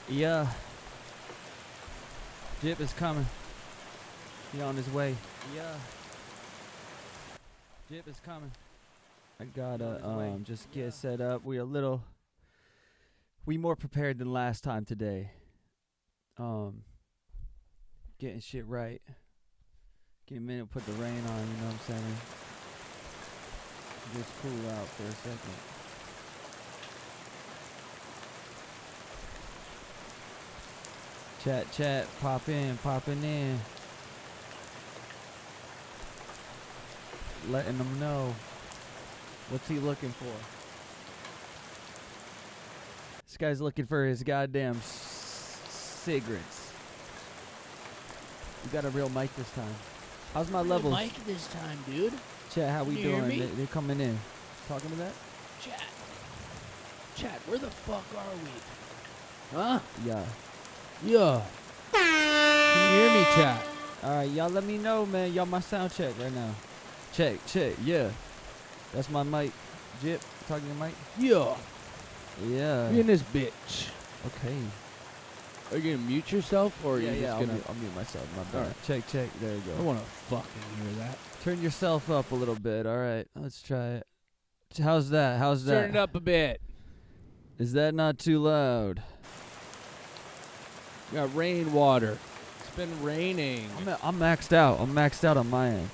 Yeah. Jip is coming. He on his way. Yeah. Jip is coming. I gotta just get set up. We more prepared than last time today. Getting shit right. Give me a minute to put the rain on, you know what I'm saying? Just cool out for a second. Chat, popping in. Letting them know. What's he looking for? This guy's looking for his goddamn cigarettes. You got a real mic this time. How's my levels? Mic this time, dude. Chat, how we Can you hear doing? me? They're coming in. Talking to that? Chat, where the fuck are we? Huh? Yeah. Yeah. Can you hear me, chat? Alright, y'all let me know, man. Y'all my sound check right now. Check, yeah. That's my mic. Jip, talking to mic? Yeah. Yeah. Be in this bitch. Okay. Are you gonna mute yourself, or are you just gonna... I'll mute myself. My bad. Alright. Check. There you I go. wanna fucking hear that. Turn yourself up a little bit. Alright, let's try it. How's that? Turn it up a bit. Is that not too loud? We got rainwater. It's been raining. I'm maxed out. I'm maxed out on my end.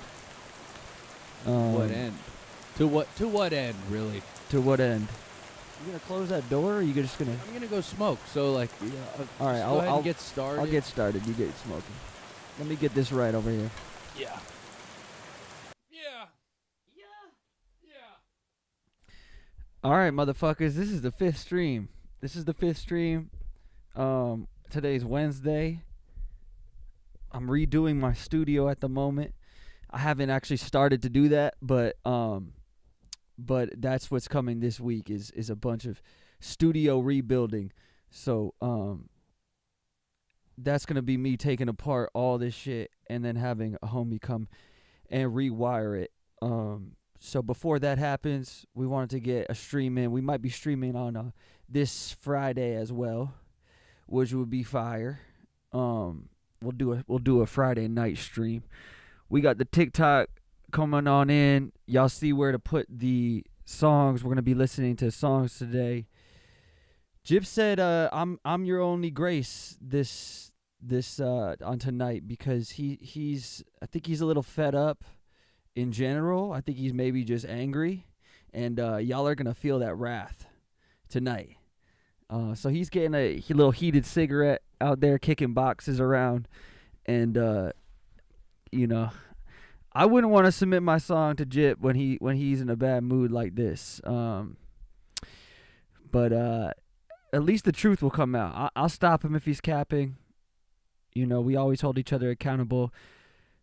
What end? To what end, really? To what end? You gonna close that door, or are you just gonna... I'm gonna go smoke, so like... All right, go ahead and get started. I'll get started. You get smoking. Let me get this right over here. Yeah. All right, motherfuckers. This is the fifth stream. Today's Wednesday. I'm redoing my studio at the moment. I haven't actually started to do that, but that's what's coming this week is a bunch of studio rebuilding. So that's gonna be me taking apart all this shit and then having a homie come and rewire it. So before that happens, we wanted to get a stream in. We might be streaming on this Friday as well, which would be fire. We'll do a Friday night stream. We got the TikTok coming on in. Y'all see where to put the songs. We're gonna be listening to songs today. Jip said, "I'm your only grace this on tonight," because I think he's a little fed up. In general, I think he's maybe just angry, and y'all are gonna feel that wrath tonight. So he's getting a little heated cigarette out there, kicking boxes around, and I wouldn't want to submit my song to Jip when he's in a bad mood like this. But at least the truth will come out. I'll stop him if he's capping. We always hold each other accountable.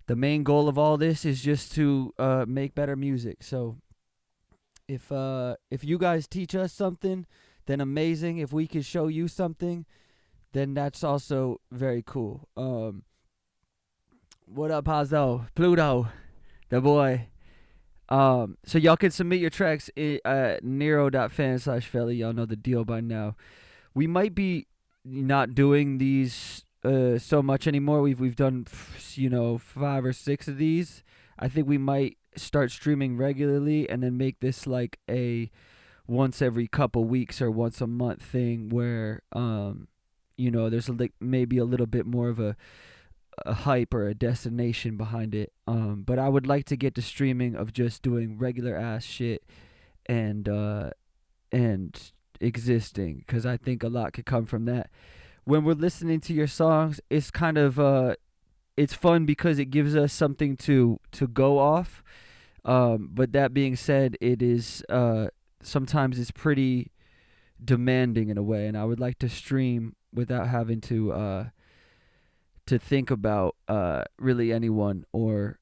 The main goal of all this is just to make better music. So if you guys teach us something, then amazing. If we can show you something, then that's also very cool. What up, Hazo? Pluto, the boy. So y'all can submit your tracks at nero.fan/Felly. Y'all know the deal by now. We might be not doing these so much anymore. We've done 5 or 6 of these. I think we might start streaming regularly and then make this like a once every couple weeks or once a month thing where there's maybe a little bit more of a hype or a destination behind it. But I would like to get to streaming of just doing regular ass shit and existing, because I think a lot could come from that. When we're listening to your songs, it's kind of it's fun because it gives us something to go off. But that being said, it is sometimes it's pretty demanding in a way, and I would like to stream without having to think about really anyone, or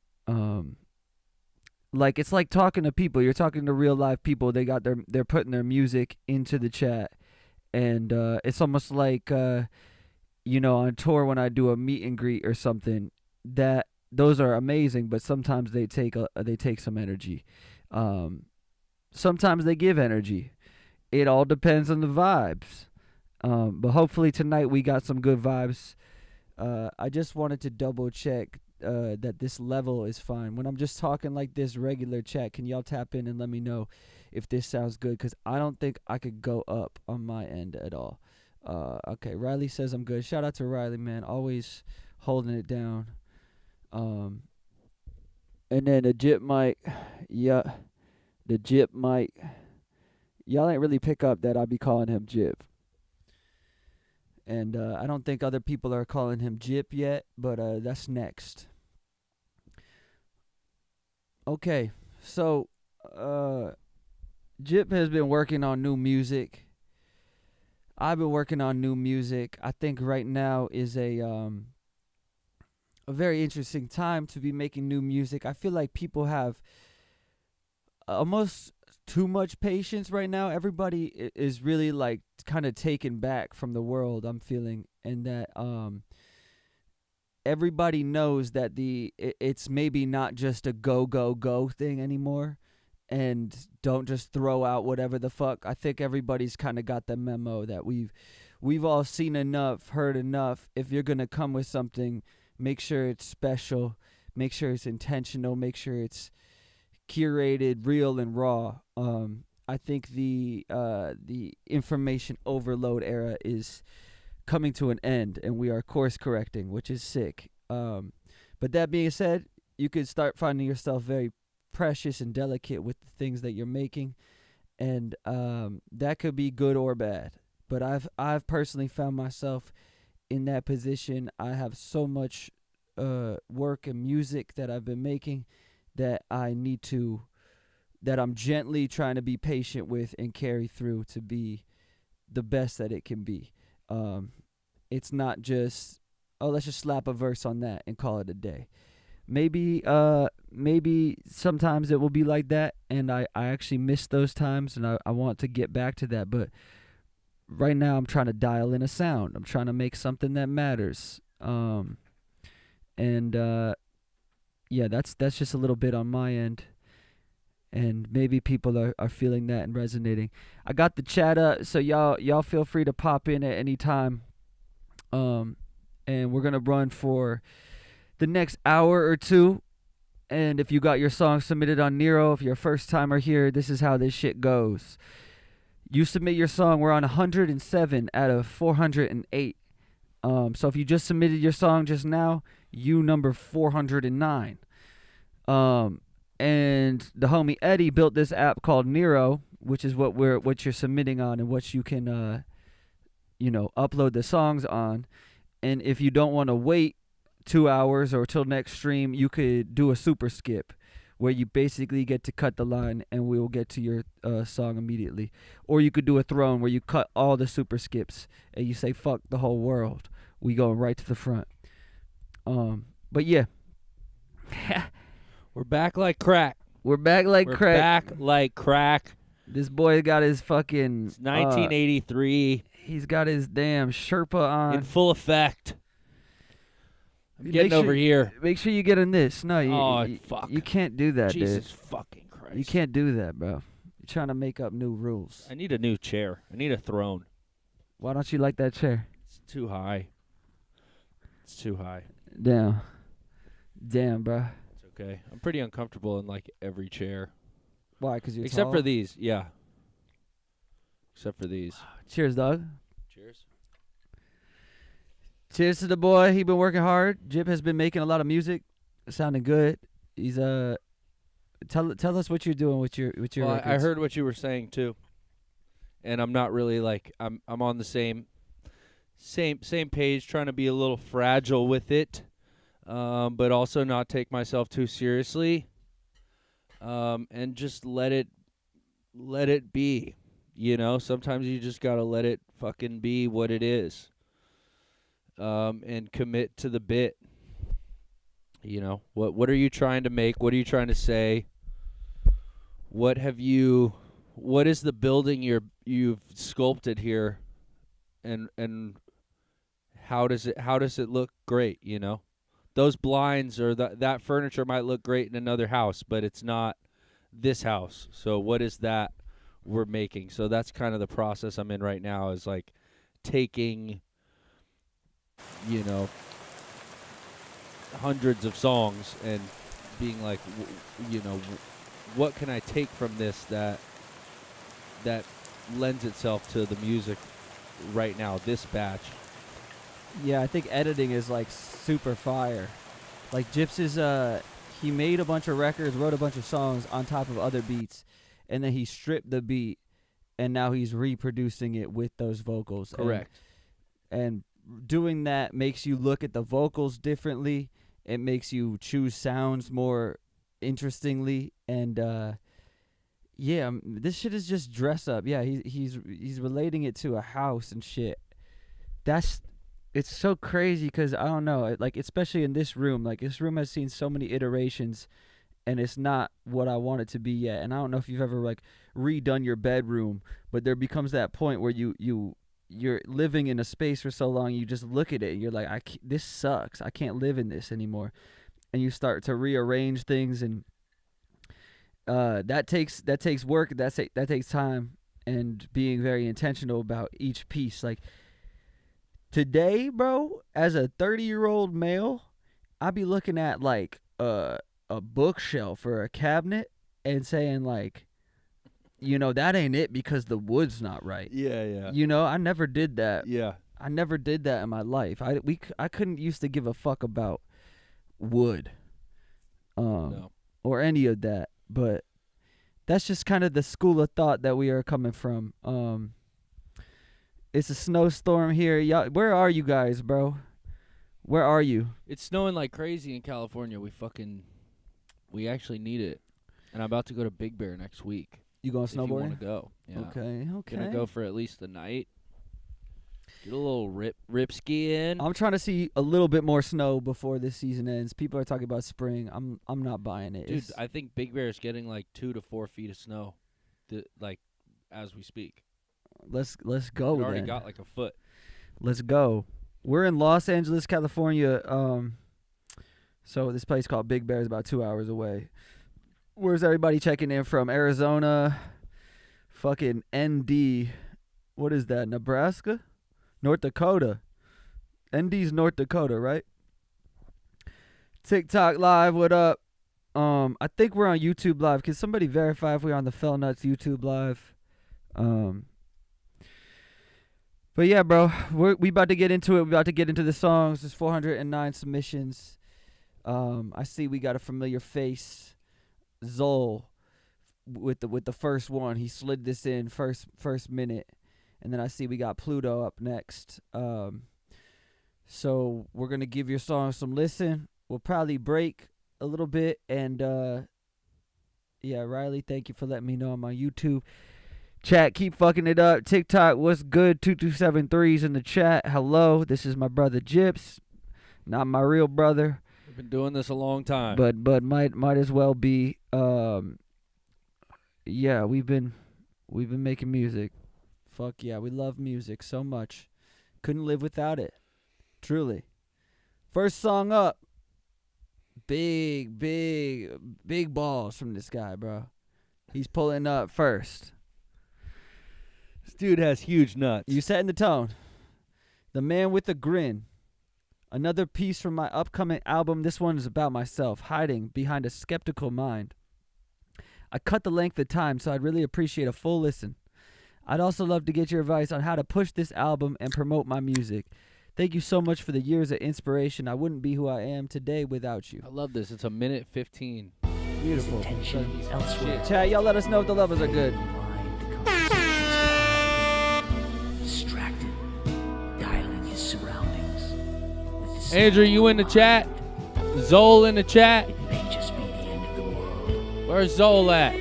like it's like talking to people. You're talking to real live people. They're putting their music into the chat. And it's almost like, on tour when I do a meet and greet or something, that those are amazing, but sometimes they take some energy. Sometimes they give energy. It all depends on the vibes. But hopefully tonight we got some good vibes. I just wanted to double check that this level is fine. When I'm just talking like this regular chat, can y'all tap in and let me know if this sounds good? Because I don't think I could go up on my end at all. Okay, Riley says I'm good. Shout out to Riley, man. Always holding it down. And then the Jip mic, yeah, the Jip mic. Y'all ain't really pick up that I be calling him Jip. And I don't think other people are calling him Jip yet, but that's next. Okay, so Jip has been working on new music. I've been working on new music. I think right now is a very interesting time to be making new music. I feel like people have almost too much patience right now. Everybody is really like kind of taken back from the world, I'm feeling, and that everybody knows that it's maybe not just a go thing anymore, and don't just throw out whatever the fuck. I think everybody's kind of got the memo that we've all seen enough, heard enough. If you're going to come with something, make sure it's special, make sure it's intentional, make sure it's curated, real and raw. I think the information overload era is coming to an end, and we are course correcting, which is sick. But that being said, you could start finding yourself very precious and delicate with the things that you're making, and that could be good or bad. But I've personally found myself in that position. I have so much work and music that I've been making that I'm gently trying to be patient with and carry through to be the best that it can be. It's not just, oh, let's just slap a verse on that and call it a day. Maybe sometimes it will be like that, and I actually miss those times, and I want to get back to that. But right now I'm trying to dial in a sound. I'm trying to make something that matters. Yeah, that's just a little bit on my end. And maybe people are feeling that and resonating. I got the chat up, so y'all feel free to pop in at any time. And we're gonna run for the next hour or two. And if you got your song submitted on Nero, if you're a first timer here, this is how this shit goes. You submit your song. We're on 107 out of 408. So if you just submitted your song just now, you number 409. And the homie Eddie built this app called Nero, which is what you're submitting on and what you can upload the songs on. And if you don't want to wait 2 hours or till next stream, you could do a super skip where you basically get to cut the line and we will get to your song immediately. Or you could do a throne where you cut all the super skips and you say fuck the whole world. We going right to the front. But yeah. We're back like crack. We're back like crack. Back like crack. This boy got his fucking... It's 1983. He's got his damn Sherpa on. In full effect. I'm getting over here. Make sure you get in this. No, fuck. You can't do that, Jesus dude. Fucking Christ. You can't do that, bro. You're trying to make up new rules. I need a new chair. I need a throne. Why don't you like that chair? It's too high. It's too high. Damn, bro. It's okay. I'm pretty uncomfortable in like every chair. Why? Because you're Except tall? for these, yeah. Except for these. Cheers, dog. Cheers. Cheers to the boy. He been working hard. Jip has been making a lot of music, sounding good. He's tell us what you're doing with your Well, records. I heard what you were saying too, and I'm not really like I'm on the same page, trying to be a little fragile with it, but also not take myself too seriously, and just let it be. You know, sometimes you just gotta let it fucking be what it is. And commit to the bit. You know, what are you trying to make? What are you trying to say? What is the building you've sculpted here? And how does it look great, you know? Those blinds or that furniture might look great in another house, but it's not this house. So what is that we're making? So that's kind of the process I'm in right now, is like taking, hundreds of songs and being like, what can I take from this that lends itself to the music right now, this batch. Yeah, I think editing is like super fire. Like Gyps is he made a bunch of records, wrote a bunch of songs on top of other beats, and then he stripped the beat, and now he's reproducing it with those vocals. Correct. And doing that makes you look at the vocals differently. It makes you choose sounds more interestingly, and this shit is just dress up. Yeah, he's relating it to a house and shit. It's so crazy because I don't know, like especially in this room, like this room has seen so many iterations, and it's not what I want it to be yet. And I don't know if you've ever like redone your bedroom, but there becomes that point where you're living in a space for so long, you just look at it and you're like, this sucks. I can't live in this anymore. And you start to rearrange things, and that takes work. That takes time and being very intentional about each piece. Like today, bro, as a 30-year-old male, I'd be looking at like a bookshelf or a cabinet and saying like, that ain't it because the wood's not right. Yeah. I never did that. Yeah. I never did that in my life. I couldn't used to give a fuck about wood, No. or any of that. But that's just kind of the school of thought that we are coming from. It's a snowstorm here. Y'all, where are you guys, bro? Where are you? It's snowing like crazy in California. We actually need it. And I'm about to go to Big Bear next week. You going If you snowboarding? want to go. Yeah. Okay. Gonna go for at least the night. Get a little rip ski in. I'm trying to see a little bit more snow before this season ends. People are talking about spring. I'm not buying it. Dude, I think Big Bear is getting like 2 to 4 feet of snow, as we speak. Let's go. It already then. got like a foot. Let's go. We're in Los Angeles, California. So this place called Big Bear is about 2 hours away. Where's everybody checking in from? Arizona, fucking ND. What is that? Nebraska? North Dakota. ND's North Dakota, right? TikTok live, what up? I think we're on YouTube live. Can somebody verify if we're on the Fell Nuts YouTube live? But yeah, bro, we about to get into it. We about to get into the songs. There's 409 submissions. I see we got a familiar face. Zol with the first one. He slid this in first minute. And then I see we got Pluto up next. So we're going to give your song some listen. We'll probably break a little bit. And Riley, thank you for letting me know I'm on YouTube. Chat, keep fucking it up. TikTok, what's good? 2273's in the chat. Hello, this is my brother Gyps. Not my real brother. We've been doing this a long time. But might as well be. We've been making music. Fuck yeah, we love music so much. Couldn't live without it. Truly. First song up. Big balls from this guy, bro. He's pulling up first. This dude has huge nuts. You setting the tone. The Man with a Grin. Another piece from my upcoming album. This one is about myself, hiding behind a skeptical mind. I cut the length of time, so I'd really appreciate a full listen. I'd also love to get your advice on how to push this album and promote my music. Thank you so much for the years of inspiration. I wouldn't be who I am today without you. I love this. It's a minute 15. Beautiful. Elsewhere. Chat, y'all let us know if the levels are good. Distracted, dialing his surroundings. Andrew, you in the chat? Zol in the chat? It may just be the end of the world. Where's Zol at? The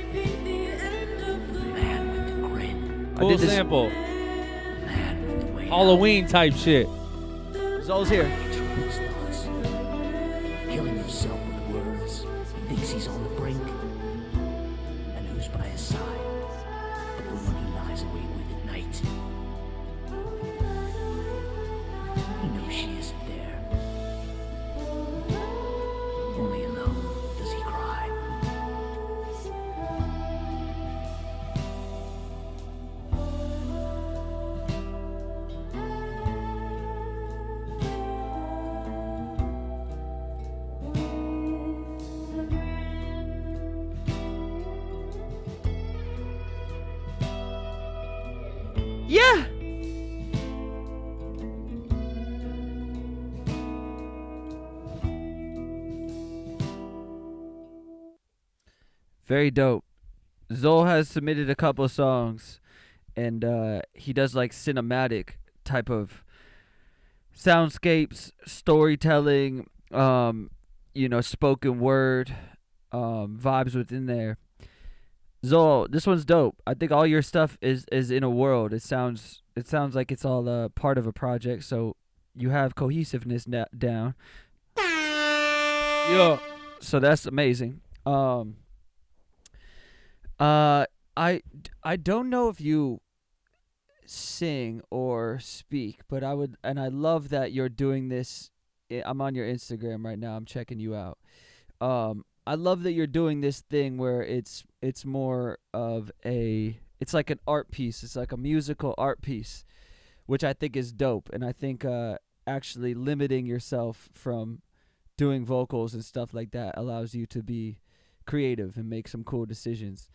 man with the grin. I Cool did this- sample. The man with the way Halloween type shit. Zol's here. His thoughts. Killing himself with words. He thinks he's on the brink. And who's by his side? But the one he lies awake with at night. He knows she isn't there. Only alone does he cry. Very dope. Zol has submitted a couple of songs, and he does like cinematic type of soundscapes, storytelling, spoken word, vibes within there. Zol, this one's dope. I think all your stuff is in a world. It sounds like it's all part of a project. So you have cohesiveness down. Yeah. So that's amazing. I don't know if you sing or speak, but I love that you're doing this. I'm on your Instagram right now. I'm checking you out. I love that you're doing this thing where it's more of it's like an art piece. It's like a musical art piece, which I think is dope. And I think actually limiting yourself from doing vocals and stuff like that allows you to be creative and make some cool decisions.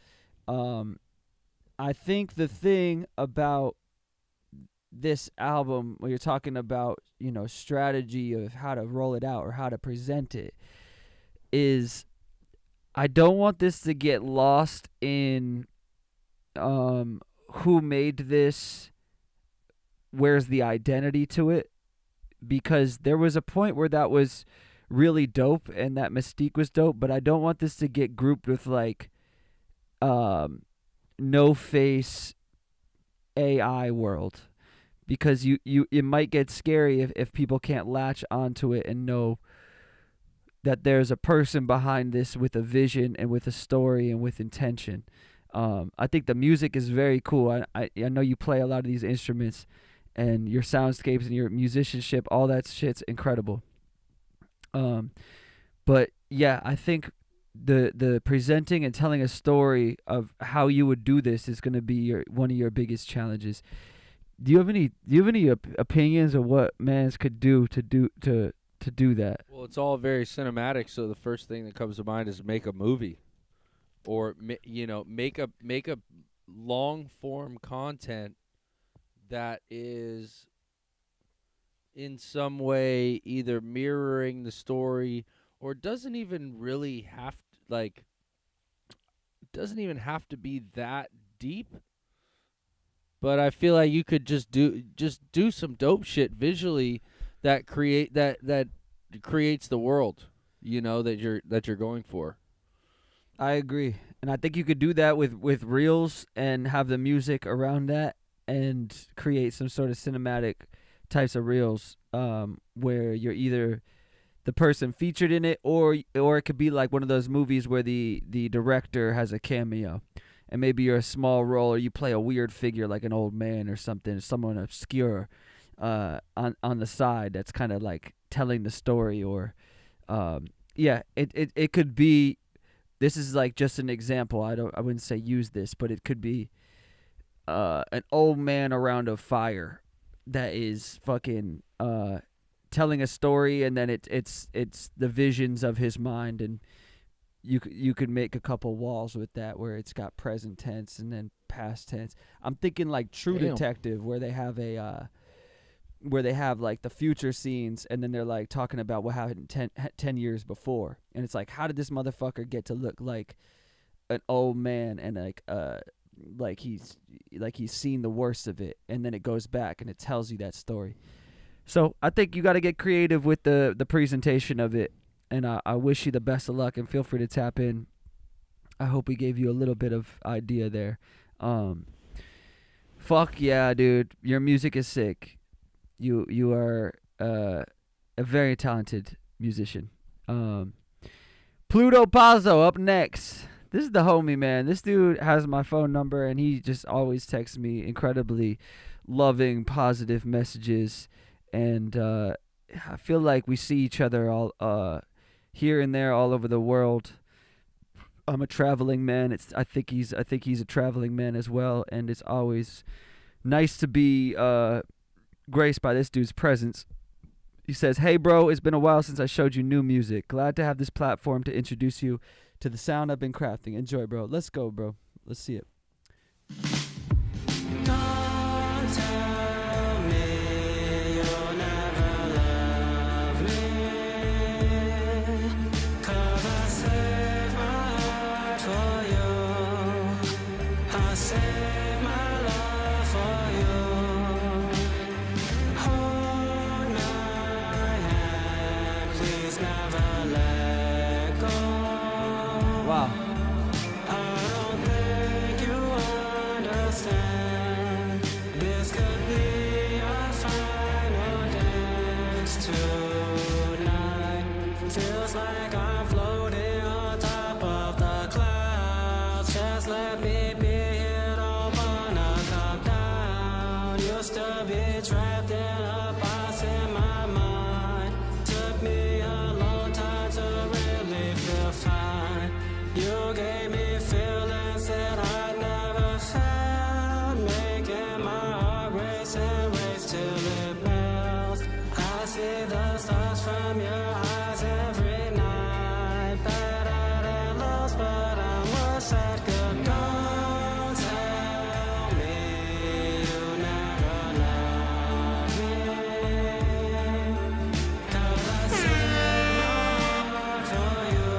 I think the thing about this album, when you're talking about, strategy of how to roll it out or how to present it, is I don't want this to get lost in who made this, where's the identity to it, because there was a point where that was really dope and that mystique was dope, but I don't want this to get grouped with like no face AI world, because it might get scary if people can't latch onto it and know that there's a person behind this with a vision and with a story and with intention. I think the music is very cool. I know you play a lot of these instruments, and your soundscapes and your musicianship, all that shit's incredible. But yeah, I think the presenting and telling a story of how you would do this is going to be one of your biggest challenges. Do you have any opinions of what Mans could do to do that? Well, it's all very cinematic, so the first thing that comes to mind is make a movie, or make a long form content that is in some way either mirroring the story or doesn't even have to be that deep. But I feel like you could just do some dope shit visually that creates the world, that you're going for. I agree, and I think you could do that with reels and have the music around that and create some sort of cinematic types of reels, where you're either the person featured in it, or it could be like one of those movies where the director has a cameo, and maybe you're a small role, or you play a weird figure like an old man or something, someone obscure on the side that's kind of like telling the story, or it could be. This is like just an example. I wouldn't say use this, but it could be an old man around a fire that is fucking telling a story, and then it's the visions of his mind, and you could make a couple walls with that where it's got present tense and then past tense. I'm thinking like True Detective, where they have like the future scenes, and then they're like talking about what happened 10 years before, and it's like, how did this motherfucker get to look like an old man, and like he's seen the worst of it, and then it goes back and it tells you that story. So I think you got to get creative with the presentation of it, and I wish you the best of luck, and feel free to tap in. I hope we gave you a little bit of idea there. Fuck yeah, dude, your music is sick. You are a very talented musician. Pluto Pazzo up next. This is the homie, man. This dude has my phone number, and he just always texts me incredibly loving, positive messages. And I feel like we see each other all here and there all over the world. I'm a traveling man. I think he's a traveling man as well, and it's always nice to be graced by this dude's presence. He says, "Hey bro, it's been a while since I showed you new music. Glad to have this platform to introduce you to the sound I've been crafting. Enjoy, bro. Let's go, bro. Let's see it." Don't tell me you'll never love me, 'cause I save my heart for Wow. I don't think you understand. This could be our final dance tonight. Feels like I'm floating on top of the clouds. Just let me be here, don't wanna come down. Used to be trapped in a box in my mind. Took me a long time to really feel fine. You gave me feelings that I never felt, making my heart race and race till it melts. I see the stars from your eyes every night, better than lost, but I'm worse at good. Don't tell me you never loved me, 'cause I save my heart for you.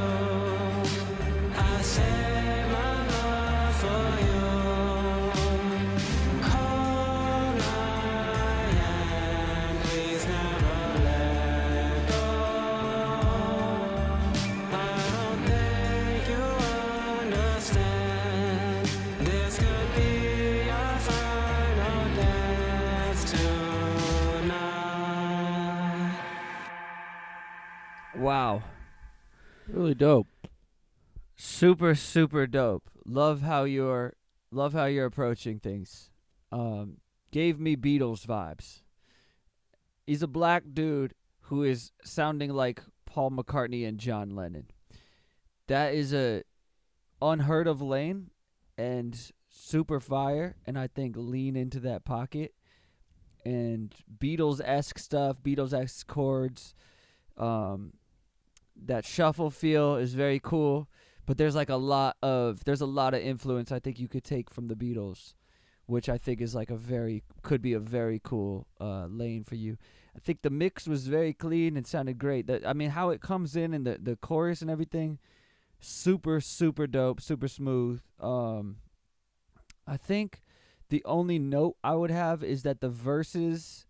I save my love for you. Hold my hand, please never let go. I don't think you understand. This could be our final dance tonight. Wow. Really dope. Super, super dope. Love how you're approaching things. Gave me Beatles vibes. He's a black dude who is sounding like Paul McCartney and John Lennon. That is a unheard of lane and super fire, and I think lean into that pocket. And Beatles-esque stuff, Beatles-esque chords. That shuffle feel is very cool. But there's a lot of influence I think you could take from the Beatles, which I think is could be a very cool lane for you. I think the mix was very clean and sounded great. How it comes in and the chorus and everything, super, super dope, super smooth. I think the only note I would have is that the verses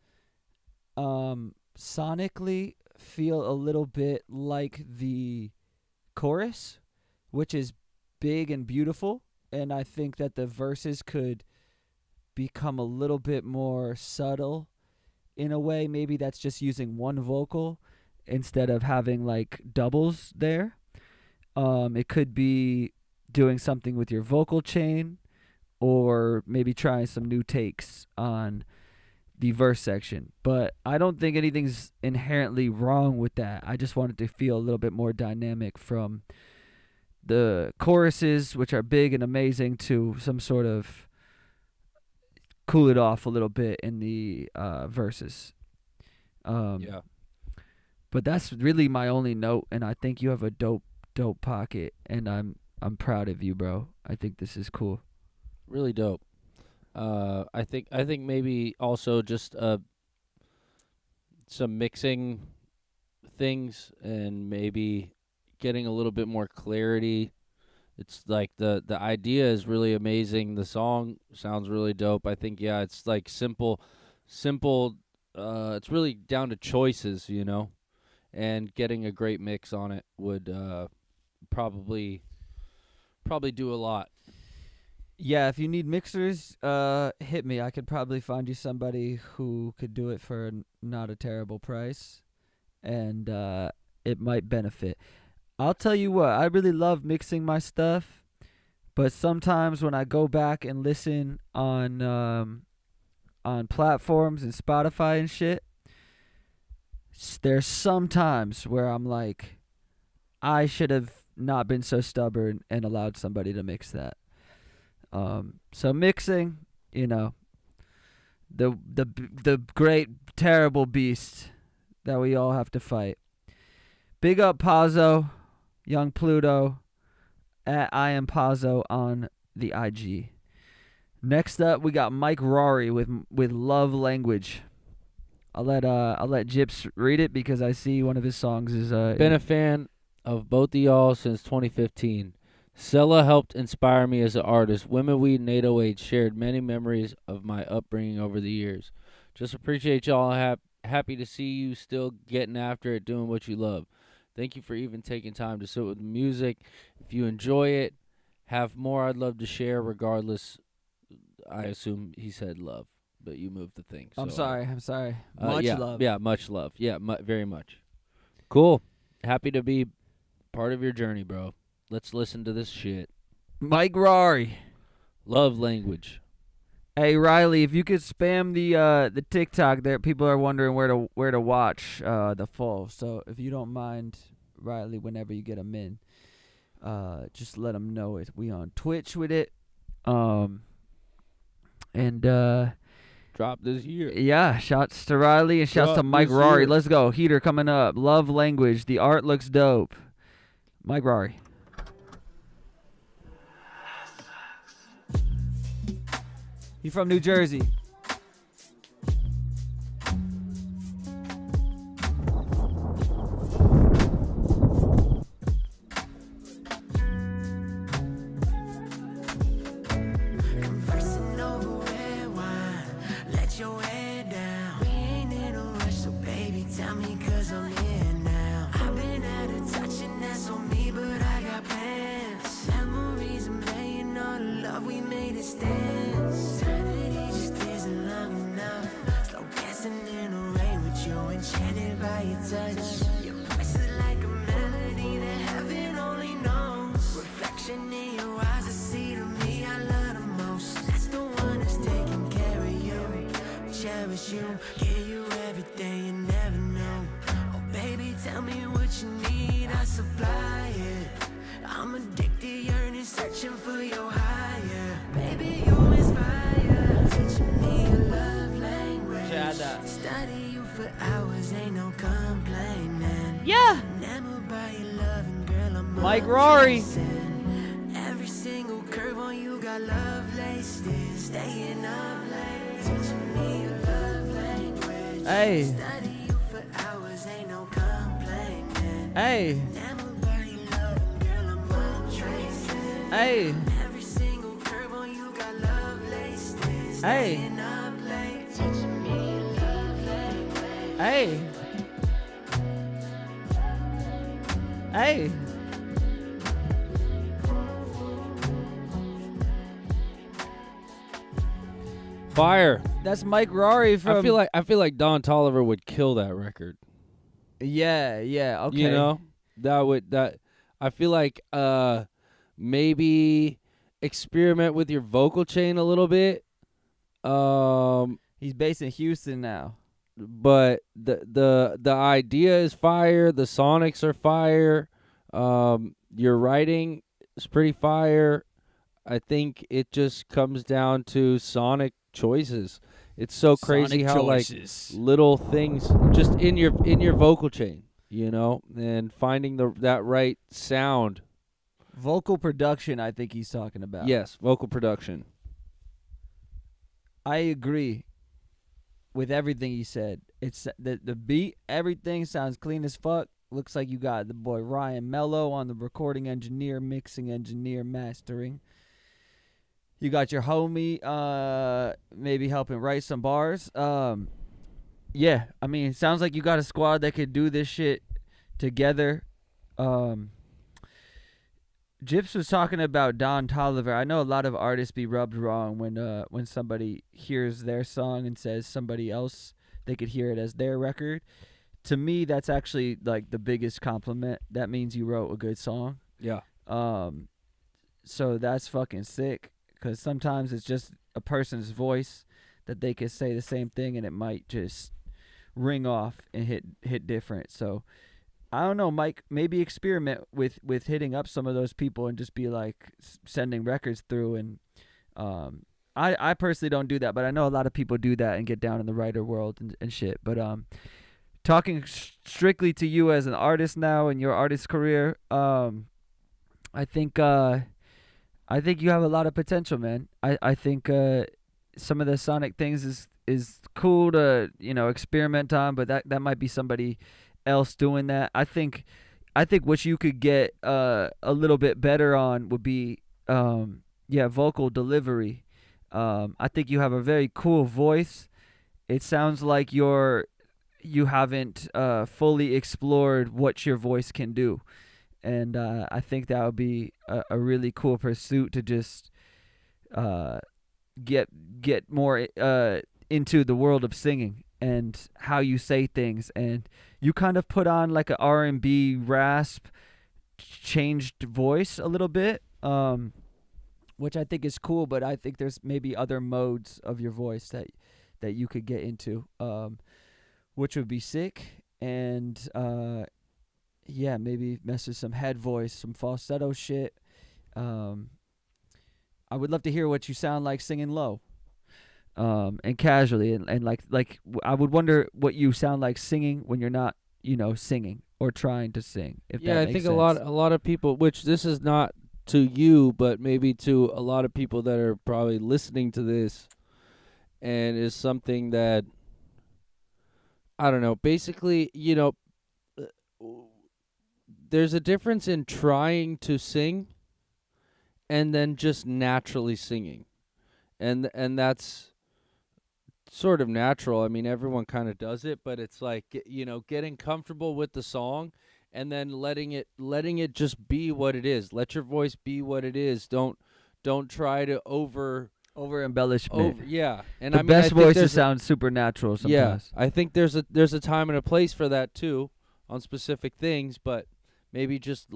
sonically feel a little bit like the chorus, which is big and beautiful, and I think that the verses could become a little bit more subtle in a way. Maybe that's just using one vocal instead of having doubles there. It could be doing something with your vocal chain, or maybe trying some new takes on the verse section. But I don't think anything's inherently wrong with that. I just wanted to feel a little bit more dynamic from the choruses, which are big and amazing, to some sort of cool it off a little bit in the verses. Yeah. But that's really my only note, and I think you have a dope pocket, and I'm proud of you, bro. I think this is cool. Really dope. I think maybe also just some mixing things and maybe getting a little bit more clarity. It's like the idea is really amazing. The song sounds really dope. I think it's simple. It's really down to choices, and getting a great mix on it would probably do a lot. Yeah, if you need mixers, hit me. I could probably find you somebody who could do it for not a terrible price, and it might benefit. I'll tell you what, I really love mixing my stuff, but sometimes when I go back and listen on platforms and Spotify and shit, there's some times where I'm like, I should have not been so stubborn and allowed somebody to mix that. So mixing, the great terrible beast that we all have to fight. Big up Pazzo, Young Pluto, at I am Pazzo on the IG. Next up, we got Mike Rory with Love Language. I'll let Gyps read it because I see one of his songs is Been a fan of both of y'all since 2015. Sella helped inspire me as an artist. Women Weed and 808 shared many memories of my upbringing over the years. Just appreciate y'all. Happy to see you still getting after it, doing what you love. Thank you for even taking time to sit with music. If you enjoy it, have more I'd love to share regardless. I assume he said love, but you moved the thing. I'm so, sorry. Much yeah, love. Yeah, much love. Yeah, very much. Cool. Happy to be part of your journey, bro. Let's listen to this shit. Mike Rory. Love language. Hey Riley, if you could spam the TikTok there, people are wondering where to watch the full. So if you don't mind, Riley, whenever you get them in, just let them know it. We on Twitch with it, and Drop this year. yeah, shouts to Riley and shouts to Drop Mike this Rory. year. Let's go, Heater coming up. Love language. The art looks dope. Mike Rory. You from New Jersey? Conversing over red wine, let your head down. We ain't in a rush, so baby, tell me 'cause I'm here now. I've been out of touch and that's on me, but I got plans. Memories of laying all the love we made it stand. Eternity just isn't long enough. Slow dancing in the rain with you, enchanted by your touch. Your voice is like a melody that heaven only knows. Reflection in your eyes, I see to me I love the most. That's the one that's taking care of you. Cherish you, give you everything you never know. Oh baby, tell me what you need, I supply it. I'm addicted, yearning, searching for your higher. Baby, you inspire, teaching me your love language. Study you for hours, ain't no complaining. Yeah. Enamored by your loving, girl, I'm Mike Rory. undressing. Every single curve on you got love laced in. Staying up late, teaching me your love language. Hey. Study you for hours, ain't no complaining. Hey. Enamored by your loving, girl, I'm untracing. Hey. Every single curve on you got love laced in. Hey. Staying up late, teaching me your love language. Hey. Hey. Fire. That's Mike Rory from. I feel like Don Tolliver would kill that record. Yeah. Okay. You know? That I feel like maybe experiment with your vocal chain a little bit. He's based in Houston now. But the idea is fire, the sonics are fire. Your writing is pretty fire. I think it just comes down to sonic choices. It's so crazy Sonic how choices. like little things just in your vocal chain, you know, and finding that right sound. Vocal production, I think he's talking about. Yes, vocal production. I agree with everything he said. It's the beat, everything sounds clean as fuck. Looks like you got the boy Ryan Mello on the recording engineer, mixing engineer, mastering. You got your homie maybe helping write some bars. Yeah, I mean, it sounds like you got a squad that could do this shit together. Gyps was talking about Don Tolliver. I know a lot of artists be rubbed wrong when somebody hears their song and says somebody else, they could hear it as their record. To me, that's actually like the biggest compliment. That means you wrote a good song. Yeah. So that's fucking sick, because sometimes it's just a person's voice that they could say the same thing and it might just ring off and hit different. So I don't know, Mike, maybe experiment with hitting up some of those people and just be like sending records through. And I personally don't do that, but I know a lot of people do that and get down in the writer world and shit. But talking strictly to you as an artist now in your artist career, I think you have a lot of potential, man. I think some of the sonic things is cool to, you know, experiment on, but that might be somebody else doing that. I think what you could get a little bit better on would be vocal delivery. I think you have a very cool voice. It sounds like you're you haven't fully explored what your voice can do. And I think that would be a really cool pursuit to just get more into the world of singing and how you say things. And you kind of put on like a R&B rasp, changed voice a little bit, which I think is cool. But I think there's maybe other modes of your voice that you could get into, which would be sick. And yeah, maybe mess with some head voice, some falsetto shit. I would love to hear what you sound like singing low, and casually, and like I would wonder what you sound like singing when you're not, singing or trying to sing. If Yeah, that I makes think sense. a lot of people, which this is not to you, but maybe to a lot of people that are probably listening to this, and is something that I don't know. Basically, there's a difference in trying to sing and then just naturally singing. And that's sort of natural. I mean, everyone kind of does it, but it's like, getting comfortable with the song and then letting it just be what it is. Let your voice be what it is. Don't try to over embellishment. yeah. And The I mean, best I think voices sound supernatural sometimes. yeah, I think there's a time and a place for that too on specific things, but maybe just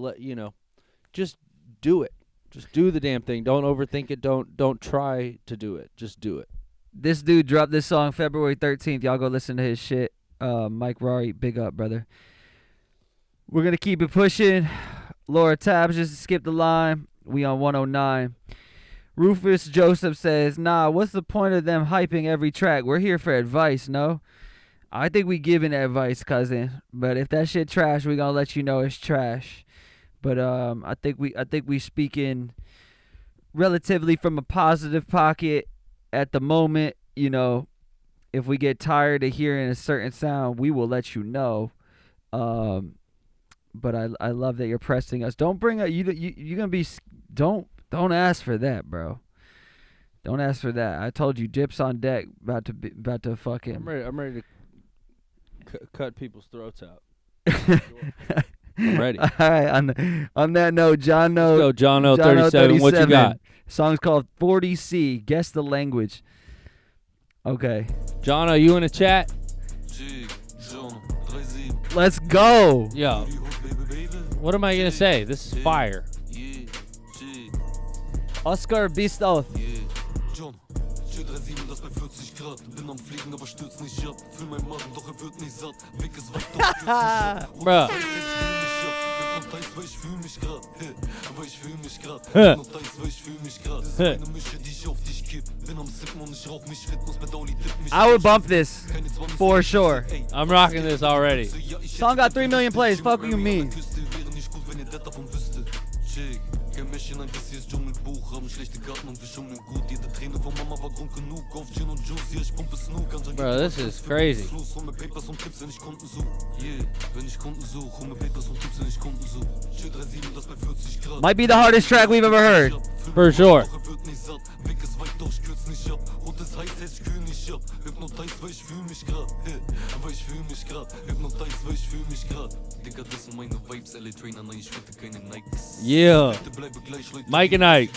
just do it. Just do the damn thing. Don't overthink it. Don't try to do it. Just do it. This dude dropped this song February 13th. Y'all go listen to his shit. Mike Rari, big up, brother. We're going to keep it pushing. Laura Tabs just skipped the line. We on 109. Rufus Joseph says, nah, what's the point of them hyping every track? We're here for advice, no? I think we giving advice, cousin. But if that shit trash, we gonna let you know it's trash. But I think we speaking relatively from a positive pocket at the moment. If we get tired of hearing a certain sound, we will let you know. But I love that you're pressing us. Don't bring up you're gonna be don't ask for that, bro. Don't ask for that. I told you, dips on deck, about to fucking. I'm ready to cut people's throats out. I'm ready. All right. On that note, John Let's go, John O 37. What you got? Song's called 40C. Guess the language. Okay. John, are you in the chat? Let's go. Yo. What am I gonna say? This is fire. Oscar Bistorf. Bruh. I would bump this for sure. I'm rocking this already. Song got 3 million plays. Fuck what you mean. Bro, this is crazy. Might be the hardest track we've ever heard. For sure. Yeah. Mike and Ike.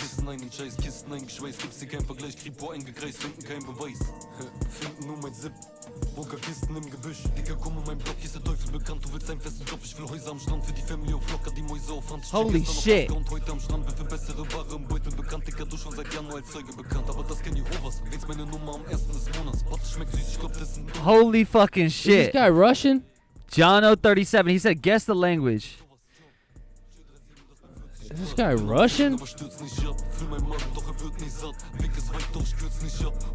Bunkerkisten im Gebüsch. Digga, komm in mein Block, hier ist der Teufel bekannt. Du willst einen festen Job, ich will Häuser am Strand für die Family auf locker, die Mäuse auf Hand. Holy shit. Und heute am Strand bin für bessere Ware im Beutel bekannt. Digga, du schon seit Januar als Zeuge bekannt. Aber das kennt Jehovas. Wählst meine Nummer am 1. des Monats. Warte, schmeckt süß, ich glaub, das sind... Holy fucking Is shit. this guy Russian? John O 37. He said, guess the language. Is this guy Russian?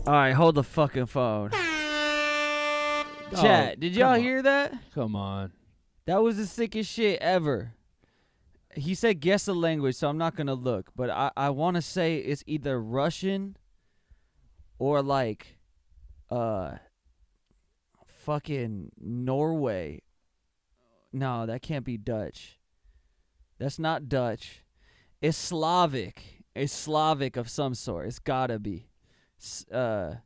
Alright, hold the fucking phone. Chat, did y'all hear that? Come on. That was the sickest shit ever. He said guess the language, so I'm not going to look. But I want to say it's either Russian or like fucking Norway. No, that can't be Dutch. That's not Dutch. It's Slavic. It's Slavic of some sort. It's gotta be. Or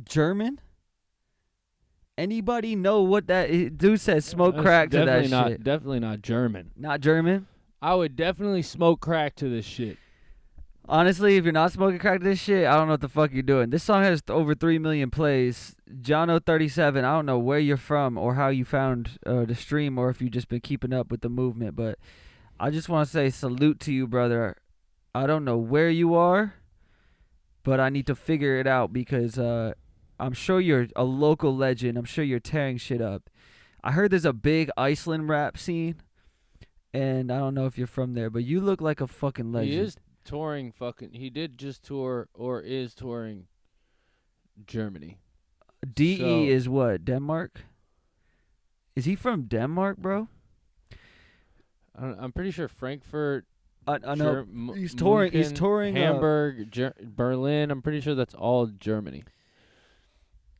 German? Anybody know what that dude says? Smoke That's crack to that definitely not, shit. Definitely not German. Not German. I would definitely smoke crack to this shit. Honestly, if you're not smoking crack to this shit, I don't know what the fuck you're doing. This song has over 3 million plays. Jono37, I don't know where you're from or how you found the stream or if you've just been keeping up with the movement, but I just want to say salute to you, brother. I don't know where you are, but I need to figure it out because I'm sure you're a local legend. I'm sure you're tearing shit up. I heard there's a big Iceland rap scene, and I don't know if you're from there, but you look like a fucking legend. He is touring he did just tour or is touring Germany. DE So- is what? Denmark? Is he from Denmark, bro? I'm pretty sure Frankfurt. I know. Ger- He's touring. He's Munchen, touring. Hamburg, Berlin. I'm pretty sure that's all Germany.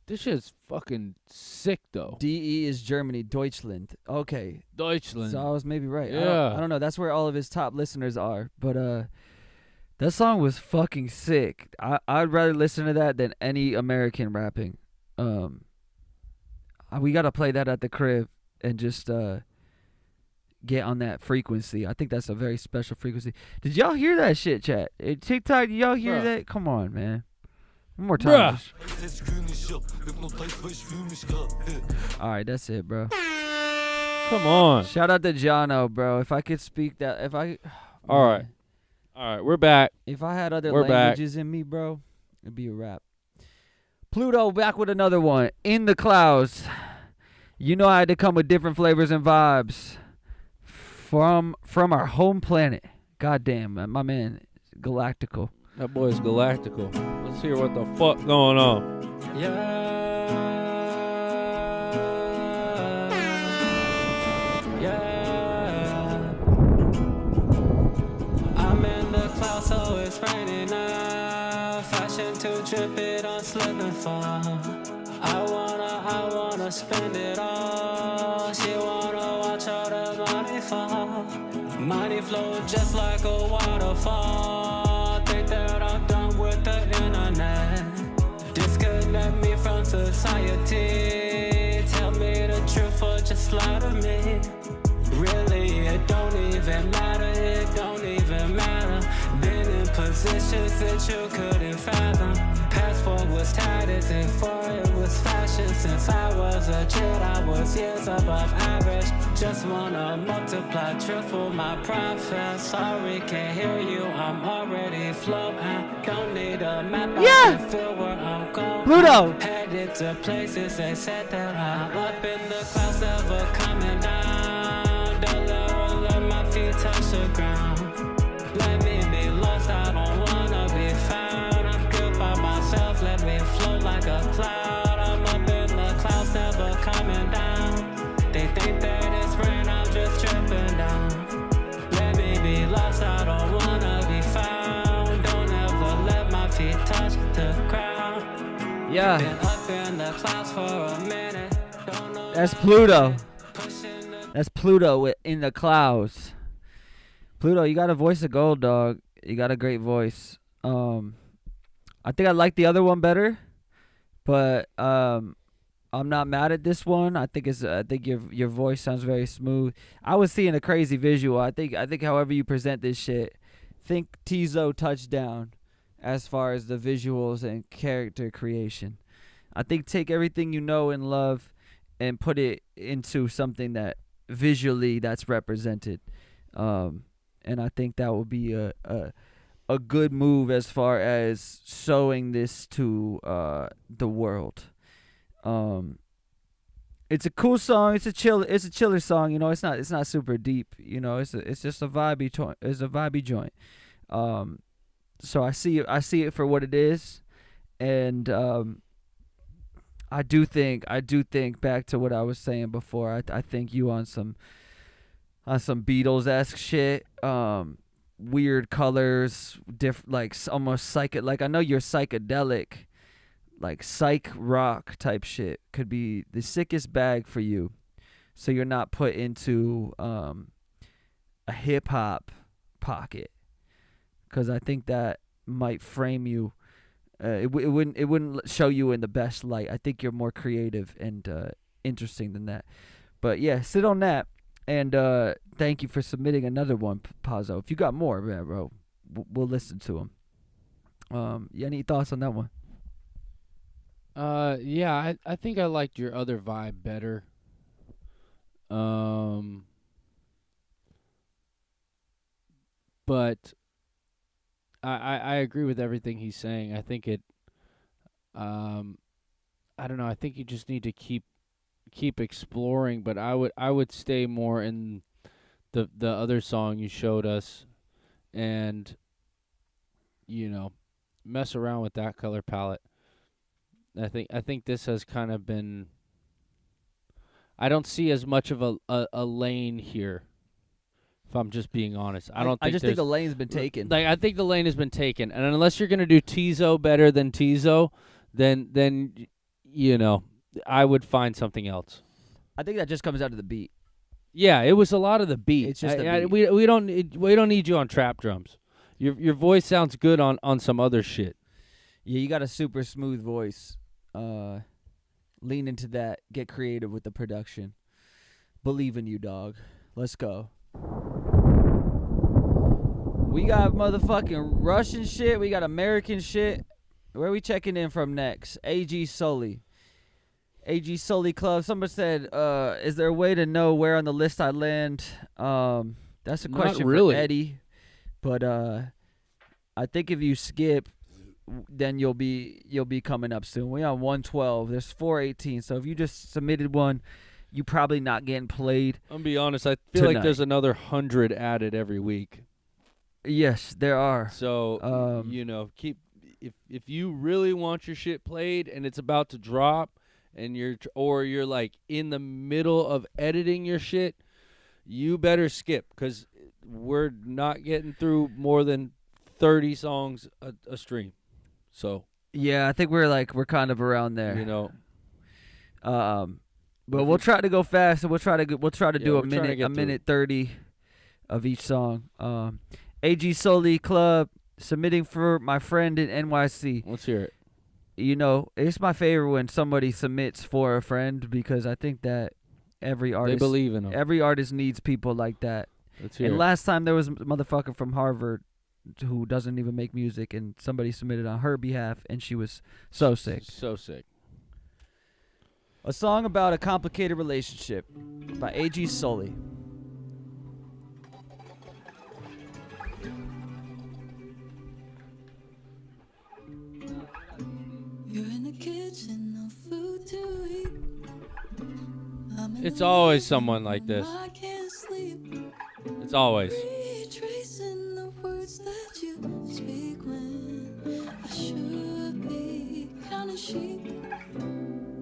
This shit's fucking sick though. DE is Germany, Deutschland. Okay, Deutschland. so I was maybe right. Yeah. I don't know. That's where all of his top listeners are. But that song was fucking sick. I'd rather listen to that than any American rapping. We gotta play that at the crib and just get on that frequency. I think that's a very special frequency. Did y'all hear that shit, chat? TikTok, did y'all hear Bruh. that? Come on, man. One more time. All right, that's it, bro. Come on. Shout out to Jono, bro. If I could speak that, All right. All right, we're back. If I had other We're back. languages in me, bro, it'd be a rap. Pluto back with another one. In the Clouds. You know I had to come with different flavors and vibes from our home planet. Goddamn, my man, Galactical. That boy's galactical. Let's hear what the fuck going on. I'm in the clouds, so it's raining now. Fashion to drip it on slip and fall. I wanna spend it all. She wanna watch all the money fall. Money flow just like a waterfall. Think that I'm done with the internet. Disconnect me from society. Tell me the truth or just lie to me. Really, it don't even matter, it don't even matter. Been in positions that you couldn't fathom. Passport was tatted and for it was fashion. Since I was a kid, I was years above average. Just wanna multiply, triple my profit. Sorry, can't hear you, I'm already floating. Don't need a map, I can feel where I'm going. Pluto. Headed to places they said that I'm up in the clouds, never coming down. Don't ever let my feet touch the ground. Let me be lost, I don't wanna be found. I'm good by myself, let me float like a cloud. I'm up in the clouds, never coming down. They think that it's rain, I'm just tripping down. Let me be lost, I don't wanna be found. Don't ever let my feet touch the ground. Yeah, Been up in the clouds for a minute. Don't know that's Pluto. pushing the That's Pluto with In the Clouds. Pluto, you got a voice of gold, dog. You got a great voice. I think I like the other one better, but I'm not mad at this one. I think your voice sounds very smooth. I was seeing a crazy visual. I think however you present this shit, think Tizo touchdown as far as the visuals and character creation. I think take everything you know and love and put it into something that visually that's represented. And I think that would be a good move as far as showing this to the world. It's a cool song. It's a chiller song. You know, it's not super deep. You know, it's just a vibey joint. So I see it for what it is, and I do think back to what I was saying before. I think you on some Beatles-esque shit. Weird colors, like almost like I know you're psychedelic, like psych rock type shit could be the sickest bag for you, so you're not put into a hip hop pocket, because I think that might frame you it wouldn't show you in the best light. I think you're more creative and interesting than that. But yeah, sit on that. And thank you for submitting another one, Pazzo. If you got more, man, bro, we'll listen to them. You any thoughts on that one? Yeah, I think I liked your other vibe better. But I agree with everything he's saying. I think it I don't know, I think you just need to keep exploring, but I would stay more in the other song you showed us and mess around with that color palette. I think this has kind of been I don't see as much of a lane here. If I'm just being honest, I just think the lane's been taken. Like I think the lane has been taken, and unless you're gonna do Tizo better than Tizo, then I would find something else. I think that just comes out of the beat. Yeah, it was a lot of the beat. It's just the beat. We don't need you on trap drums. Your voice sounds good on some other shit. Yeah, you got a super smooth voice. Lean into that. Get creative with the production. Believe in you, dog. Let's go. We got motherfucking Russian shit. We got American shit. Where are we checking in from next? AG Sully. AG Sully Club. Somebody said, is there a way to know where on the list I land? That's a question for Eddie. But I think if you skip, then you'll be coming up soon. We on 112. There's 418. So if you just submitted one, you probably not getting played. I'm gonna be honest. I feel like there's another 100 added every week. Yes, there are. So keep if you really want your shit played and it's about to drop, and you're like in the middle of editing your shit, you better skip because we're not getting through more than 30 songs a stream. So yeah, I think we're kind of around there. But we'll try to go fast, and we'll try to do a minute 30 of each song. AG Soli Club submitting for my friend in NYC. Let's hear it. It's my favorite when somebody submits for a friend because I think that every artist, they believe in them. Every artist needs people like that. Let's hear it. Last time there was a motherfucker from Harvard who doesn't even make music, and somebody submitted on her behalf, and she was so sick. So sick. A song about a complicated relationship by A.G. Sully. You're in the kitchen, no food to eat. It's always someone like this. I can't sleep. It's always. Retracing the words that you speak when I should be counting sheep.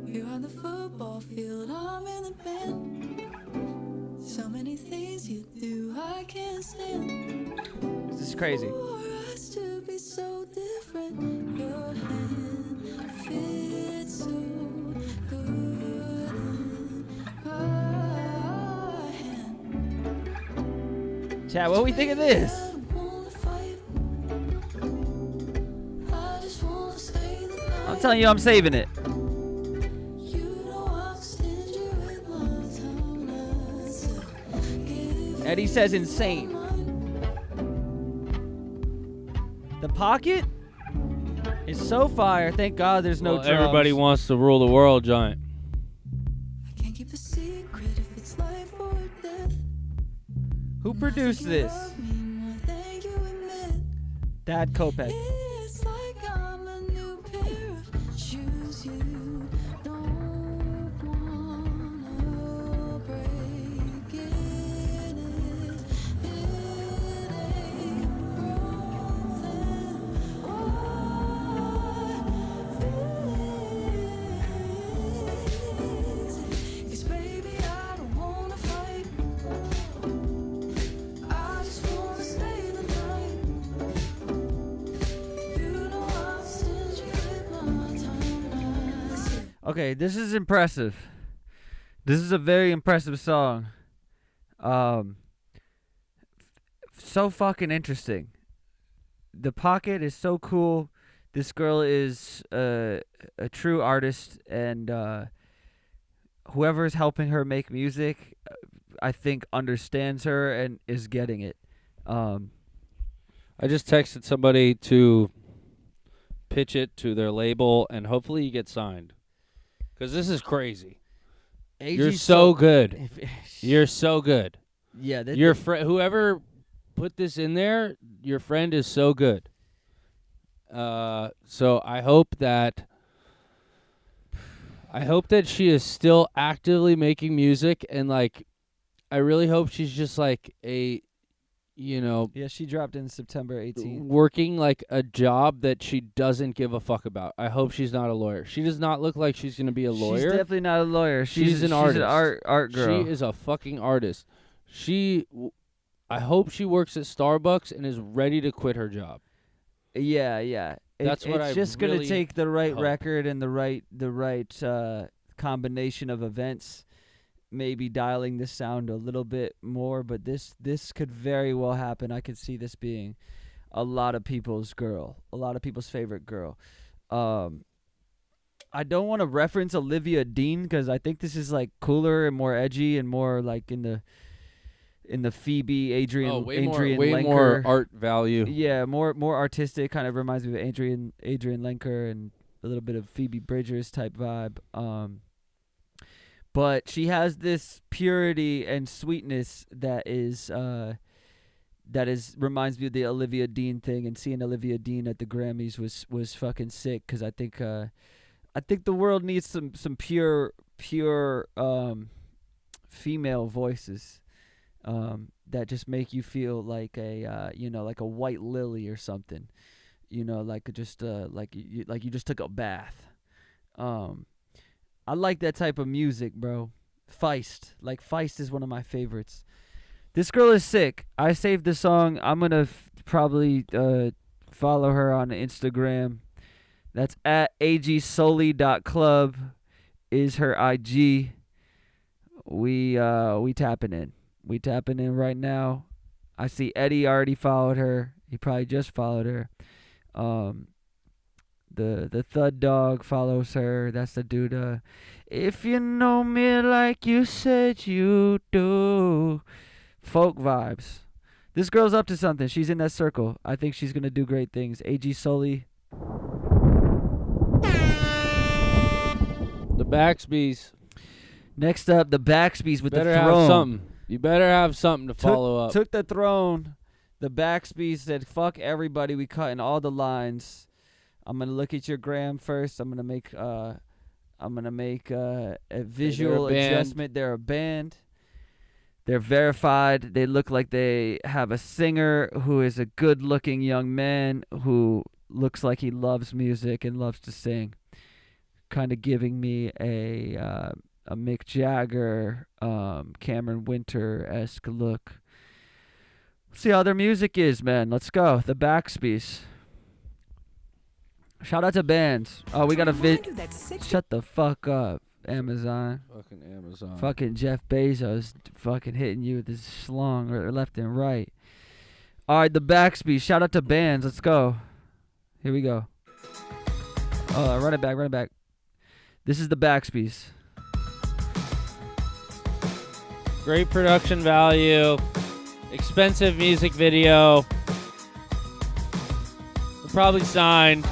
You're on the football field, I'm in the band. So many things you do, I can't stand. This is crazy. For us to be so different, your hand fits so good in my hand. Chad, what do we think of this? I'm telling you, I'm saving it. Eddie says insane. The pocket is so fire. Thank God there's no drums. Everybody wants to rule the world, giant. I can't keep a secret if it's life or death. Who produced this? Dad Kopek. It's like I'm a new pair of shoes you don't wanna break in it. It ain't wrong then why 'cause baby I don't wanna fight. I just wanna stay the night. You know I'll send you with my time. Okay, this is impressive. This is a very impressive song. So fucking interesting. The pocket is so cool. This girl is a true artist, and whoever's helping her make music, I think understands her and is getting it. I just texted somebody to pitch it to their label, and hopefully you get signed. Because this is crazy. You're so good. You're so good. Yeah. Your whoever put this in there, your friend is so good. So I hope that she is still actively making music, and like, I really hope she's just like a, Yeah, she dropped in September 18th. working like a job that she doesn't give a fuck about. I hope she's not a lawyer. She does not look like she's going to be a lawyer. She's definitely not a lawyer. She's an artist. An art girl. She is a fucking artist. I hope she works at Starbucks and is ready to quit her job. Yeah. That's what it's I just really gonna take the right hope. record and the right combination of events. Maybe dialing the sound a little bit more, but this could very well happen. I could see this being a lot of people's favorite girl. I don't want to reference Olivia Dean because I think this is like cooler and more edgy and more like in the Phoebe Adrian way Lenker. more art value. Yeah, more artistic. Kind of reminds me of Adrian Lenker and a little bit of Phoebe Bridgers type vibe. But she has this purity and sweetness that reminds me of the Olivia Dean thing. And seeing Olivia Dean at the Grammys was fucking sick because I think the world needs some pure female voices that just make you feel like like a white lily or something, like just like you just took a bath. I like that type of music, bro. Feist is one of my favorites. This girl is sick. I saved the song. I'm gonna probably follow her on Instagram. That's at agsoli.club is her IG. We tapping in. We tapping in right now. I see Eddie already followed her. He probably just followed her. The Thud Dog follows her. That's the dude. If you know me like you said you do. Folk vibes. This girl's up to something. She's in that circle. I think she's gonna do great things. AG Soli. The Baxbys. Next up, the Baxbys with better the throne. have something. You better have something to follow up. Took the throne. The Baxbys said, "Fuck everybody. We cutting all the lines." I'm gonna look at your gram first. I'm gonna make a visual adjustment. They're a band. They're verified. They look like they have a singer who is a good-looking young man who looks like he loves music and loves to sing. Kind of giving me a Mick Jagger, Cameron Winter-esque look. Let's see how their music is, man. Let's go. The Baxbys. Shout out to bands. Oh, we got a Shut the fuck up, Amazon. Fucking Amazon. Fucking Jeff Bezos fucking hitting you with his schlong or left and right. All right, the Baxbys. Shout out to bands. Let's go. Here we go. Oh, run it back. This is the Baxbys. Great production value. Expensive music video. We're probably signed.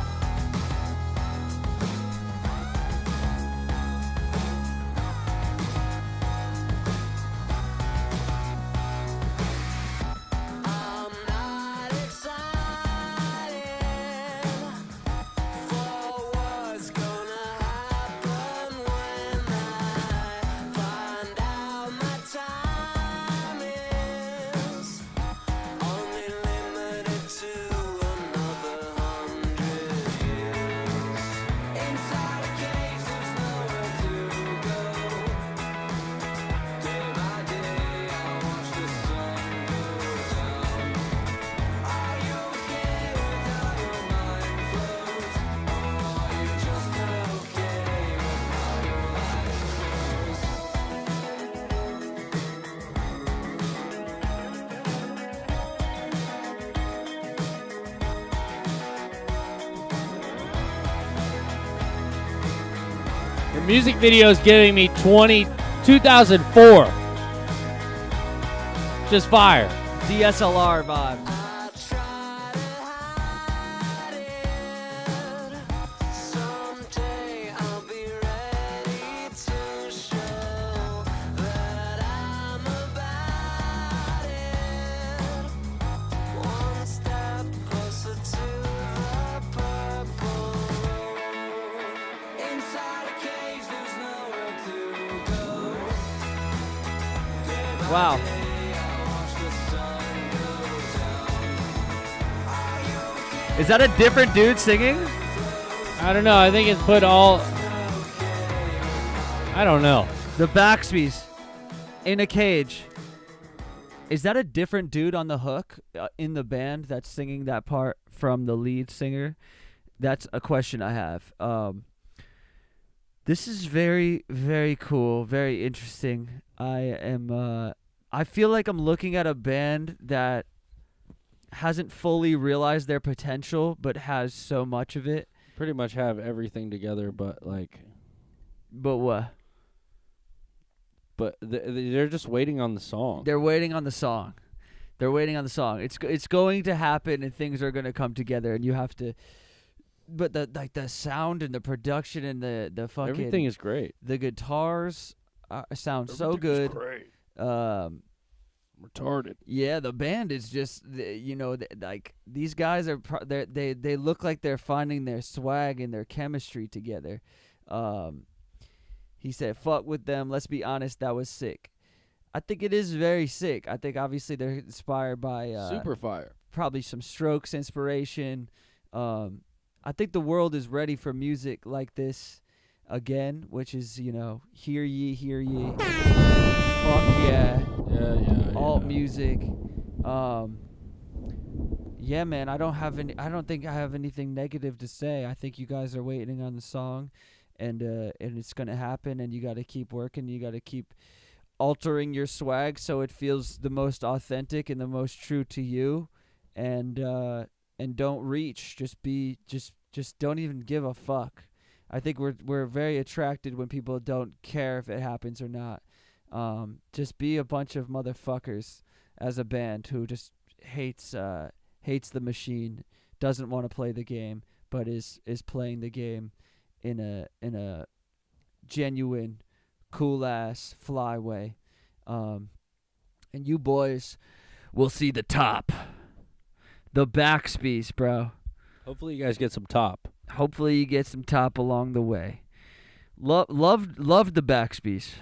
music video is giving me 2004. Just fire. DSLR vibe. Someday I'll be ready to show that I'm about it. One step closer to the purple road. Inside a cage, there's nowhere to go. Wow. Is that a different dude singing? I don't know. I think it's put all... I don't know. The Backspies in a cage. Is that a different dude on the hook in the band that's singing that part from the lead singer? That's a question I have. This is very, very cool, very interesting. I feel like I'm looking at a band that hasn't fully realized their potential, but has so much of it. Pretty much have everything together, but like... But what? But they're just waiting on the song. They're waiting on the song. They're waiting on the song. It's going to happen, and things are going to come together, and you have to... But the sound and the production and the fucking... Everything is great. The guitars sound so good. Great. Retarded. Yeah, the band is just, like these guys are. They look like they're finding their swag and their chemistry together. He said, "Fuck with them. Let's be honest, that was sick." I think it is very sick. I think obviously they're inspired by Super fire. Probably some Strokes inspiration. I think the world is ready for music like this again, which is, hear ye, hear ye. Fuck yeah. Yeah. Alt music. Yeah, man, I don't think I have anything negative to say. I think you guys are waiting on the song, and it's going to happen, and you got to keep working. You got to keep altering your swag so it feels the most authentic and the most true to you, and don't reach. Just don't even give a fuck. I think we're very attracted when people don't care if it happens or not. Just be a bunch of motherfuckers as a band who just hates the machine, doesn't want to play the game, but is playing the game in a genuine, cool ass fly way. And you boys will see the top. The Backspies, bro. Hopefully you guys get some top. Hopefully you get some top along the way. Loved the Backspies.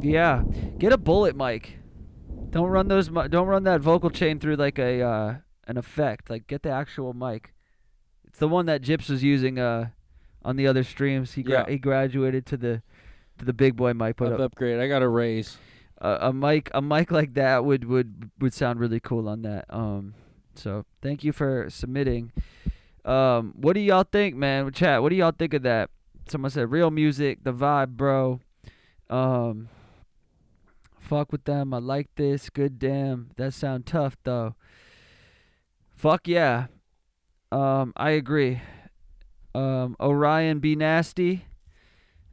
Yeah, get a bullet mic. Don't run that vocal chain through like an effect. Like, get the actual mic. It's the one that Jips was using on the other streams. He graduated to the big boy mic. But upgrade. I got a raise. A mic like that would sound really cool on that. So thank you for submitting. What do y'all think, man? Chat, what do y'all think of that? Someone said real music, the vibe, bro. Fuck with them. I like this. Good damn. That sound tough though. Fuck yeah. I agree. Orion be nasty.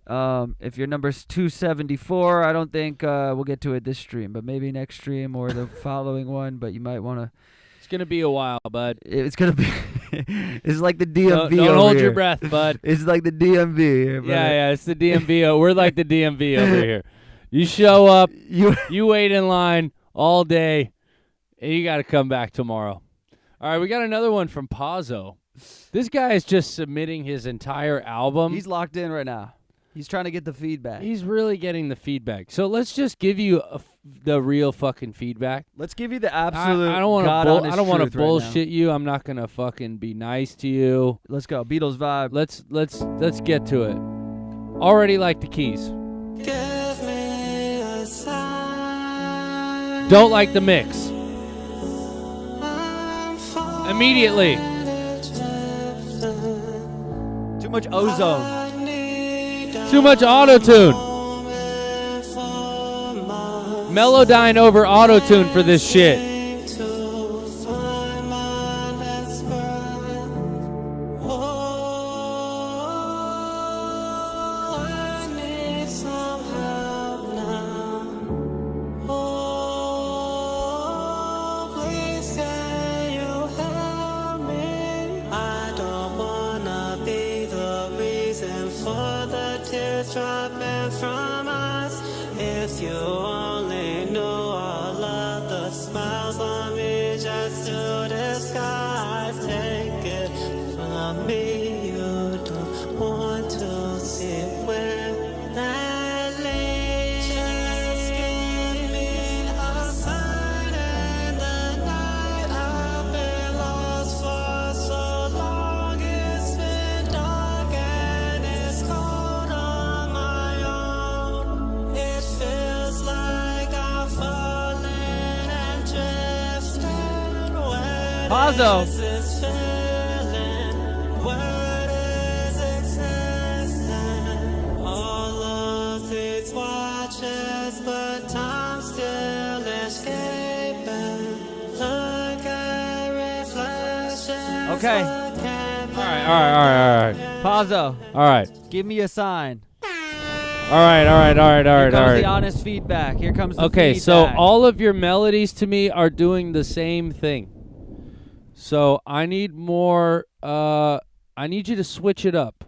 If your number's 274, I don't think we'll get to it this stream, but maybe next stream or the following one. But you might want to. It's gonna be a while, bud. It's gonna be. It's like the DMV. Don't hold here. your breath, bud. It's like the DMV here, bud. Yeah, it's the DMV. We're like the DMV over here. You show up, you wait in line all day, and you got to come back tomorrow. All right, we got another one from Pazzo. This guy is just submitting his entire album. He's locked in right now. He's trying to get the feedback. He's really getting the feedback. So let's just give you the real fucking feedback. Let's give you the absolute. I don't want to bullshit right you. I'm not gonna fucking be nice to you. Let's go, Beatles vibe. Let's get to it. Already like the Keys. Give me a sign. Don't like the mix. Immediately. Too much ozone. Too much auto-tune. Melodyne over auto-tune for this shit. If you only knew all of the smiles on me just to disguise, take it from me. You don't want to see where that leads. Just give me a sign in the night. I've been lost for so long. It's been dark and it's cold on my own. It feels like I'm falling and drifting. Where Pazzo. is this feeling? Where is existence? All of these watches, but time still escaping. Look at reflections. Okay. All right. Pazzo, All right. give me a sign. All right. Here comes the honest feedback. Here comes the Okay, feedback. so all of your melodies to me are doing the same thing. So I need more, I need you to switch it up.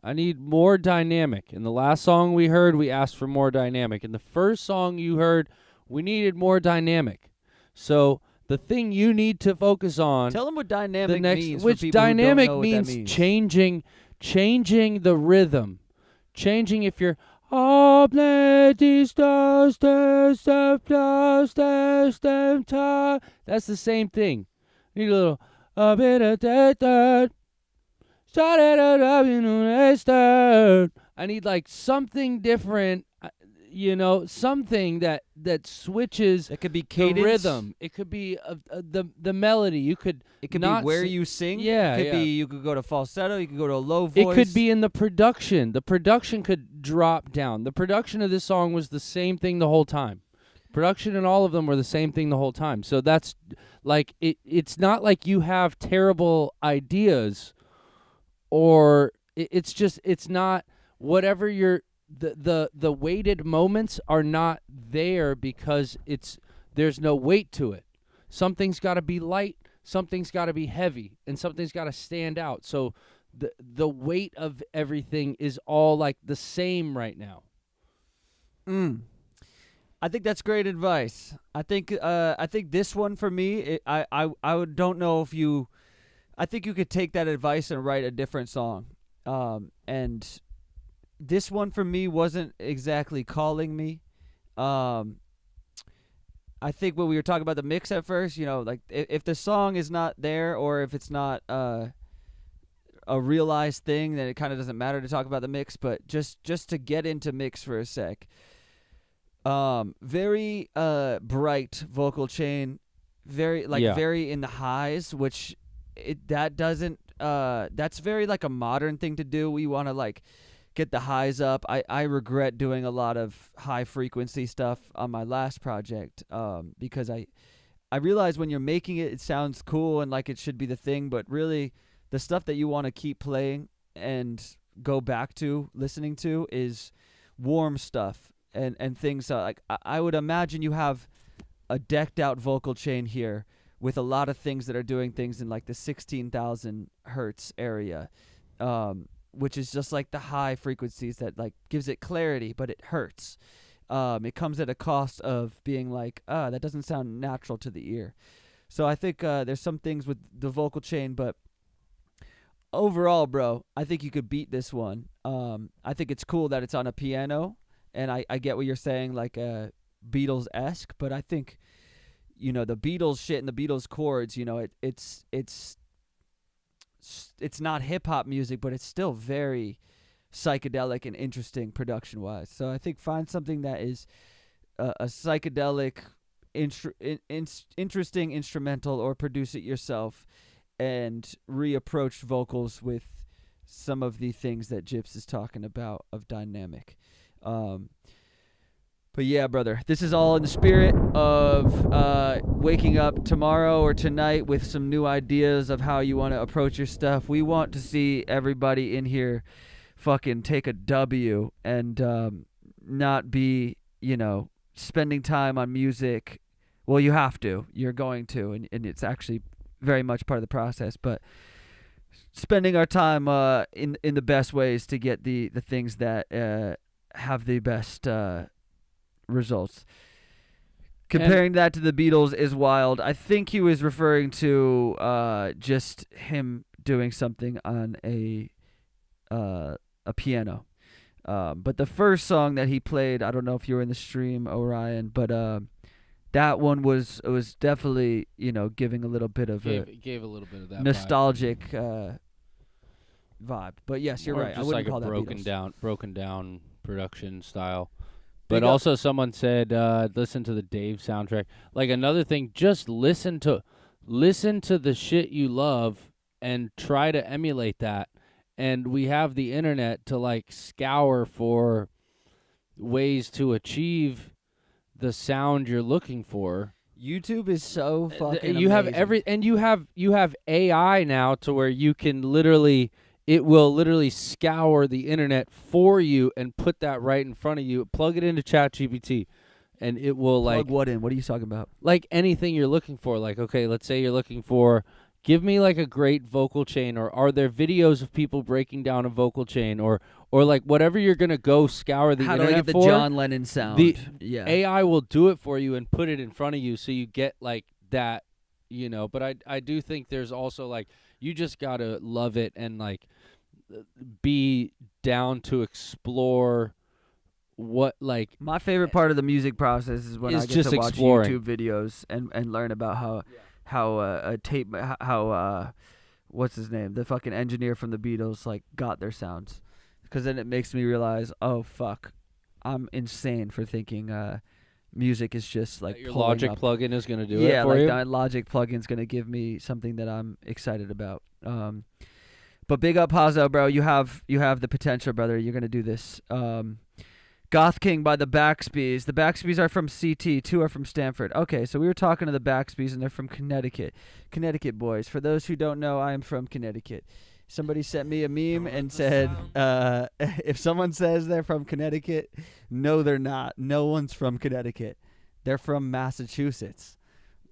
I need more dynamic. In the last song we heard, we asked for more dynamic. In the first song you heard, we needed more dynamic. So the thing you need to focus on, Tell them what dynamic means. which for people dynamic who don't know what that means changing the rhythm. Changing if you're all these stars, that's the same thing. Need a little a bit of that. I need like something different, something that switches It could be the cadence. rhythm. It could be the melody. You could It could not be where sing- you sing. Yeah, It could yeah. be you could go to falsetto. You could go to a low voice. It could be in the production. The production could drop down. The production of this song was the same thing the whole time. Production and all of them were the same thing the whole time. So that's like it's not like you have terrible ideas, or it's not whatever the weighted moments are not there because there's no weight to it. Something's got to be light, something's got to be heavy, and something's got to stand out. So the weight of everything is all like the same right now. I think that's great advice. I think this one for me, don't know if you. I think you could take that advice and write a different song. And this one for me wasn't exactly calling me. I think when we were talking about the mix at first, like if the song is not there or if it's not a realized thing, then it kind of doesn't matter to talk about the mix. But just to get into mix for a sec. Very bright vocal chain, very in the highs, which that's very like a modern thing to do. We want to like get the highs up. I regret doing a lot of high frequency stuff on my last project because I realize when you're making it sounds cool and like it should be the thing, but really the stuff that you want to keep playing and go back to listening to is warm stuff and things like I would imagine you have a decked out vocal chain here with a lot of things that are doing things in like the 16,000 hertz area, which is just like the high frequencies that like gives it clarity, but it hurts. It comes at a cost of being like, that doesn't sound natural to the ear. So I think there's some things with the vocal chain, but overall, bro, I think you could beat this one. I think it's cool that it's on a piano, and I get what you're saying, like Beatles-esque, but I think, the Beatles shit and the Beatles chords, it's not hip-hop music, but it's still very psychedelic and interesting production-wise. So I think find something that is a psychedelic, interesting instrumental, or produce it yourself and reapproach vocals with some of the things that Gyps is talking about of dynamic. But yeah, brother, this is all in the spirit of waking up tomorrow or tonight with some new ideas of how you want to approach your stuff. We want to see everybody in here fucking take a W and not be, spending time on music. Well, you have to. You're going to, and it's actually very much part of the process. But spending our time in the best ways to get the things that have the best results. Comparing that to the Beatles is wild. I think he was referring to just him doing something on a piano. But the first song that he played, I don't know if you were in the stream, Orion, but that one was definitely, giving a little bit of gave a little bit of that nostalgic vibe. But yes, you're Or right. I Just wouldn't like call a that broken down production style. Big But up- also, someone said, listen to the Dave soundtrack. Like another thing, just listen to the shit you love and try to emulate that. And we have the internet to like scour for ways to achieve the sound you're looking for. YouTube is so fucking You have amazing. you have AI now to where you can it will literally scour the internet for you and put that right in front of you. Plug it into ChatGPT, and it will Plug what in? What are you talking about? like anything you're looking for. Like, okay, let's say you're looking for, give me like a great vocal chain, or are there videos of people breaking down a vocal chain, or like whatever you're gonna go scour the How do internet I get the for. John Lennon sound? Yeah. AI will do it for you and put it in front of you, so you get like that, But I do think there's also like you just gotta love it and like be down to explore what like My favorite part of the music process is when Is I get just to watch exploring. YouTube videos and learn about how a tape what's his name, the fucking engineer from the Beatles like got their sounds, because then it makes me realize, oh fuck, I'm insane for thinking music is just like that your pulling Logic up. plugin is gonna do Yeah, it for like you. that Logic plugin's gonna give me something that I'm excited about. But big up Hazo, bro. You have the potential, brother. You're gonna do this. Goth King by the Baxbys. The Baxbys are from CT. 2 are from Stanford. Okay, so we were talking to the Baxbys, and they're from Connecticut. Connecticut boys. For those who don't know, I am from Connecticut. Somebody sent me a meme and said, if someone says they're from Connecticut, no, they're not. No one's from Connecticut. They're from Massachusetts.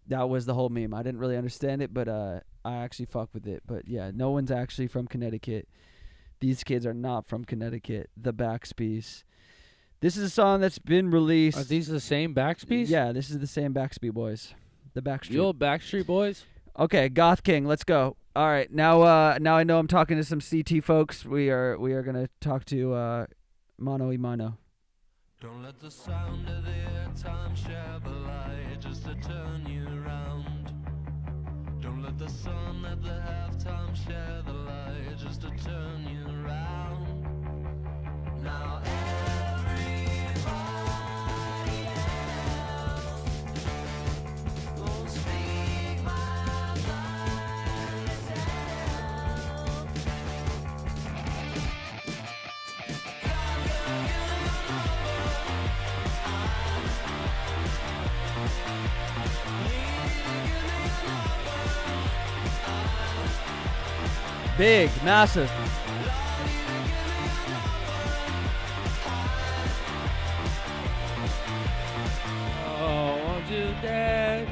That was the whole meme. I didn't really understand it, but I actually fuck with it. But yeah, no one's actually from Connecticut. These kids are not from Connecticut. The Baxbys. This is a song that's been released. Are these the same Baxbys? Yeah, this is the same Baxby boys. The Backstreet. The old Backstreet Boys? Okay, Goth King, let's go. All right, now I know I'm talking to some CT folks. We are gonna talk to Mano y Mano. Don't let the sound of the airtime share the light just to turn you around. Don't let the sun at the halftime share the light just to turn you around. Now everybody else won't speak my mind down. Big, massive. Oh, won't you dare?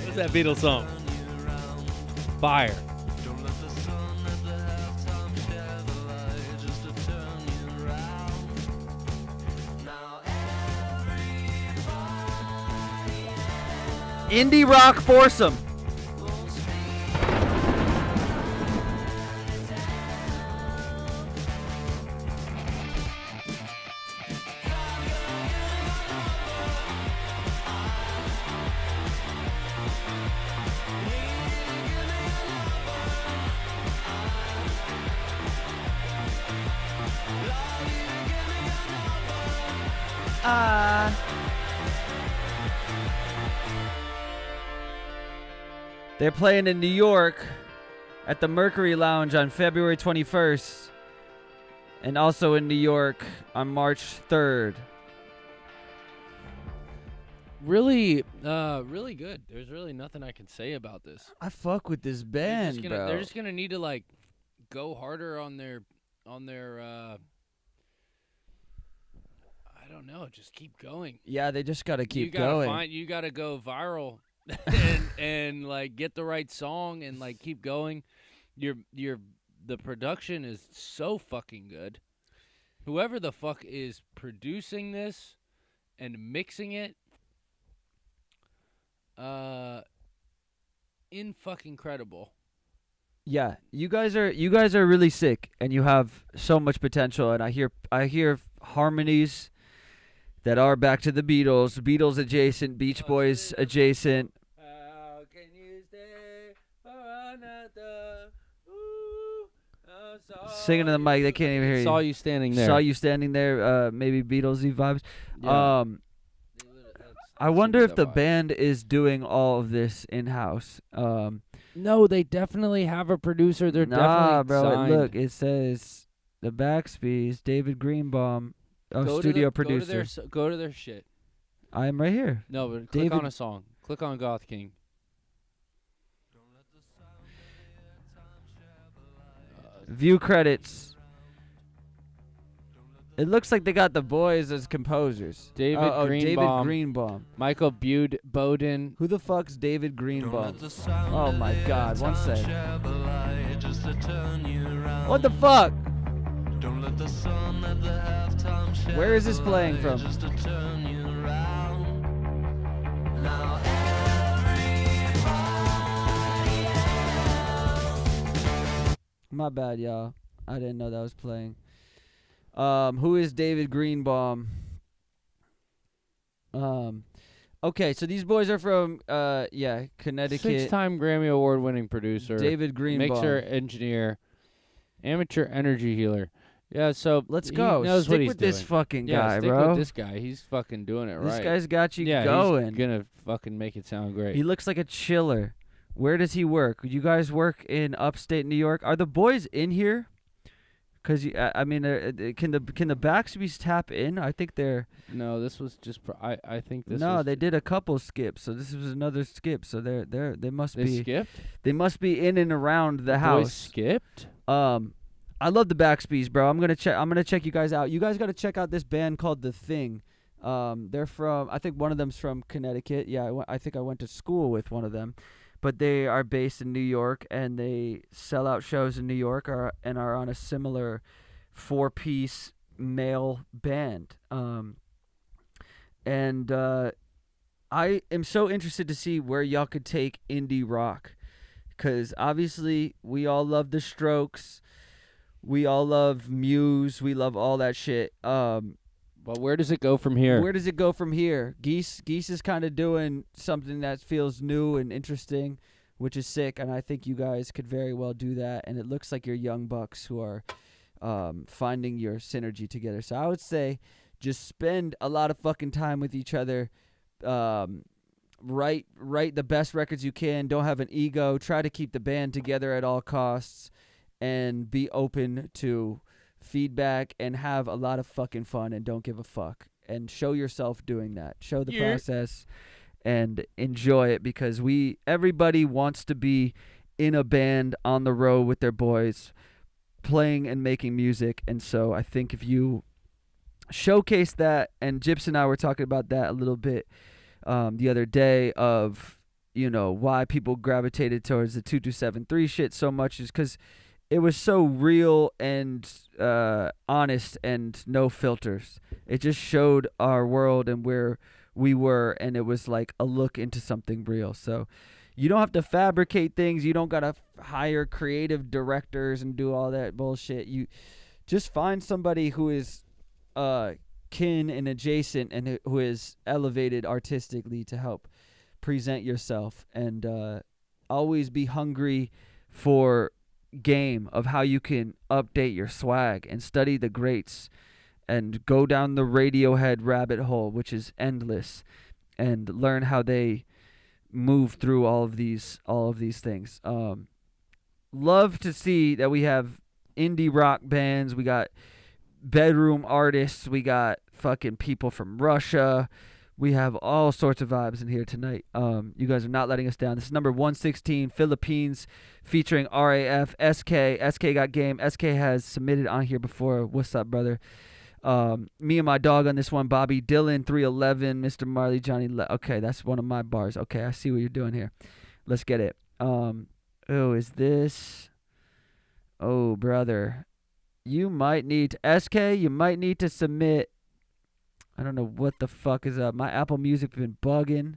What's that Beatles song? Fire. Don't let the sun at the halftime share the light just to turn you around. Now everybody Indie rock foursome. won't speak. They're playing in New York at the Mercury Lounge on February 21st, and also in New York on March 3rd. Really, really good. There's really nothing I can say about this. I fuck with this band, bro. They're just gonna need to like go harder on their I don't know, just keep going. Yeah, they just gotta keep you gotta going. you gotta go viral and like get the right song and like keep going. The production is so fucking good. Whoever the fuck is producing this and mixing it, in fucking credible. Yeah, you guys are really sick, and you have so much potential. And I hear harmonies that are back to the Beatles adjacent, Beach Boys adjacent. How can you stay for another? Ooh, Singing to the mic, they can't even hear you. Saw you standing there. Saw you standing there. Maybe Beatlesy vibes. Yeah. I wonder if the band is doing all of this in house. No, they definitely have a producer. They're Nah, definitely bro. signed. Look, it says the Backspees, David Greenbaum, studio producer. Go to their shit. I am right here. No, but click David- on a song. Click on Goth King. View credits. It looks like they got the boys as composers. David Greenbaum. Greenbaum. Michael Bowden. Who the fuck's David Greenbaum? Oh my God! One sec. What the fuck? Where is this playing from? My bad, y'all. I didn't know that was playing. Who is David Greenbaum? Okay, so these boys are from Connecticut. 6-time Grammy Award winning producer. David Greenbaum. Mixer, engineer, amateur energy healer. Yeah, so Let's he go. knows Stick what he's with doing. this fucking Yeah, guy, stick bro. with this guy. He's fucking doing it right. This guy's got you yeah, going. he's gonna fucking make it sound great. He looks like a chiller. Where does he work? You guys work in upstate New York. Are the boys in here? Cause I mean, can the Backspees tap in? I think they're. No, this was just. I think this. No, was they did a couple skips, so this was another skip. So they must they be. skipped. They must be in and around the house. Boys skipped. I love the Backspees, bro. I'm gonna check you guys out. You guys gotta check out this band called The Thing. They're from. I think one of them's from Connecticut. Yeah, I think I went to school with one of them. But they are based in New York, and they sell out shows in New York and are on a similar 4-piece male band. And I am so interested to see where y'all could take indie rock. Because obviously we all love The Strokes. We all love Muse. We love all that shit. But where does it go from here? Where does it go from here? Geese is kind of doing something that feels new and interesting, which is sick, and I think you guys could very well do that. And it looks like you're young bucks who are finding your synergy together. So I would say just spend a lot of fucking time with each other. Write the best records you can. Don't have an ego. Try to keep the band together at all costs, and be open to feedback and have a lot of fucking fun and don't give a fuck and show yourself doing that. Show the process and enjoy it, because everybody wants to be in a band on the road with their boys playing and making music. And so I think if you showcase that, and Gyps and I were talking about that a little bit the other day, of why people gravitated towards the 2273 shit so much is because it was so real and honest and no filters. It just showed our world and where we were, and it was like a look into something real. So you don't have to fabricate things. You don't got to hire creative directors and do all that bullshit. You just find somebody who is kin and adjacent and who is elevated artistically to help present yourself, and always be hungry for game of how you can update your swag and study the greats and go down the Radiohead rabbit hole, which is endless, and learn how they move through all of these things. Love to see that we have indie rock bands, we got bedroom artists, we got fucking people from Russia. We have all sorts of vibes in here tonight. You guys are not letting us down. This is number 116, Philippines, featuring RAF, SK. SK got game. SK has submitted on here before. What's up, brother? Me and my dog on this one. Bobby Dylan, 311, Mr. Marley, Johnny. Okay, that's one of my bars. Okay, I see what you're doing here. Let's get it. Oh, is this? Oh, brother. You might need SK. You might need to submit. I don't know what the fuck is up. My Apple Music been bugging.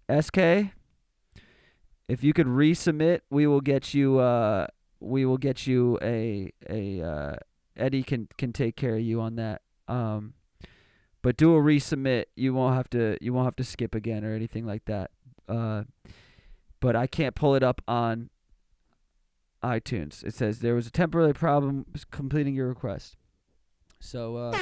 SK, if you could resubmit, we will get you. Eddie can take care of you on that. But do a resubmit. You won't have to skip again or anything like that. But I can't pull it up on iTunes. It says there was a temporary problem completing your request. So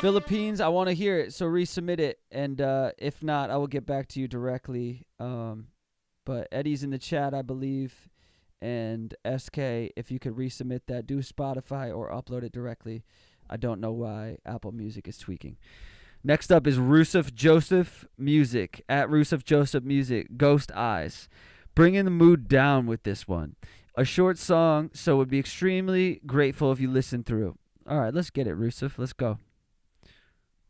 Philippines, I want to hear it, so resubmit it, and if not, I will get back to you directly. But Eddie's in the chat, I believe, and SK, if you could resubmit that, do Spotify or upload it directly. I don't know why Apple Music is tweaking. Next up is Rusef Joseph Music, at Rusef Joseph Music, Ghost Eyes. Bringing the mood down with this one. A short song, so would be extremely grateful if you listen through. All right, let's get it, Rusef. Let's go.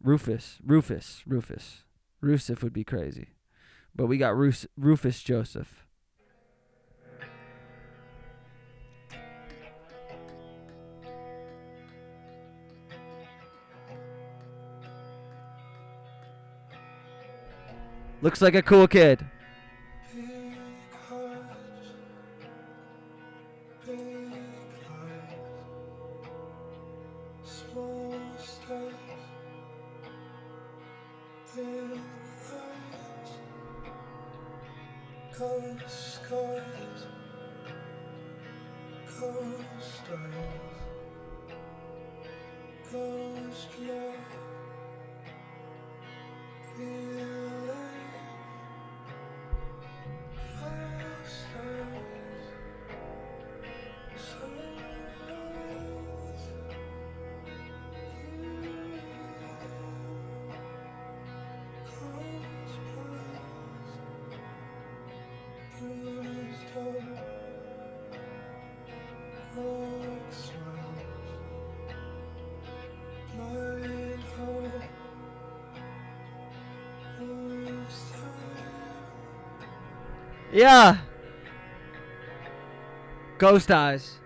Rufus. Rusef would be crazy. But we got Rufus Joseph. Looks like a cool kid. Yeah. Ghost Eyes.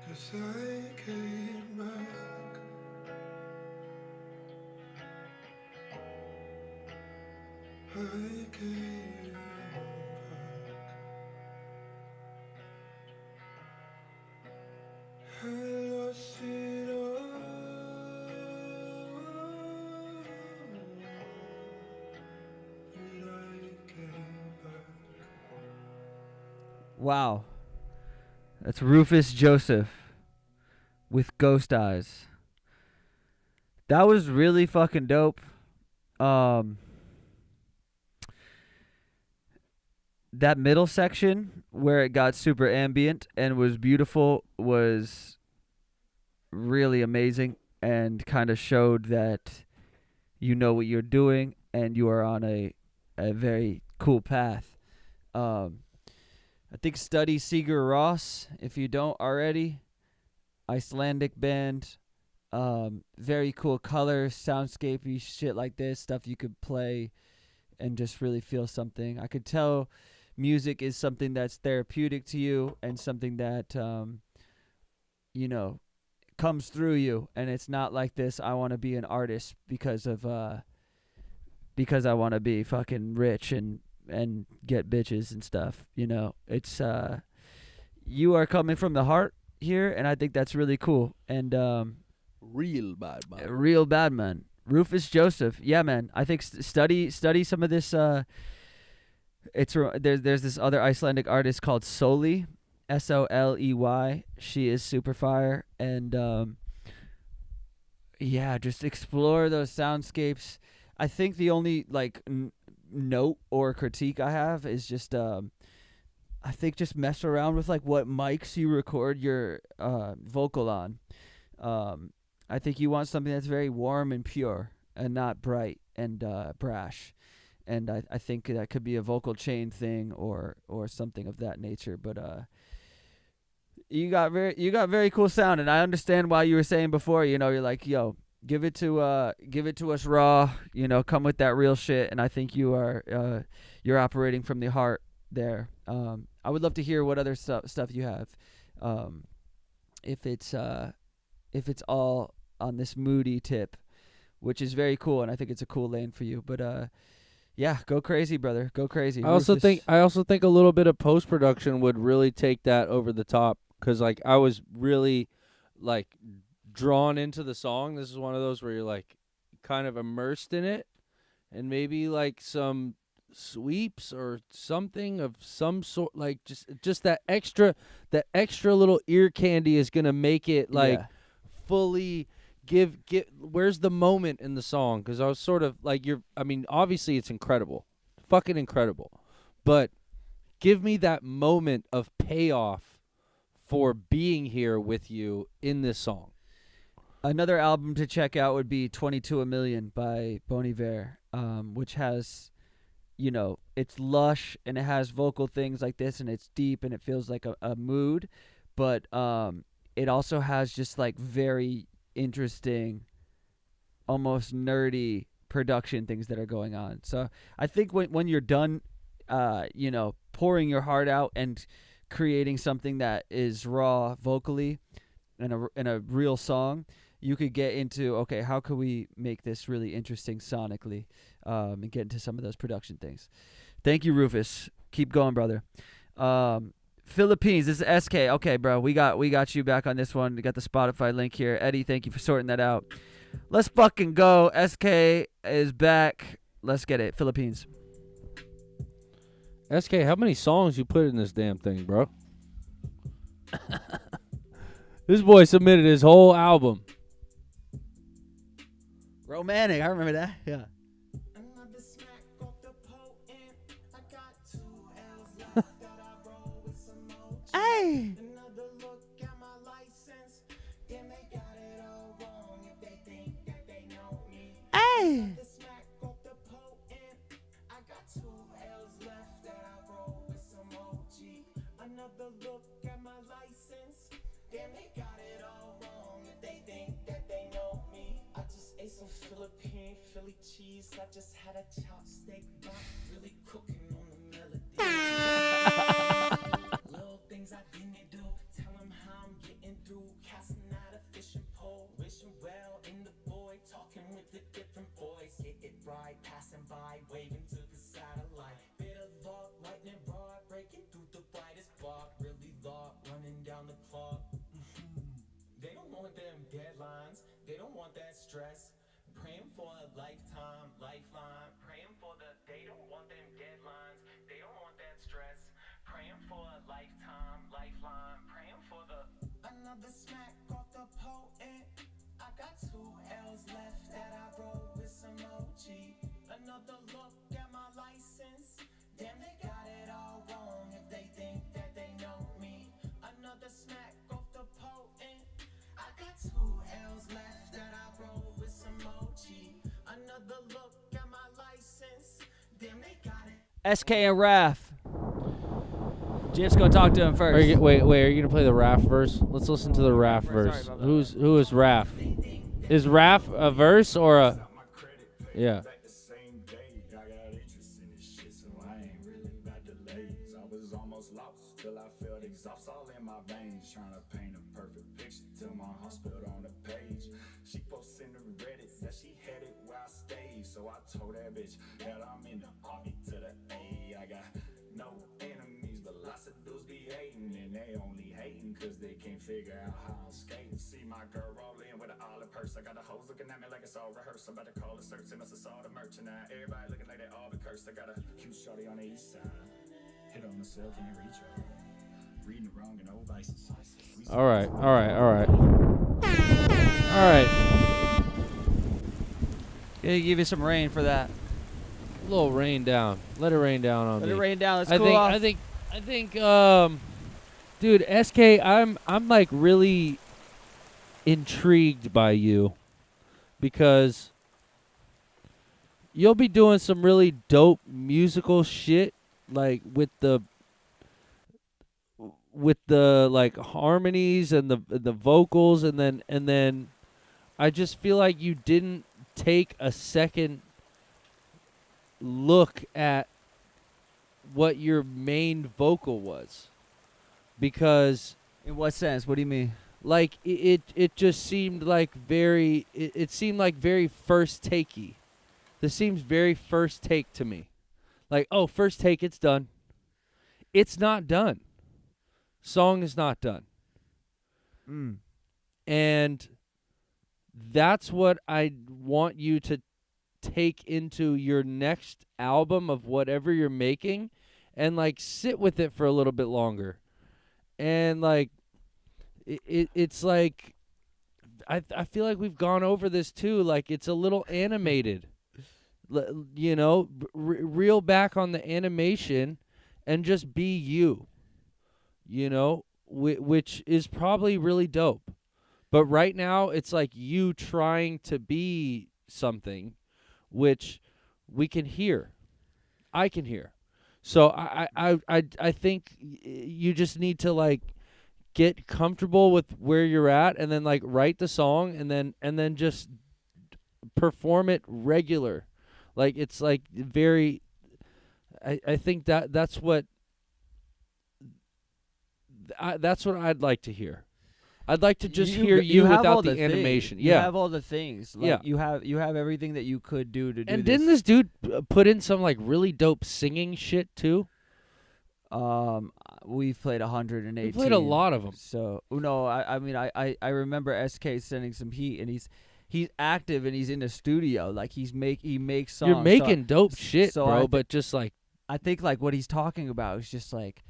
Cause I came back. I came back. I lost it all. But I came back. Wow. That's Rufus Joseph with Ghost Eyes. That was really fucking dope. That middle section where it got super ambient and was beautiful was really amazing and kind of showed that you know what you're doing and you are on a very cool path. I think study Sigur Rós if you don't already. Icelandic band. Very cool colors, soundscapey shit like this, stuff you could play and just really feel something. I could tell music is something that's therapeutic to you and something that you know, comes through you, and it's not like this I want to be an artist because I want to be fucking rich and get bitches and stuff, you know. It's you are coming from the heart here, and I think that's really cool. And Real bad man. real bad man. Rufus Joseph. Yeah, man. I think study some of this. There's this other Icelandic artist called Soli, Soley. She is super fire, and yeah, just explore those soundscapes. I think the only like note or critique I have is just I think just mess around with like what mics you record your vocal on. I think you want something that's very warm and pure and not bright and brash. And I think that could be a vocal chain thing or something of that nature. But you got very cool sound, and I understand why you were saying before. You know, you're like, yo, give it to us raw. You know, come with that real shit. And I think you're operating from the heart there. I would love to hear what other stuff you have. If it's all on this moody tip, which is very cool, and I think it's a cool lane for you. But yeah, go crazy, brother. Go crazy. I also think a little bit of post production would really take that over the top, because like I was really like drawn into the song. This is one of those where you're like kind of immersed in it, and maybe like some sweeps or something of some sort, like just that extra little ear candy is gonna make it like fully give where's the moment in the song, because I was sort of like obviously it's incredible, fucking incredible, but give me that moment of payoff for being here with you in this song. Another album to check out would be 22 a Million by Bon Iver, which has, you know, it's lush and it has vocal things like this and it's deep and it feels like a mood, but it also has just like very interesting, almost nerdy production things that are going on. So I think when you're done, you know, pouring your heart out and creating something that is raw vocally in a real song, you could get into, okay, how could we make this really interesting sonically, and get into some of those production things. Thank you, Rufus. Keep going, brother. Philippines, this is SK. Okay, bro, we got you back on this one. We got the Spotify link here. Eddie, thank you for sorting that out. Let's fucking go. SK is back. Let's get it. Philippines. SK, how many songs you put in this damn thing, bro? This boy submitted his whole album. Romantic, I remember that. Yeah. Hey. Hey. Another look at my license. Damn, they got it all wrong if they think that they know me. I just ate some Philippine Philly cheese. I just had a chopstick. Not really cooking on the melody. Little things I didn't do. Tell them how I'm getting through. Casting out a fishing pole. Wishing well in the void. Talking with a different voice. Hit it right, passing by, waving to the satellite. Bit of luck, lightning rod, breaking through the brightest block. Really luck, running down the clock. They don't want them deadlines. They don't want that stress. Praying for a lifetime, lifeline. Praying for they don't want them deadlines. They don't want that stress. Praying for a lifetime, lifeline. Praying for another smack off the potent. I got 2 L's left that I wrote with some OG. Another look at my license. Damn, they got it all wrong if they think that they know me. Another smack off the potent. I got 2 L's left that I wrote with some OG. Another look at my license. Damn, they got it. SK and Raph. Jim's gonna talk to him first. Are you gonna play the Raph verse? Let's listen to the Raph verse. Who is Raph? Is Raph a verse or a? Yeah. Trying to paint a perfect picture till my heart spilled on the page. She posted in the Reddit that she headed where I stay. So I told that bitch that I'm in the army to the A. I got no enemies, but lots of dudes be hating. And they only hating cause they can't figure out how I'm skating. See my girl roll in with an olive purse. I got the hoes looking at me like it's all rehearsed. I'm about to call the search and must have saw the merchant. Now everybody looking like they all be cursed. I got a cute shorty on the east side. Hit on the cell, can't reach her. reading the wrong and old vices. All right. Yeah, give you some rain for that. A little rain down. Let it rain down on Let me. it rain down. Let's I cool think off. I think dude, SK, I'm like really intrigued by you because you'll be doing some really dope musical shit like with the like harmonies and the vocals and then I just feel like you didn't take a second look at what your main vocal was, because In what sense? What do you mean? like it just seemed like very it seemed like very first takey. This seems very first take to me. Like, oh, first take, it's done. It's not done. Song is not done. And that's what I want you to take into your next album of whatever you're making and like sit with it for a little bit longer. And like it's like I feel like we've gone over this too, like it's a little animated. You know, reel back on the animation and just be you. You know, which is probably really dope. But right now it's like you trying to be something which we can hear. I can hear. So I think you just need to like get comfortable with where you're at and then like write the song and then just perform it regular. Like it's like very I think that's what I'd like to hear. I'd like to just hear you have without all the things. animation. You Yeah. have all the things. Like, Yeah. You have everything that you could do to do And this. didn't this dude put in some like really dope singing shit too? We've played 118. We played a lot of them. So no, I mean I remember SK sending some heat, and he's active and he's in the studio. Like he makes songs. You're making dope shit, so bro. But just like I think like what he's talking about is just like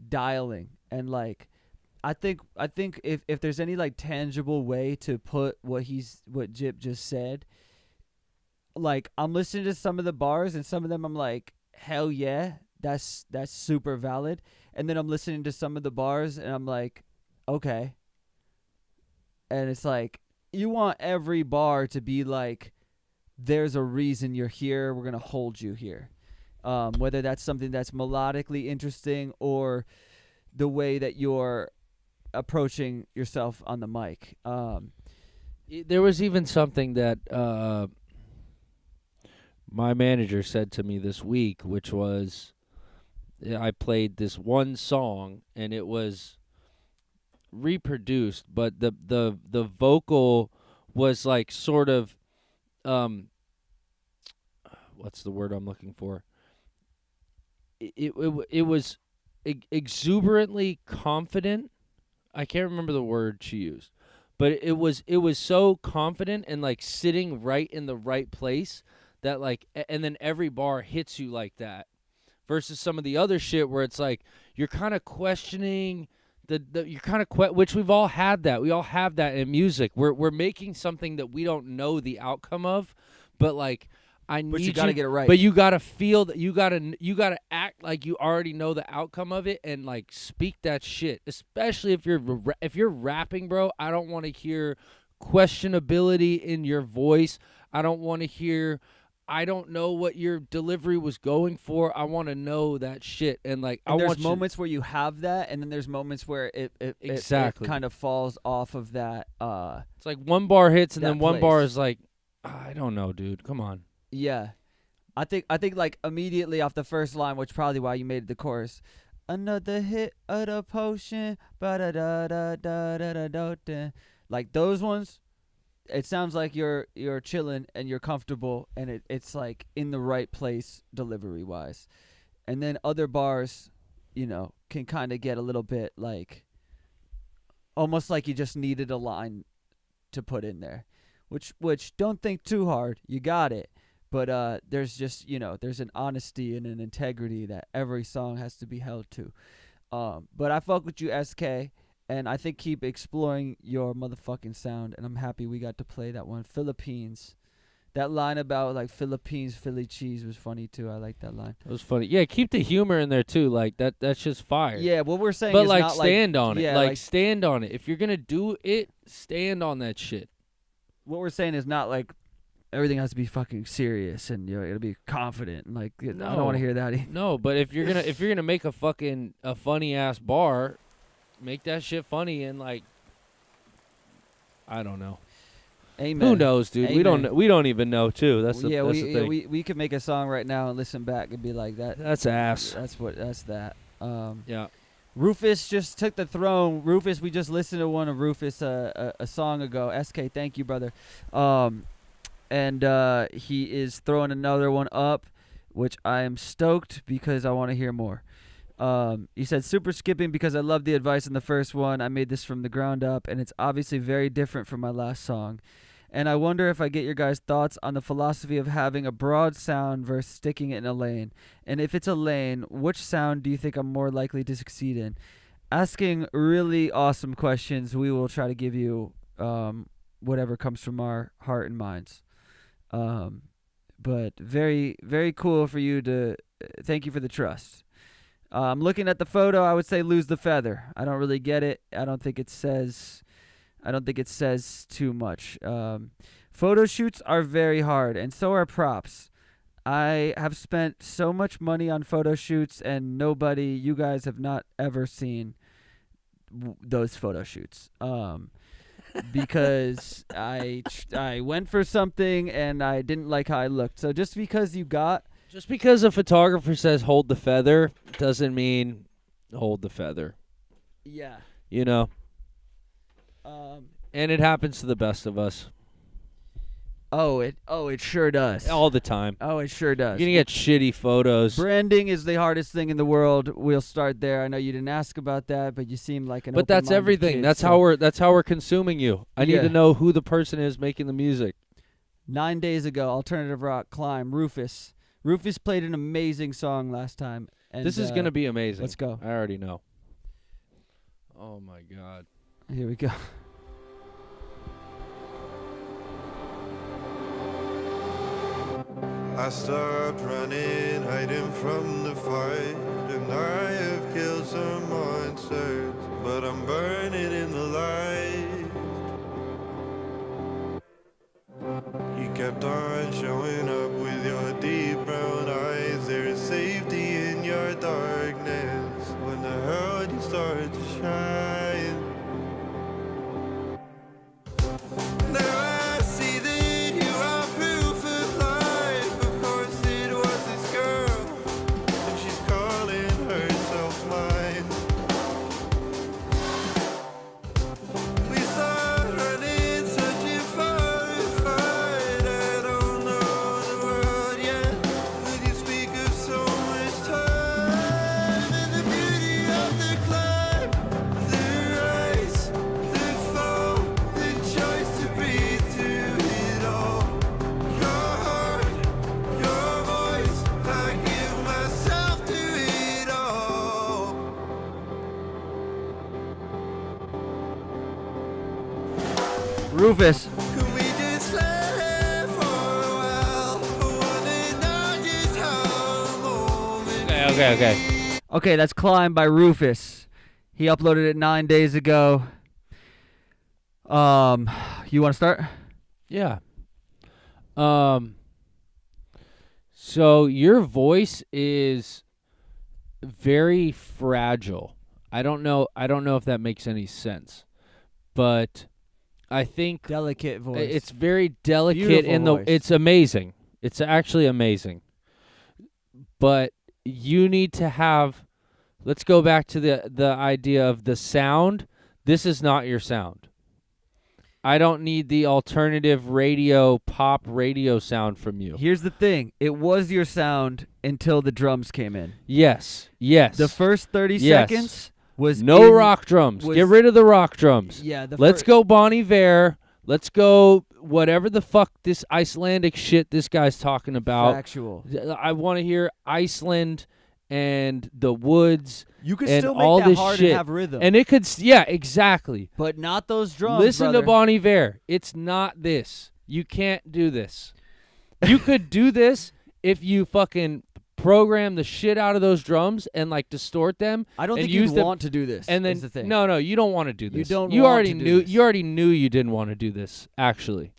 dialing, and like I think if there's any like tangible way to put what Jip just said, like I'm listening to some of the bars and some of them I'm like, hell yeah, that's super valid. And then I'm listening to some of the bars and I'm like, okay. And it's like you want every bar to be like, there's a reason you're here, we're gonna hold you here. Whether that's something that's melodically interesting or the way that you're approaching yourself on the mic. there was even something that my manager said to me this week, which was I played this one song and it was reproduced, but the vocal was like sort of what's the word I'm looking for? It was exuberantly confident. I can't remember the word she used, but it was so confident and like sitting right in the right place that like, and then every bar hits you like that. Versus some of the other shit where it's like you're kind of questioning you're kind of which we've all had that. We all have that in music. We're making something that we don't know the outcome of, but like But you gotta get it right. But you gotta feel that you gotta act like you already know the outcome of it and like speak that shit. Especially if you're rapping, bro. I don't want to hear questionability in your voice. I don't want to hear. I don't know what your delivery was going for. I want to know that shit. And like, and I there's want moments where you have that, and then there's moments where it Exactly. kind of falls off of that. It's like one bar hits and that then one bar place. is like, I don't know, dude. Come on. Yeah, I think like immediately off the first line, which probably why you made it the chorus. Another hit of the potion, ba da da da da da da da. Like those ones, it sounds like you're chilling and you're comfortable, and it's like in the right place delivery wise. And then other bars, can kind of get a little bit like almost like you just needed a line to put in there, which don't think too hard, you got it. But there's just there's an honesty and an integrity that every song has to be held to. But I fuck with you, SK, and I think keep exploring your motherfucking sound. And I'm happy we got to play that one. Philippines. That line about like Philippines, Philly cheese was funny too. I like that line. It was funny. Yeah, keep the humor in there too. Like that's just fire. Yeah, what we're saying But is like not stand on it. yeah, Like stand on it. If you're gonna do it, stand on that shit. what we're saying is not like everything has to be fucking serious and it'll be confident and like I don't want to hear that. No, but if you're gonna make a funny ass bar, make that shit funny and like I don't know. Amen. Who knows, dude? Amen. We don't even know too. That's the that's the thing. we could make a song right now and listen back and be like that. That's ass. That's that. Yeah. Rufus just took the throne. Rufus, we just listened to one of Rufus a song ago. SK, thank you, brother. And he is throwing another one up, which I am stoked because I want to hear more. He said, super skipping because I love the advice in the first one. I made this from the ground up, and it's obviously very different from my last song. And I wonder if I get your guys' thoughts on the philosophy of having a broad sound versus sticking it in a lane. And if it's a lane, which sound do you think I'm more likely to succeed in? Asking really awesome questions. We will try to give you whatever comes from our heart and minds. But very, very cool for you to thank you for the trust. Looking at the photo, I would say lose the feather. I don't really get it. I don't think it says too much. Photo shoots are very hard, and so are props. I have spent so much money on photo shoots, and you guys have not ever seen those photo shoots. Because I went for something and I didn't like how I looked. So just because a photographer says hold the feather doesn't mean hold the feather. Yeah. You know. And it happens to the best of us. It sure does. All the time. Oh, it sure does. You're going to get shitty photos. Branding is the hardest thing in the world. We'll start there. I know you didn't ask about that, but you seem like an But that's open-minded everything. kid, that's how we're consuming you. I need to know who the person is making the music. 9 days ago, Alternative Rock Climb, Rufus. Rufus played an amazing song last time. And this is going to be amazing. Let's go. I already know. Oh, my God. Here we go. I stopped running, hiding from the fight, and I have killed some monsters, but I'm burning in the light. You kept on showing up with your deep brown eyes. There is safety in your darkness. When the hell you start to shine? Now I see that you are proof of life. Of course it was this girl, and she's calling herself mine. We start running, searching for a fight. I don't know the world yet, but you speak of so much time. And the beauty of the climb, the rise, the fall, the choice to breathe through it all. Your heart, your voice, I give myself to it all. Rufus. Could we just laugh for a while? Wanna know just how moment Okay. Okay, that's Climb by Rufus. He uploaded it 9 days ago. You want to start? Yeah. So your voice is very fragile. I don't know if that makes any sense. But I think Delicate voice. it's very delicate Beautiful in the voice. it's amazing. It's actually amazing. But you need to have let's go back to the idea of the sound. This is not your sound. I don't need the alternative radio, pop radio sound from you. Here's the thing. It was your sound until the drums came in. Yes. The first 30 Yes. seconds was No rock drums. Get rid of the rock drums. Yeah. Let's go Bon Iver. Let's go whatever the fuck this Icelandic shit this guy's talking about. Factual. I want to hear Iceland and the woods You could and still all make that this hard shit. and have rhythm. And it could, yeah, exactly. But not those drums, Listen brother. to Bon Iver. It's not this. You can't do this. You could do this if you fucking program the shit out of those drums and like distort them. I don't and think use you'd them, want to do this. And then is the thing. no, you don't want to do this. don't You want already to do knew. this. You already knew you didn't want to do this. Actually,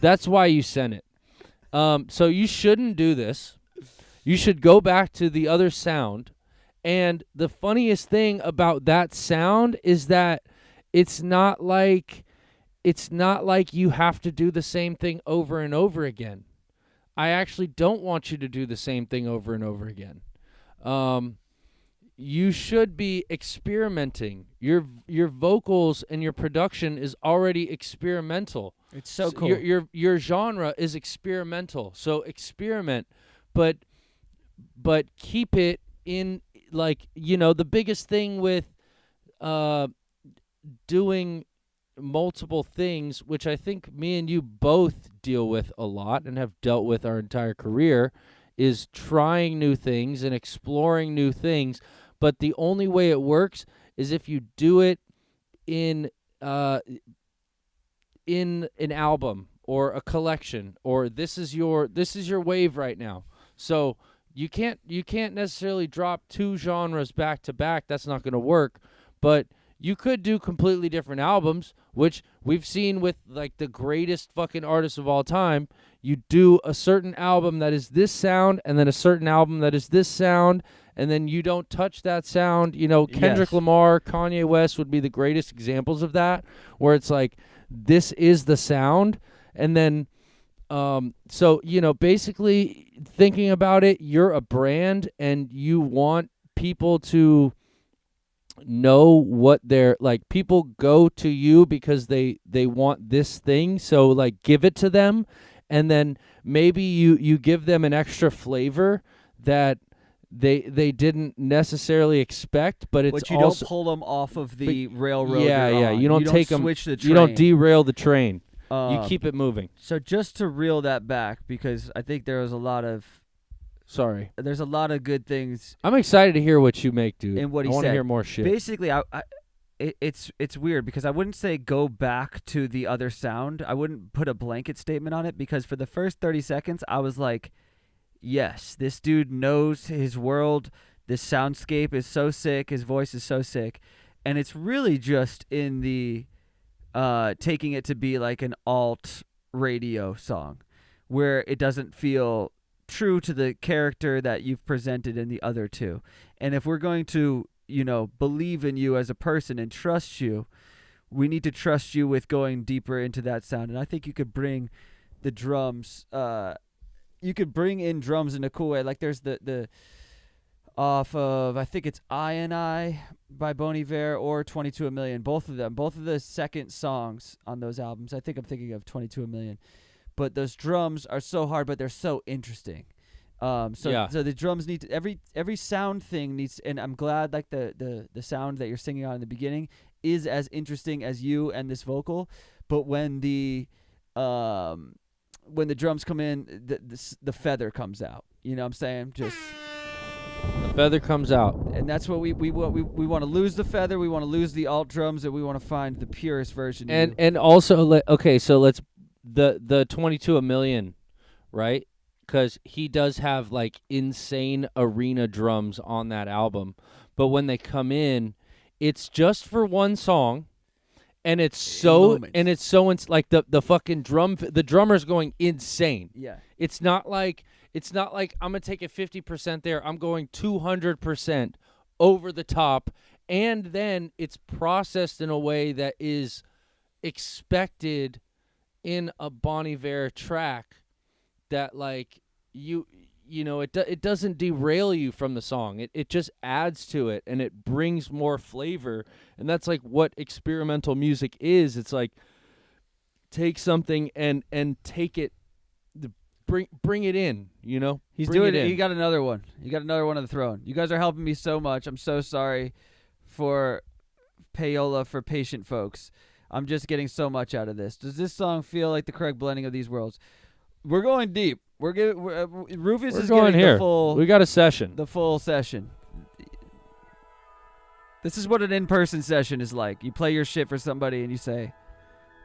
that's why you sent it. So you shouldn't do this. You should go back to the other sound. And the funniest thing about that sound is that it's not like you have to do the same thing over and over again. I actually don't want you to do the same thing over and over again. You should be experimenting. Your vocals and your production is already experimental. It's so cool. Your genre is experimental. So experiment, but keep it in, like, the biggest thing with doing multiple things, which I think me and you both deal with a lot and have dealt with our entire career, is trying new things and exploring new things. But the only way it works is if you do it in an album or a collection, or this is your wave right now. So you can't necessarily drop two genres back to back. That's not going to work. But you could do completely different albums, which we've seen with like the greatest fucking artists of all time. You do a certain album that is this sound, and then a certain album that is this sound, and then you don't touch that sound. Kendrick Yes. Lamar, Kanye West would be the greatest examples of that, where it's like, this is the sound. And then, basically thinking about it, you're a brand and you want people to know what they're like. People go to you because they want this thing, so like give it to them, and then maybe you give them an extra flavor that they didn't necessarily expect, but it's But you also don't pull them off of the railroad. yeah, you're yeah. on. You don't take them. switch the train. You don't derail the train. You Um, keep it moving. So just to reel that back, because I think there's a lot of good things I'm excited to hear what you make, dude. in what he I want said. to hear more shit. Basically, it's weird because I wouldn't say go back to the other sound. I wouldn't put a blanket statement on it, because for the first 30 seconds, I was like, yes, this dude knows his world. This soundscape is so sick. His voice is so sick. And it's really just in the taking it to be like an alt radio song where it doesn't feel true to the character that you've presented in the other two. And if we're going to, believe in you as a person and trust you, we need to trust you with going deeper into that sound. And I think you could bring the drums, you could bring in drums in a cool way. Like there's the off of, I think it's I and I by Bon Iver or 22 A Million. Both of the second songs on those albums. I think I'm thinking of 22 A Million. But those drums are so hard, but they're so interesting. So the drums need to, every sound thing needs, and I'm glad like the sound that you're singing on in the beginning is as interesting as you and this vocal. But when the drums come in, the feather comes out. You know what I'm saying? Just The feather comes out. and that's what we want to lose the feather. We want to lose the alt drums, and we want to find the purest version. of you. And also, okay, so let's the 22 A Million, right? Because he does have like insane arena drums on that album, but when they come in, it's just for one song, and it's so like the fucking the drummer's going insane. Yeah. It's not like I'm gonna take it 50% there. I'm going 200% over the top, and then it's processed in a way that is expected in a Bon Iver track. That like it doesn't derail you from the song. It just adds to it, and it brings more flavor. And that's like what experimental music is. It's like take something and take it. Bring it in, He's Bring doing it it. in. He got another one. He got another one on the throne. You guys are helping me so much. I'm so sorry for payola for patient folks. I'm just getting so much out of this. Does this song feel like the correct blending of these worlds? We're going deep. Rufus We're is going getting here. the full. We got a session. The full session. This is what an in-person session is like. You play your shit for somebody and you say,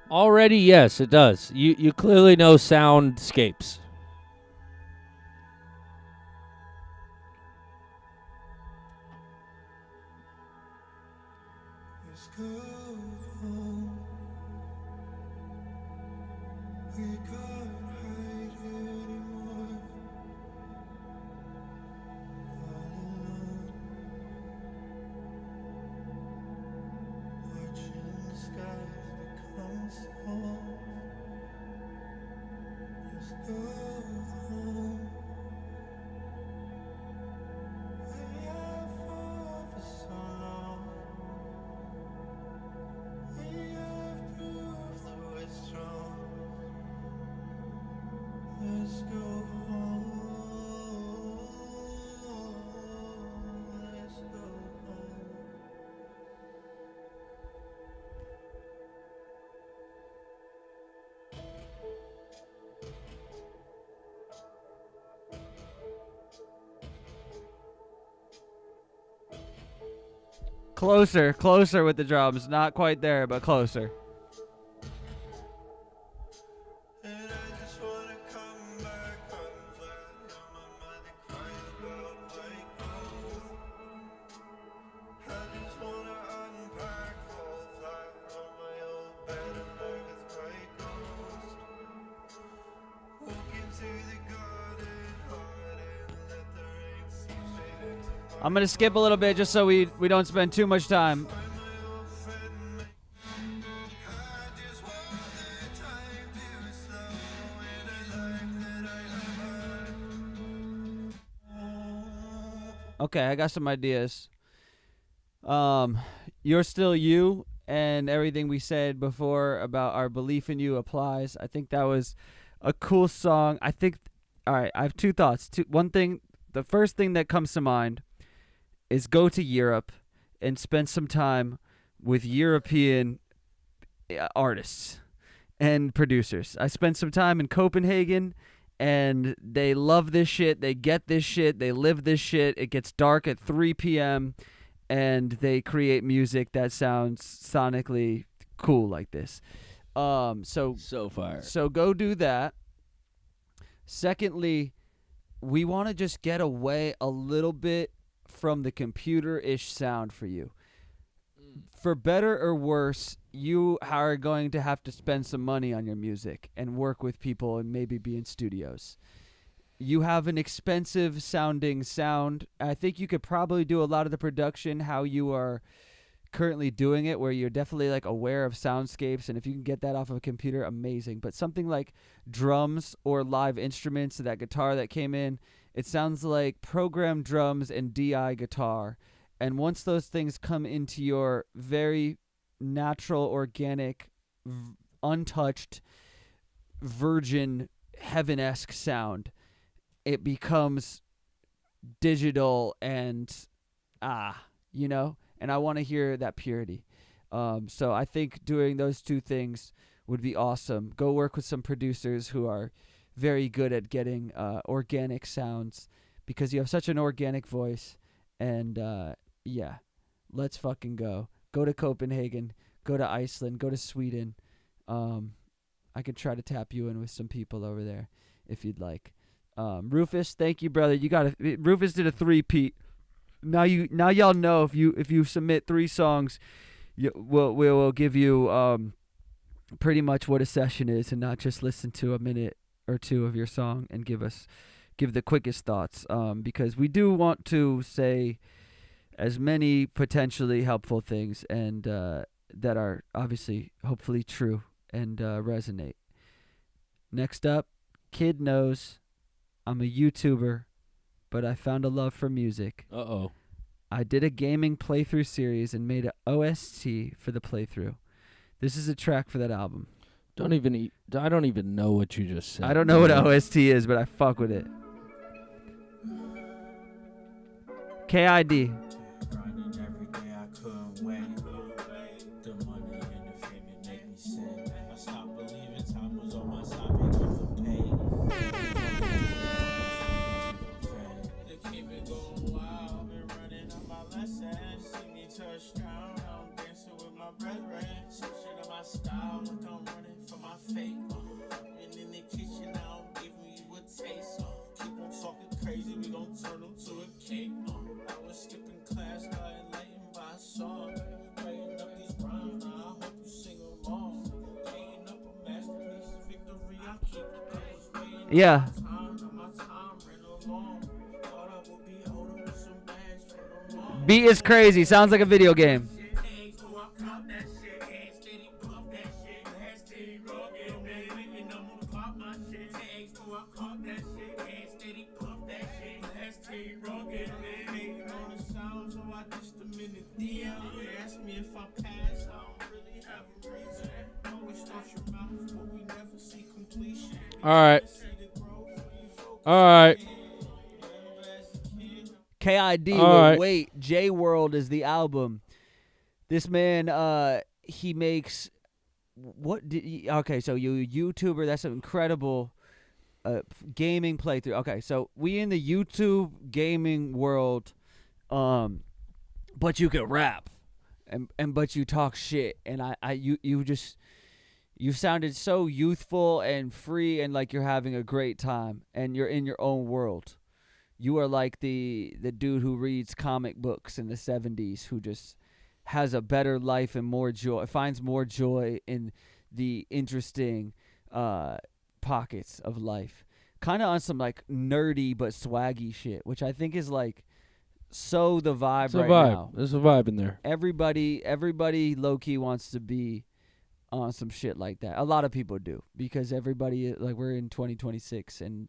Already, yes, it does. You clearly know soundscapes. Let's go home. We can't hide anymore. All alone, watching the skies become small. Let's go home. We have fought for so long. We have proved that we're strong. Let's go home. Let's go home. closer with the drums. Not quite there, but closer. And I just wanna come back unflat. On my mind and cry about my ghost. I just wanna unpack, fall flat on my old bed and lie with my ghost. Walk into the garden hard and let the rain seep straight into my I'm gonna skip a little bit just so we don't spend too much time. old friend. I just want the time to slow in a life that I have. Okay, I got some ideas. You're Still You, and everything we said before about our belief in you applies. I think that was a cool song. I think, all right, I have two thoughts. One thing, the first thing that comes to mind is go to Europe and spend some time with European artists and producers. I spent some time in Copenhagen, and they love this shit. They get this shit. They live this shit. It gets dark at 3 p.m., and they create music that sounds sonically cool like this. So fire. So go do that. Secondly, we want to just get away a little bit from the computer-ish sound for you. For better or worse, you are going to have to spend some money on your music and work with people and maybe be in studios. You have an expensive sounding sound. I think you could probably do a lot of the production how you are currently doing it, where you're definitely like aware of soundscapes, and if you can get that off of a computer, amazing. But something like drums or live instruments, that guitar that came in, it sounds like programmed drums and DI guitar. And once those things come into your very natural, organic, untouched, virgin, heaven-esque sound, it becomes digital and and I want to hear that purity. So I think doing those two things would be awesome. Go work with some producers who are very good at getting organic sounds, because you have such an organic voice. And yeah, let's fucking go. Go to Copenhagen, go to Iceland, go to Sweden. I could try to tap you in with some people over there if you'd like. Rufus, thank you, brother. Rufus did a 3-peat. Now y'all know if you submit 3 songs, we'll give you pretty much what a session is, and not just listen to a minute or two of your song and give the quickest thoughts. Because we do want to say as many potentially helpful things and that are obviously hopefully true and resonate. Next up, Kid knows I'm a YouTuber, but I found a love for music. Uh-oh. I did a gaming playthrough series and made an OST for the playthrough. This is a track for that album. I don't even know what you just said. I don't know what OST is, but I fuck with it. KID. Grinding every day, I couldn't wait. The money and the fame, it make me sick. I stopped believing time was on my side, pick up the pain. fake. And in the kitchen, now I'm giving you a taste. Keep on talking crazy, we gon' turn them to a cake. I was skipping class, got enlightened by a song. Writing up these rhymes, now I hope you sing along. Painting up a masterpiece, victory, I keep the pace. Yeah. Beat is crazy. Sounds like a video game. All right. All right. KID All will right. wait. J World is the album. This man, he makes okay, so you YouTuber, that's an incredible gaming playthrough. Okay, so we in the YouTube gaming world, but you can rap, and but you talk shit, and you sounded so youthful and free and like you're having a great time and you're in your own world. You are like the dude who reads comic books in the 70s who just has a better life and more joy, finds more joy in the interesting pockets of life. Kind of on some like nerdy but swaggy shit, which I think is like so the vibe It's a right vibe. now. There's a vibe in there. Everybody low-key wants to be on some shit like that. A lot of people do because everybody, like, we're in 2026 and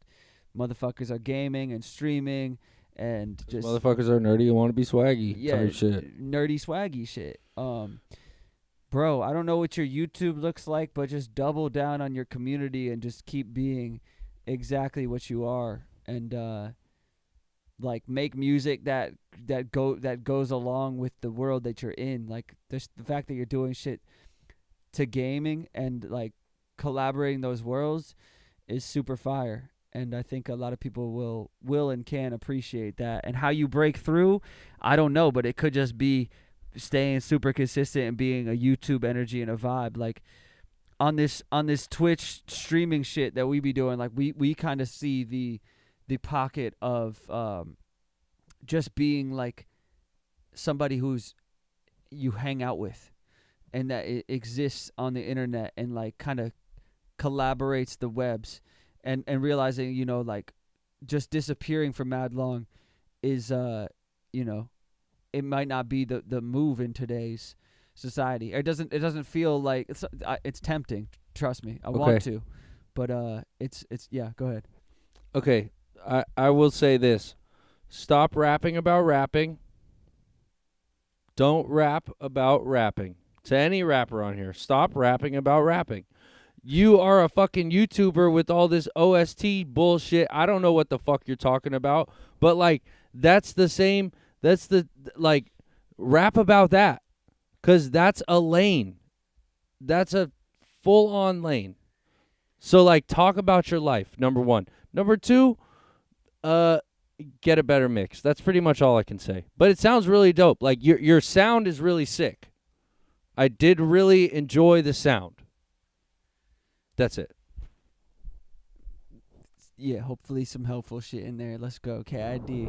motherfuckers are gaming and streaming and just Motherfuckers are nerdy and want to be swaggy. Type shit. nerdy swaggy shit. Bro, I don't know what your YouTube looks like, but just double down on your community and just keep being exactly what you are, and like make music that goes along with the world that you're in. Like the fact that you're doing shit to gaming and like collaborating those worlds is super fire, and I think a lot of people will and can appreciate that. And how you break through, I don't know, but it could just be staying super consistent and being a YouTube energy and a vibe. Like on this Twitch streaming shit that we be doing, like we kind of see the pocket of just being like somebody who's you hang out with, and that it exists on the internet and like kind of collaborates the webs, and realizing, you know, like just disappearing for mad long is you know, it might not be the move in today's society. It doesn't feel like it's tempting. Trust me, I want to, but it's yeah. Go ahead. Okay, I will say this: stop rapping about rapping. Don't rap about rapping. To any rapper on here, stop rapping about rapping. You are a fucking YouTuber with all this OST bullshit. I don't know what the fuck you're talking about, but like that's like rap about that, cuz that's a lane. That's a full on lane. So like talk about your life, number 1. Number 2, get a better mix. That's pretty much all I can say. But it sounds really dope. Like your sound is really sick. I did really enjoy the sound. That's it. Yeah, hopefully some helpful shit in there. Let's go, KID.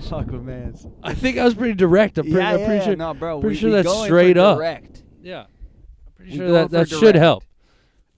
Chocolate Mans. I think I was pretty direct. I'm pretty sure. No, bro, pretty we sure that's going straight for up. Direct. Yeah, I'm pretty We sure going that for should direct. help.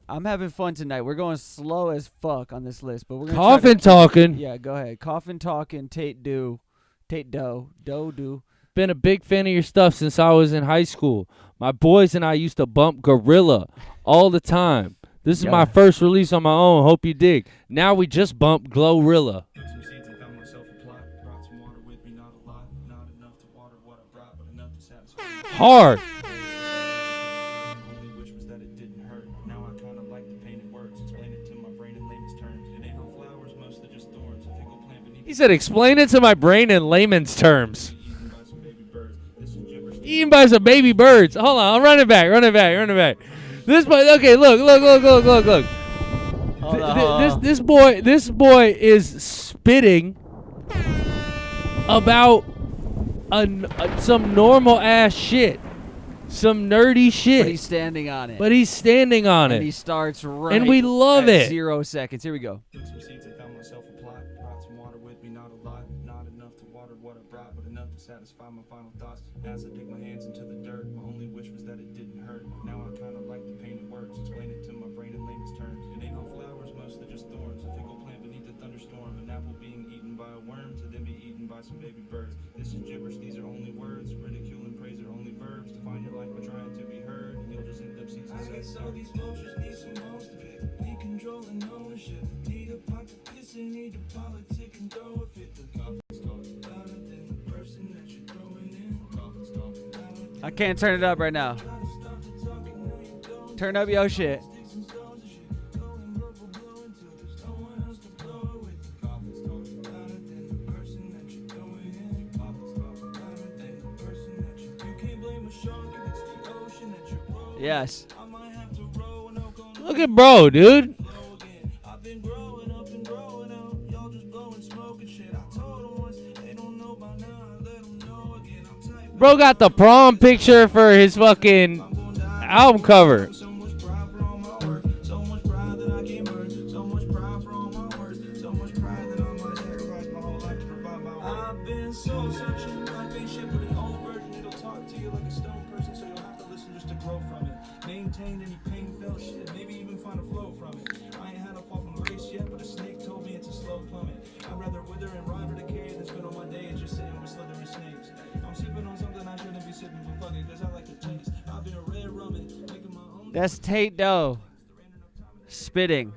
I'm having fun tonight. We're going slow as fuck on this list, but we're gonna Coffin talking. Yeah, go ahead. Coffin talking. Tate do. Been a big fan of your stuff since I was in high school. My boys and I used to bump Gorilla all the time. This is my first release on my own. Hope you dig. Now we just bump Glorilla. Some seeds and found myself a plot. Brought some water with me, not a lot. Not enough to water what I brought, but enough to satisfy me. Hard. Only wish was that it didn't hurt. Now I kinda like the pain it works. Explain it to my brain in layman's terms. It ain't no flowers, mostly just thorns. A fickle plant beneath. He said, explain it to my brain in layman's terms. Eaten by some baby birds. This is gibberish. Eaten by some baby birds. Hold on, I'll run it back. This boy, okay, look. This boy is spitting about some normal ass shit. some nerdy shit. But he's standing on it. But he's standing on and it. he starts right And we love at it. 0 seconds. Here we go. Took some seeds, I found myself a plot. Brought some water with me, not a lot. Not enough to water what I brought, but enough to satisfy my final thoughts. As I dig my hands into the dirt, my only wish was that it didn't hurt. Now I kinda like the pain it works. Explain it to my brain in layman's terms. It ain't all flowers, mostly just thorns. A fickle plant beneath a thunderstorm. An apple being eaten by a worm to then be eaten by some baby birds. This is gibberish, these are only words. Ridicule and praise are only verbs. Define your life by trying to be heard, and you'll just end up seeing success. I guess all these vultures need some homes to pick. Need control and ownership. Need a pot to piss and need a politic and throw a fit. The coffin's talking louder than the person that you're throwing in. Coffin's talking louder. I can't turn it up right now. Turn up your shit. Yes. Look at bro, dude. Bro got the prom picture for his fucking album cover. Maintained any pain, felt shit, maybe even find a flow from it. I ain't had a fall from grace yet, but a snake told me it's a slow plummet. I'd rather wither and rot or decay than spend all my days just sitting with slithering snakes. I'm sipping on something I shouldn't be sipping, but fuck it, cause I like the taste. I've been a red rubbing, making my own. That's Tate Doe. Spitting.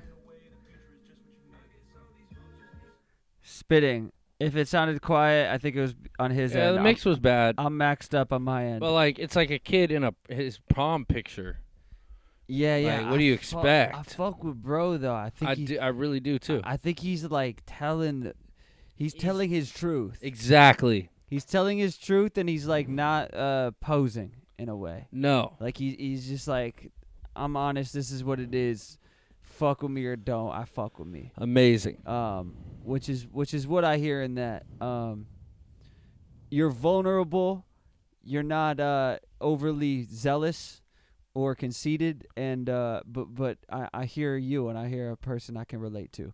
Spitting. If it sounded quiet, I think it was on his end. Yeah, the mix was bad. I'm maxed up on my end. But like, it's like a kid in his prom picture. Yeah. Like, what do you expect? I fuck with bro though. I think I really do too. I think he's like telling his truth. Exactly. He's telling his truth, and he's like not posing in a way. No. Like he's just like, I'm honest. This is what it is. Fuck with me or don't. I fuck with me. Amazing. Which is what I hear in that. You're vulnerable. You're not overly zealous or conceited, and but I hear you, and I hear a person I can relate to,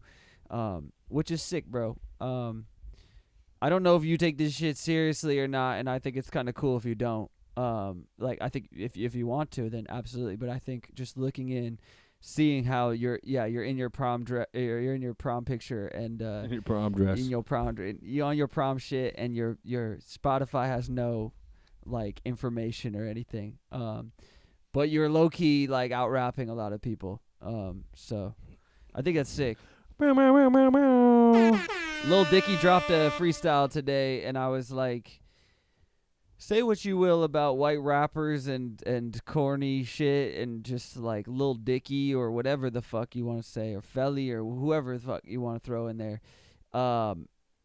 which is sick, bro. I don't know if you take this shit seriously or not, and I think it's kind of cool if you don't. Like I think if you want to, then absolutely. But I think just looking in, seeing how you're in your prom you're in your prom picture, and In your prom dress. in your prom you on your prom shit, and your Spotify has no like information or anything. But you're low key like out rapping a lot of people. So I think that's sick. Lil Dicky dropped a freestyle today, and I was like, say what you will about white rappers and corny shit, and just like Lil Dicky or whatever the fuck you want to say, or Felly or whoever the fuck you want to throw in there.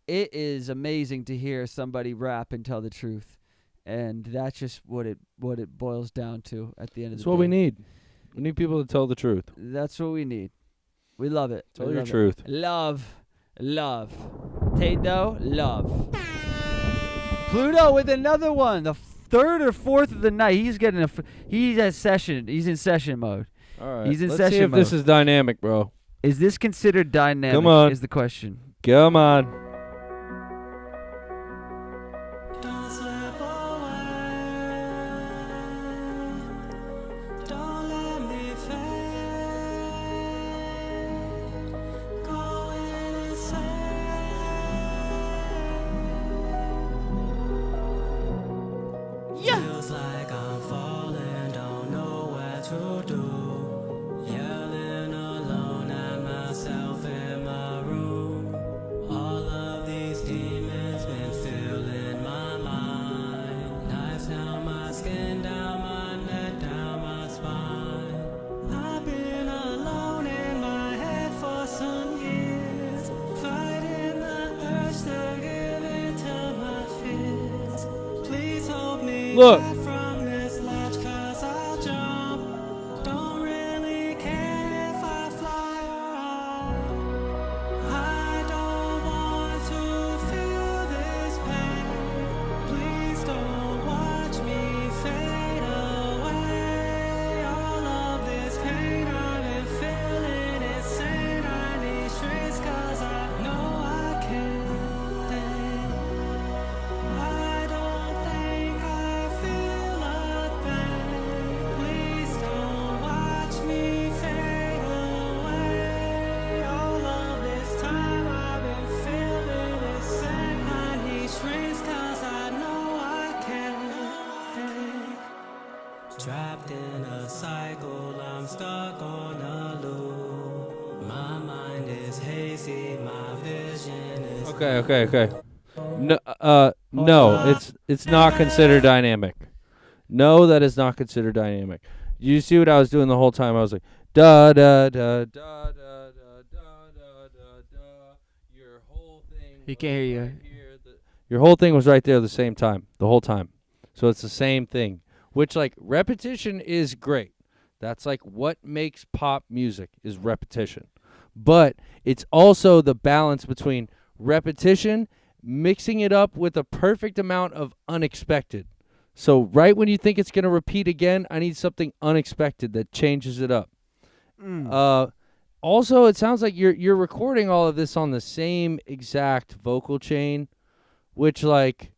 It is amazing to hear somebody rap and tell the truth, and that's just what it boils down to at the end of the day. That's what we need. We need people to tell the truth. That's what we need. We love it. Tell We your love it. truth. Love. Tate-Do, love. Pluto with another one, the third or fourth of the night. He's in session mode. All right. He's in Let's session see if mode. this is dynamic, bro. Is this considered dynamic? Come on. Is the question. Come on. Don't slip away. Don't let me fade. Go insane. Feels like I'm falling, don't know what to do. Yelling alone at myself in my room. All of these demons been filling my mind. Knives down my skin, down my neck, down my spine. I've been alone in my head for some years, fighting the urge to give in to my fears. Please hold me Look. back from this ledge, 'cause I'll jump. Don't really care if I fly or high. I don't want to feel this pain. Please don't watch me fade stuck on a loop. My mind is hazy, my vision is Okay. No, it's not considered dynamic. No, that is not considered dynamic. You see what I was doing the whole time? I was like, da da da da da da da da da da. Your whole thing. He can't hear you. Right here. Your whole thing was right there the same time, the whole time. So it's the same thing. Which, like, repetition is great. That's like what makes pop music is repetition. But it's also the balance between repetition, mixing it up with a perfect amount of unexpected. So right when you think it's going to repeat again, I need something unexpected that changes it up. Also, it sounds like you're recording all of this on the same exact vocal chain, which, like,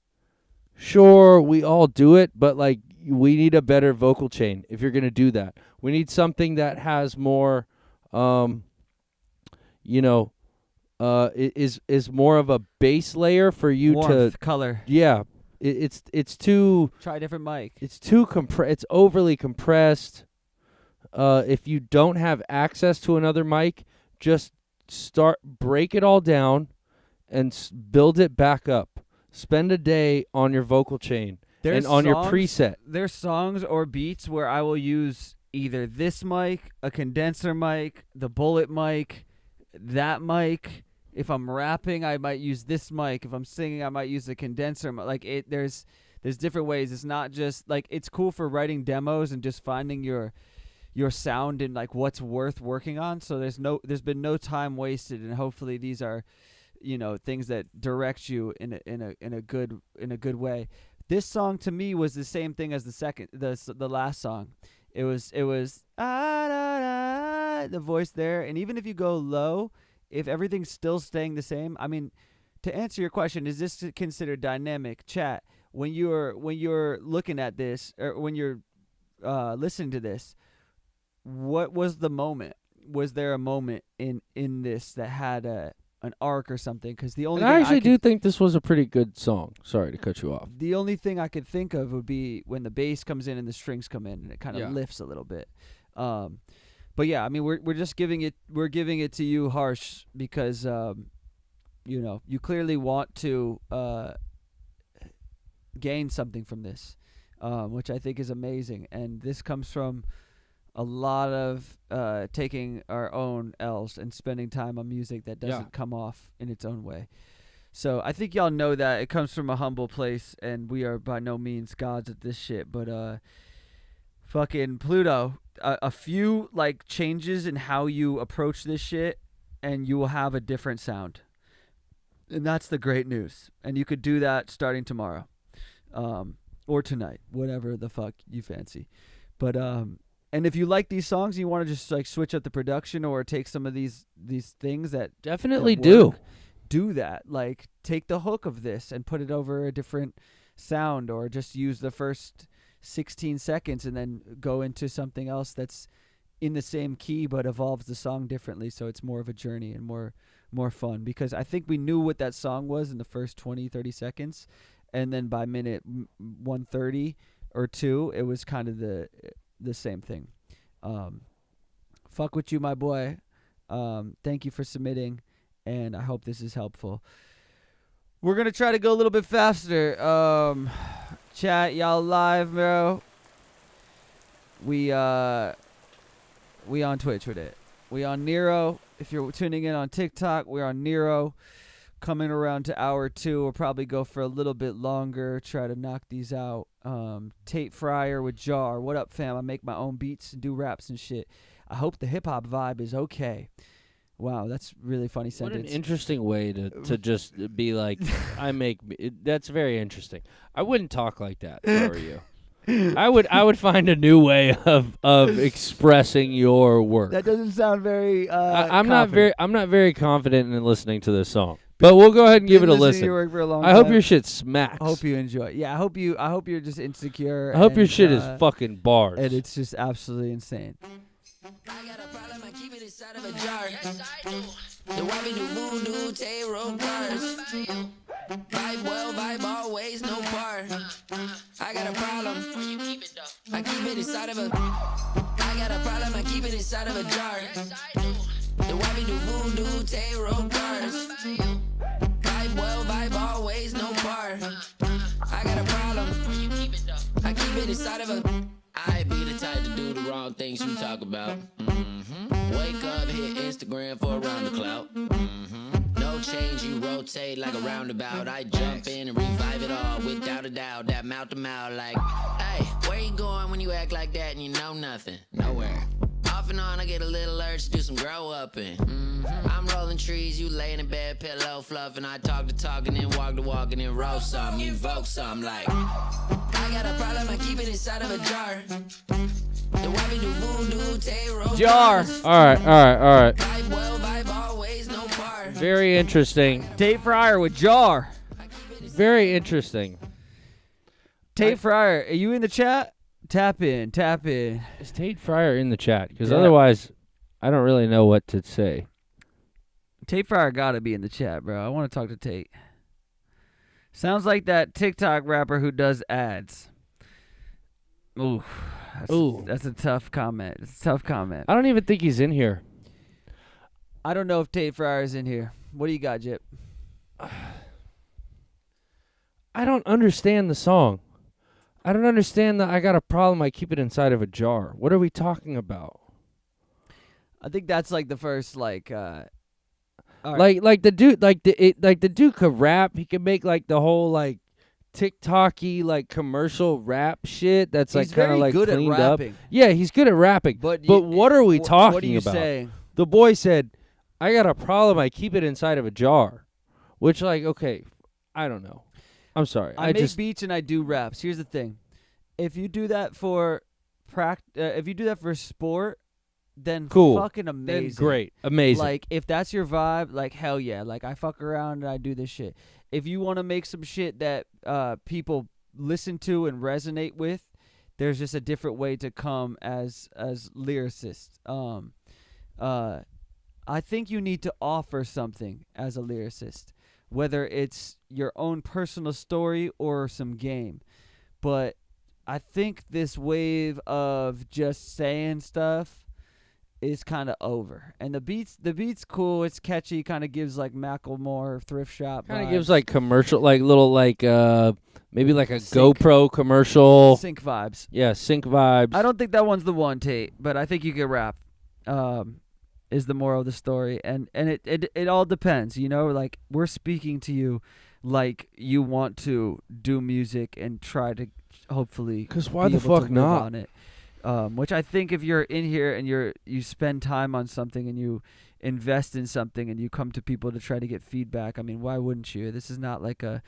sure, we all do it, but, like, we need a better vocal chain if you're going to do that. We need something that has more, is more of a base layer for you Warmth, to color. Yeah, it's too. Try a different mic. It's too It's overly compressed. If you don't have access to another mic, just break it all down, and build it back up. Spend a day on your vocal chain and on your preset. There's songs or beats where I will use either this mic, a condenser mic, the bullet mic, that mic. If I'm rapping, I might use this mic. If I'm singing, I might use a condenser mic. Like there's different ways. It's not just like it's cool for writing demos and just finding your sound and like what's worth working on. So there's been no time wasted, and hopefully these are, things that direct you in a good way. This song to me was the same thing as the last song. It was the voice there, and even if you go low, if everything's still staying the same, I mean, to answer your question, is this considered dynamic? Chat, when you're looking at this or when you're listening to this, what was the moment? Was there a moment in this that had an arc or something? Because the only I do think this was a pretty good song. Sorry to cut you off. The only thing I could think of would be when the bass comes in and the strings come in, and it kind of lifts a little bit. But yeah, I mean, we're just giving it to you harsh because you clearly want to gain something from this, which I think is amazing. And this comes from a lot of taking our own L's and spending time on music that doesn't come off in its own way. So I think y'all know that it comes from a humble place, and we are by no means gods at this shit. But fucking Pluto, a few like changes in how you approach this shit, and you will have a different sound. And that's the great news. And you could do that starting tomorrow, or tonight, whatever the fuck you fancy. But and if you like these songs, and you want to just like switch up the production or take some of these things that definitely do that. Like take the hook of this and put it over a different sound, or just use the first 16 seconds and then go into something else that's in the same key but evolves the song differently, so it's more of a journey and more fun. Because I think we knew what that song was in the first 20-30 seconds, and then by minute 130 or 2 it was kind of the same thing. Fuck with you, my boy. Thank you for submitting, and I hope this is helpful. We're gonna try to go a little bit faster. Chat, y'all live, bro. We on Twitch with it. We on Nero. If you're tuning in on TikTok, we're on Nero. Coming around to hour 2. We'll probably go for a little bit longer. Try to knock these out. Tate Fryer with Jar. What up, fam? I make my own beats and do raps and shit. I hope the hip hop vibe is okay. Wow, that's really funny sentence. What an interesting way to just be like, that's very interesting. I wouldn't talk like that if I were you. I would find a new way of expressing your work. That doesn't sound very I'm not very confident in listening to this song. But we'll go ahead and give it a listen. I hope your shit smacks. I hope you enjoy it. Yeah, I hope you're just insecure. I hope your shit is fucking bars. And it's just absolutely insane. I got a problem, I keep it inside of a jar. Yes, I do. The wifey do voodoo, tarot cards. Vibe well, vibe always, no part. I got a problem. Where you keep it though? I keep it inside of a. I I got a problem, I keep it inside of a jar. The why we do voodoo, tarot cards. Vibe well, vibe always, no bar. I got a problem, I keep it inside of a. I be the type to do the wrong things you talk about. Wake up, hit Instagram for a round of clout. No change, you rotate like a roundabout. I jump in and revive it all without a doubt. That mouth to mouth like, hey, where you going when you act like that and you know nothing? Nowhere. Off and on, I get a little urge to do some grow upping. I'm rolling trees, you laying in bed, pillow fluffing. I talk the talk and then walk the walk and then roll some, invoke some like. I got a problem, I keep it inside of a jar. The why we do voodoo, tarot Jar. All right. Vibe well, vibe always, no bar. Very interesting. Tate Fryer with Jar. Very interesting. Tate Fryer, are you in the chat? Tap in. Is Tate Fryer in the chat? Because Yeah. otherwise, I don't really know what to say. Tate Fryer gotta be in the chat, bro. I want to talk to Tate. Sounds like that TikTok rapper who does ads. Ooh. That's a tough comment. It's a tough comment. I don't even think he's in here. I don't know if Tate Fryer's in here. What do you got, Jip? I don't understand the song. I don't understand that I got a problem, I keep it inside of a jar. What are we talking about? I think that's like the first all right. Like the dude the dude could rap. He could make like the whole like TikTok-y like commercial rap shit that's like He's kind of very like good at cleaned up. rapping. Yeah, he's good at rapping. But what are we talking what are you about? saying? The boy said, "I got a problem, I keep it inside of a jar." Which like, okay, I don't know. I'm sorry. I make beats and I do raps. Here's the thing: if you do that for if you do that for sport, then cool, fucking amazing, then great, amazing. Like if that's your vibe, like hell yeah. Like I fuck around and I do this shit. If you want to make some shit that people listen to and resonate with, there's just a different way to come as lyricists. I think you need to offer something as a lyricist, whether it's your own personal story or some game. But I think this wave of just saying stuff is kind of over. And the beat's cool, it's catchy, kind of gives like Macklemore thrift shop kind of vibes. gives like commercial, like little like maybe like a Sync. GoPro commercial. Sync vibes. Yeah, sync vibes. I don't think that one's the one, Tate, but I think you can rap. Is the moral of the story, and it all depends, you know. Like we're speaking to you, like you want to do music and try to hopefully. 'Cause why be the able to fuck live not? on it. Which I think if you're in here and you spend time on something and you invest in something and you come to people to try to get feedback, I mean, why wouldn't you? This is not like a.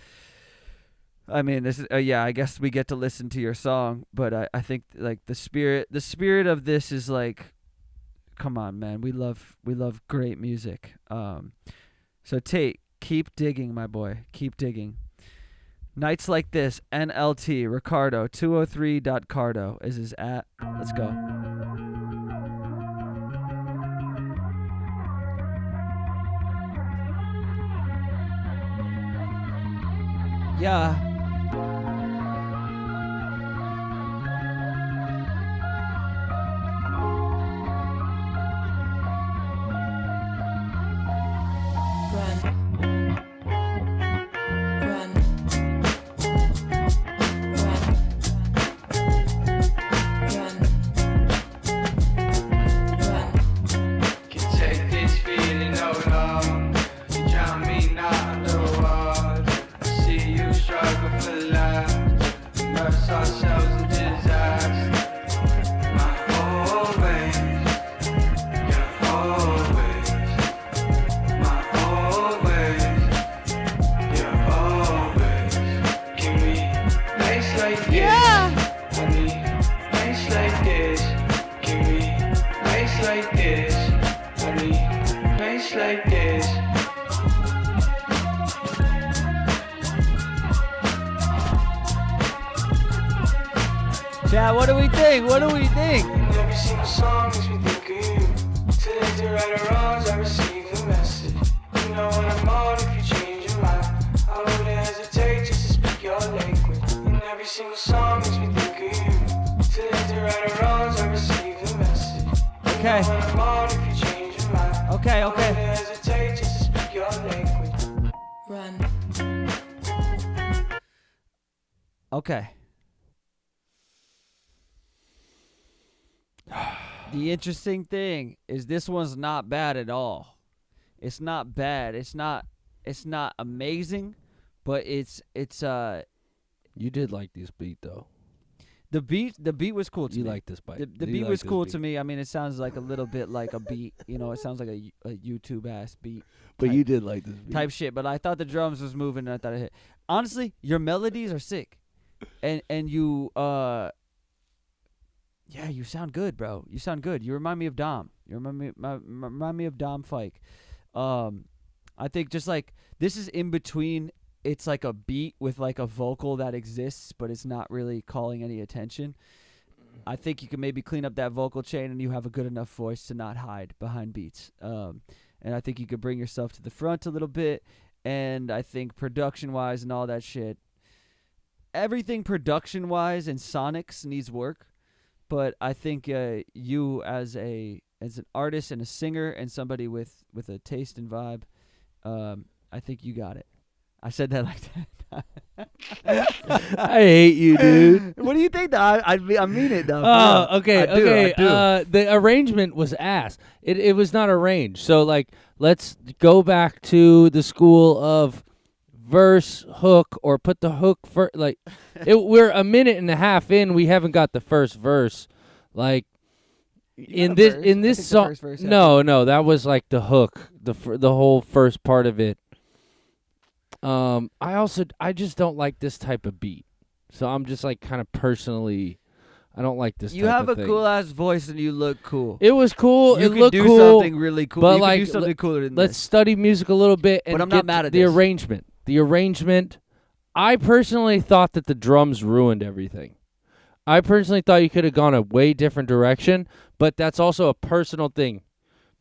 I mean, this is yeah. I guess we get to listen to your song, but I think like the spirit of this is like. Come on, man. We love great music. So Tate, keep digging, my boy. Keep digging. Nights like this, NLT, Ricardo, 203.cardo is his at. Let's go. Yeah. Chat, what do we think? What do we think? Every single song makes me think of you. Today to right or wrongs, I receive the message. You know what I'm on if you change your mind. I wouldn't hesitate just to speak your language. And every single song makes me think of you. Today to right or wrongs, I receive the message. Okay. Okay, okay. Hesitate just to speak your language. Run. Okay. The interesting thing is this one's not bad at all. It's not bad. It's not amazing, but it's You did like this beat though. the beat was cool to You me. like this beat. The beat was cool to me. I mean, it sounds like a little bit like a beat, you know, it sounds like a YouTube ass beat. But type- you did like this beat. type shit, but I thought the drums was moving and I thought it hit. Honestly, your melodies are sick. And you yeah, you sound good, bro. You sound good. You remind me of Dom. You remind me of Dom Fike. I think just like this is in between. It's like a beat with like a vocal that exists, but it's not really calling any attention. I think you can maybe clean up that vocal chain, and you have a good enough voice to not hide behind beats. And I think you could bring yourself to the front a little bit. And I think production-wise and all that shit, everything production-wise and sonics needs work. But I think you as an artist and a singer and somebody with a taste and vibe, I think you got it. I said that like that. I hate you, dude. What do you think, though? I mean it, though. Oh, okay, I do, okay. I do. The arrangement was ass. It was not arranged. So like, let's go back to the school of verse, hook, or put the hook first. Like, we're a minute and a half in. We haven't got the first verse. Like, in this song. No, that was like the hook, the whole first part of it. I just don't like this type of beat. So I'm just like kind of personally, I don't like this. You type have of a thing. cool ass voice and you look cool. It was cool. You It could looked do cool. something really cool. But You like, could do something cooler than let's this. study music a little bit and But I'm not get mad at the this. arrangement. The arrangement. I personally thought that the drums ruined everything. I personally thought you could have gone a way different direction, but that's also a personal thing.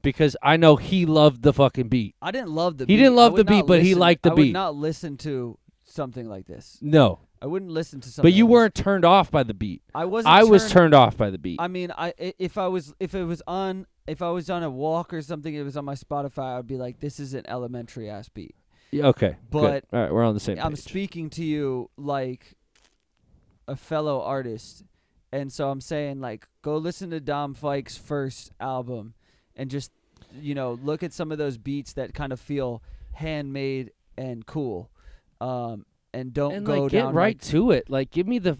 Because I know he loved the fucking beat. I didn't love the beat. He didn't I love would the beat, not but he listen- liked the I beat. would not listen to something like this. No. I wouldn't listen to something. But you like this. weren't turned off by the beat. I wasn't. I was turned off by the beat. I mean, if I was on a walk or something, it was on my Spotify, I'd be like, this is an elementary ass beat. Yeah, okay. But good. All right, we're on the same page. I'm speaking to you like a fellow artist, and so I'm saying like, go listen to Dom Fike's first album, and just look at some of those beats that kind of feel handmade and cool. And don't and go like down get right to it. Like give me the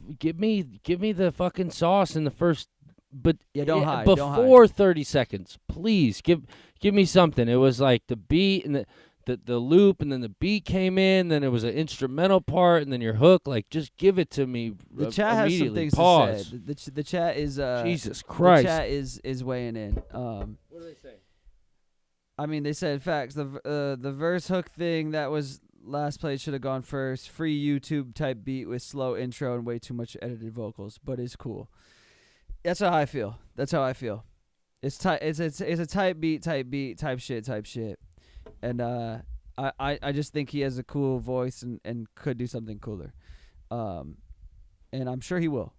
fucking sauce in the first, but don't hide before 30 seconds, please give me something. It was like the beat and the loop, and then the beat came in, then it was an instrumental part, and then your hook. Like just give it to me. The chat has some things Pause. to say. The chat is Jesus Christ. The chat is weighing in. What do they say? I mean, they said facts. The verse hook thing that was last played should have gone first. Free YouTube type beat with slow intro and way too much edited vocals, but it's cool. That's how I feel. It's tight. It's a type beat, type shit. And I just think he has a cool voice and could do something cooler. And I'm sure he will.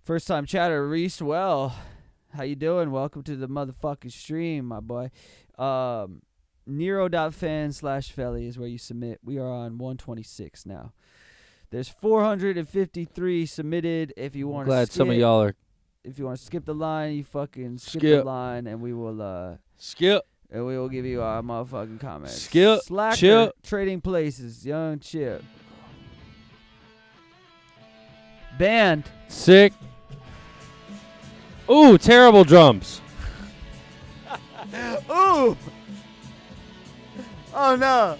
First time chatter, Reese. Well, how you doing? Welcome to the motherfucking stream, my boy. Nero.fan/Felly is where you submit. We are on 126 now. There's 453 submitted. If you want to Glad some of y'all are. If you want to skip the line, you fucking skip the line, and we will skip. And we will give you our motherfucking comments. Skip. Slacker, Chip. Trading Places, Young Chip. Band. Sick. Ooh, terrible drums. Ooh. Oh no.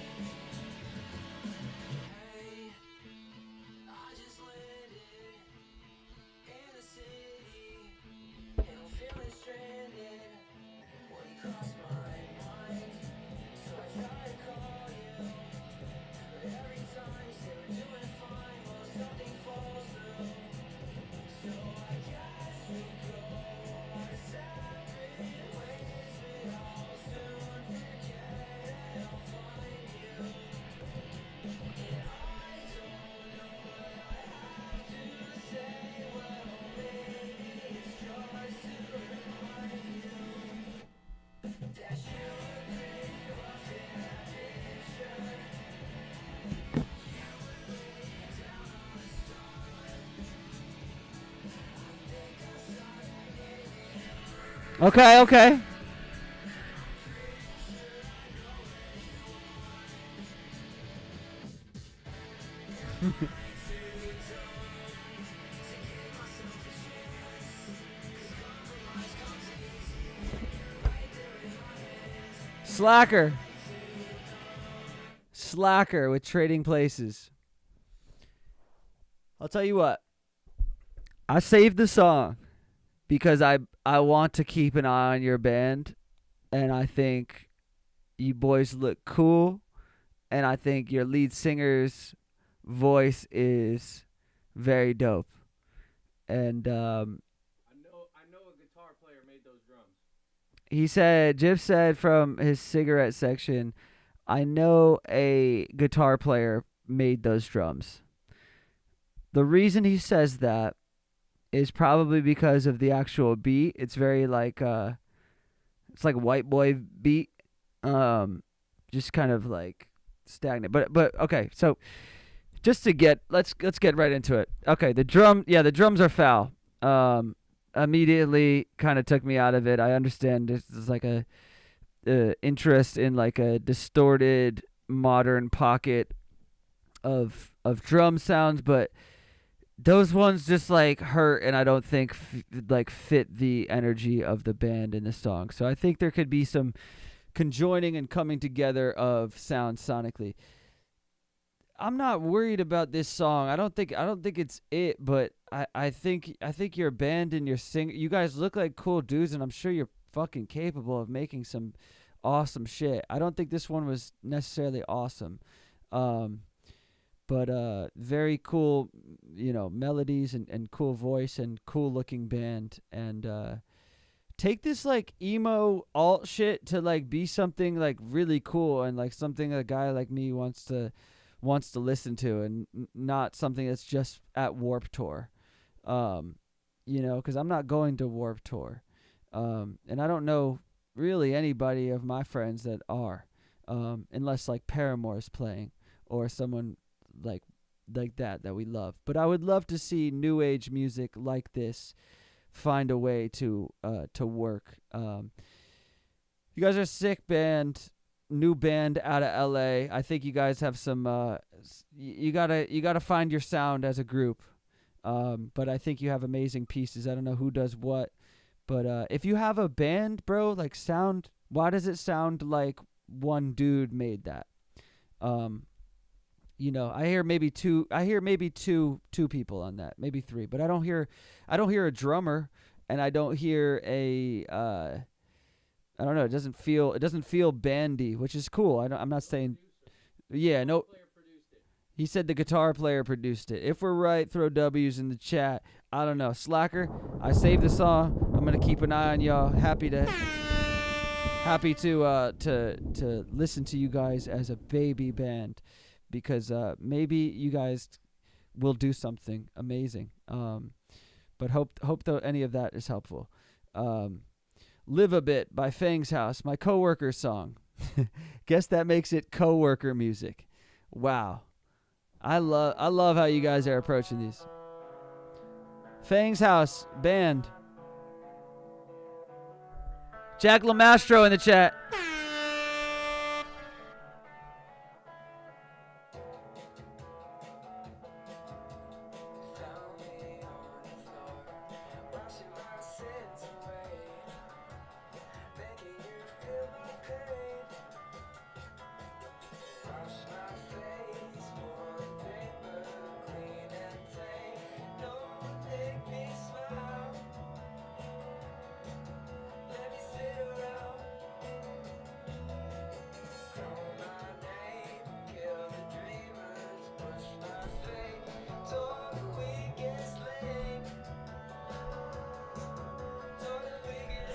Okay, okay. Slacker. Slacker with Trading Places. I'll tell you what. I saved the song because I want to keep an eye on your band, and I think you boys look cool, and I think your lead singer's voice is very dope. And I know a guitar player made those drums. he said, Jib said from his cigarette section, I know a guitar player made those drums. The reason he says that is probably because of the actual beat. It's very like it's like white boy beat. Just kind of like stagnant. But okay, so just to get let's get right into it. Okay, the drums are foul. Immediately kind of took me out of it. I understand this is like a interest in like a distorted modern pocket of drum sounds, but those ones just like hurt, and I don't think like fit the energy of the band in the song. So I think there could be some conjoining and coming together of sound sonically. I'm not worried about this song. I don't think it's it, but I think your band and your singer, you guys look like cool dudes, and I'm sure you're fucking capable of making some awesome shit. I don't think this one was necessarily awesome. But very cool, melodies and cool voice and cool looking band, and take this like emo alt shit to like be something like really cool and like something a guy like me wants to listen to, and not something that's just at Warped Tour, because I'm not going to Warped Tour, and I don't know really anybody of my friends that are, unless like Paramore's playing or someone like that we love. But I would love to see new age music like this find a way to work. You guys are a sick band, new band out of LA. I think you guys have some you gotta find your sound as a group. But I think you have amazing pieces. I don't know who does what, but if you have a band, bro, like why does it sound like one dude made that? I hear maybe two people on that, maybe three, but I don't hear a drummer, and I don't hear a I don't know, it doesn't feel bandy, which is cool. I'm not saying no. He said the guitar player produced it. If we're right, throw W's in the chat. I don't know. Slacker, I saved the song. I'm going to keep an eye on y'all. Happy to listen to you guys as a baby band, because maybe you guys will do something amazing. But hope any of that is helpful. Live a Bit by Fang's House, my coworker's song. Guess that makes it coworker music. Wow. I love how you guys are approaching these. Fang's House band. Jack Lamastro in the chat.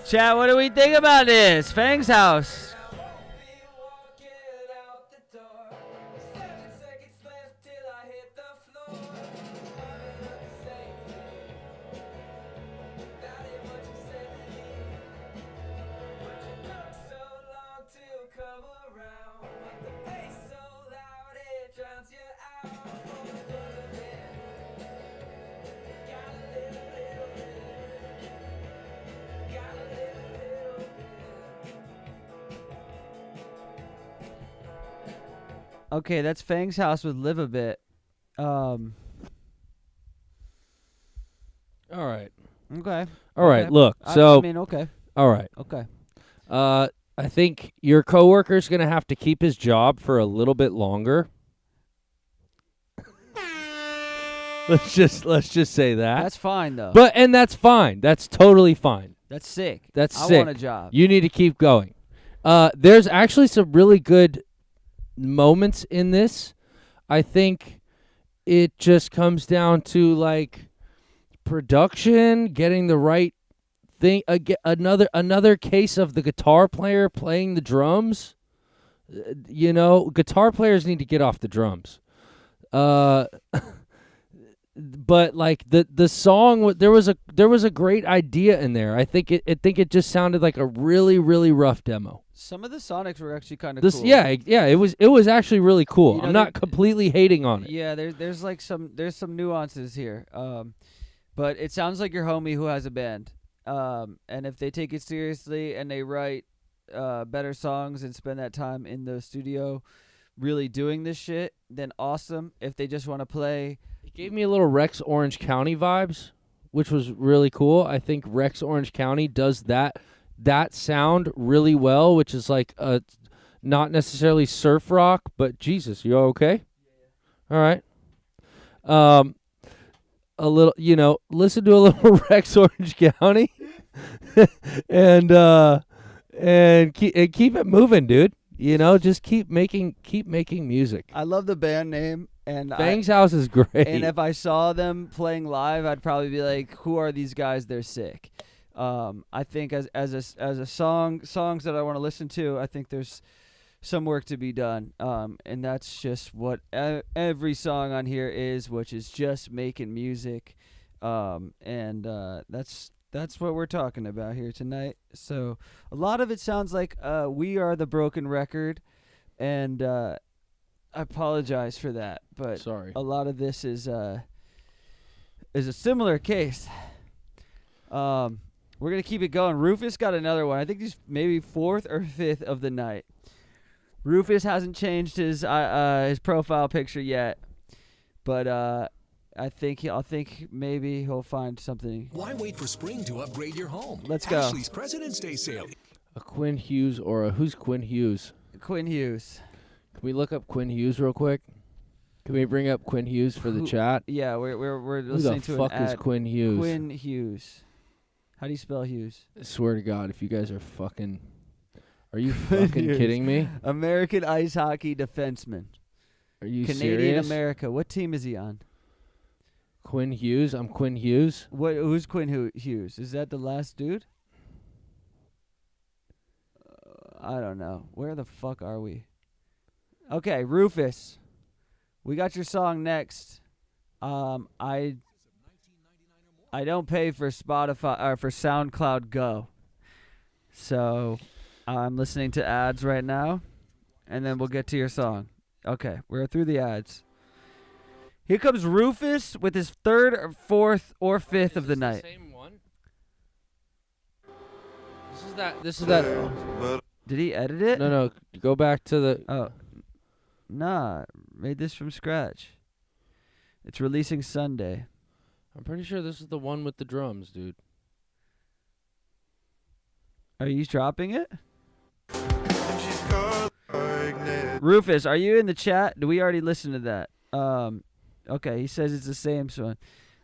Chat, what do we think about this? Fang's House. Okay, that's Fang's house with Live a Bit. All right. Okay. All right. Okay. Look. I So. mean, okay. All right. Okay. I think your coworker's gonna have to keep his job for a little bit longer. let's just say that. That's fine though. And that's fine. That's totally fine. That's sick. That's I sick. want a job. You need to keep going. There's actually some really good moments in this. I think it just comes down to like production, getting the right thing. Another case of the guitar player playing the drums. Guitar players need to get off the drums. But like the song, there was a great idea in there. I think it just sounded like a really, really rough demo. Some of the sonics were actually kind of cool. Yeah, it was actually really cool. I'm not there- completely hating on it. Yeah, there's like some nuances here. But it sounds like your homie who has a band. And if they take it seriously and they write better songs and spend that time in the studio really doing this shit, then awesome. If they just want to play, It gave me a little Rex Orange County vibes, which was really cool. I think Rex Orange County does that sound really well, which is like not necessarily surf rock, but Jesus, you okay? Yeah. All right. A little, listen to a little Rex Orange County, and keep it moving, dude. Just keep making music. I love the band name. And Fang's house is great. And if I saw them playing live, I'd probably be like, "Who are these guys? They're sick." I think as a songs that I want to listen to, I think there's some work to be done. And that's just what every song on here is, which is just making music. And that's what we're talking about here tonight. So a lot of it sounds like We Are the Broken Record, and I apologize for that, but sorry. A lot of this is a similar case. We're gonna keep it going. Rufus got another one. I think he's maybe 4th or 5th of the night. Rufus hasn't changed his profile picture yet, but I think maybe he'll find something. Why wait for spring to upgrade your home? Let's go. Ashley's President's Day sale. A Quinn Hughes or a who's Quinn Hughes? Quinn Hughes. Can we look up Quinn Hughes real quick? Can we bring up Quinn Hughes for the chat? Yeah, we're Who listening the to fuck an ad. is Quinn Hughes? Quinn Hughes. How do you spell Hughes? I swear to God, if you guys are fucking... Are you fucking kidding me? American ice hockey defenseman. Are you Canadian serious? America. What team is he on? Quinn Hughes? I'm Quinn Hughes? Who's Quinn Hughes? Is that the last dude? I don't know. Where the fuck are we? Okay, Rufus. We got your song next. I don't pay for Spotify or for SoundCloud Go. So I'm listening to ads right now, and then we'll get to your song. Okay, we're through the ads. Here comes Rufus with his 3rd or 4th or 5th of the night. Same one? This is that. Did he edit it? No. Go back to the. Oh. Nah, made this from scratch. It's releasing Sunday. I'm pretty sure this is the one with the drums, dude. Are you dropping it? Rufus, are you in the chat? Do we already listen to that? Okay, he says it's the same song.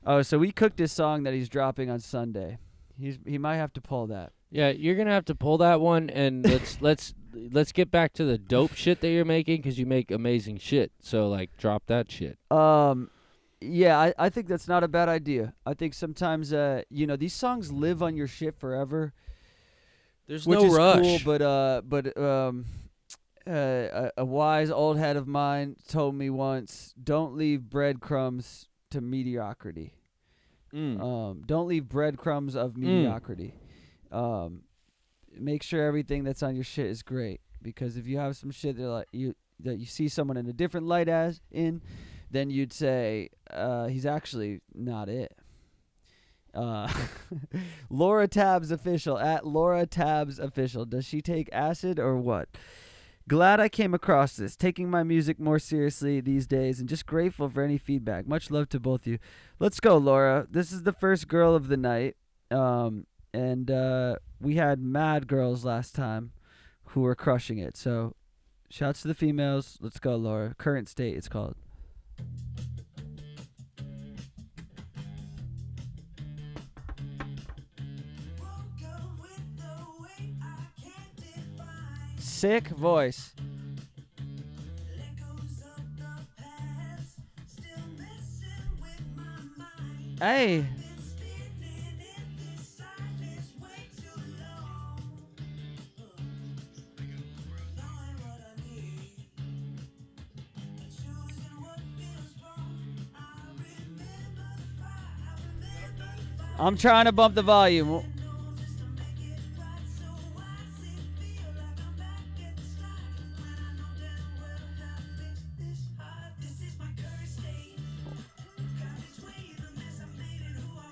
Oh, so we cooked his song that he's dropping on Sunday. He might have to pull that. Yeah, you're gonna have to pull that one, and let's get back to the dope shit that you're making, because you make amazing shit. So like, drop that shit. Yeah, I think that's not a bad idea. I think sometimes these songs live on your shit forever. There's which no is rush. Cool, but a wise old head of mine told me once, don't leave breadcrumbs to mediocrity. Don't leave breadcrumbs of mediocrity. Make sure everything that's on your shit is great, because if you have some shit that you see someone in a different light as in, then you'd say he's actually not it. Laura Tabs official at Laura Tabs official. Does she take acid or what? Glad I came across this. Taking my music more seriously these days and just grateful for any feedback. Much love to both of you. Let's go, Laura. This is the first girl of the night. And we had mad girls last time who were crushing it. So shouts to the females. Let's go, Laura. Current State, it's called. Sick voice. Hey. I'm trying to bump the volume.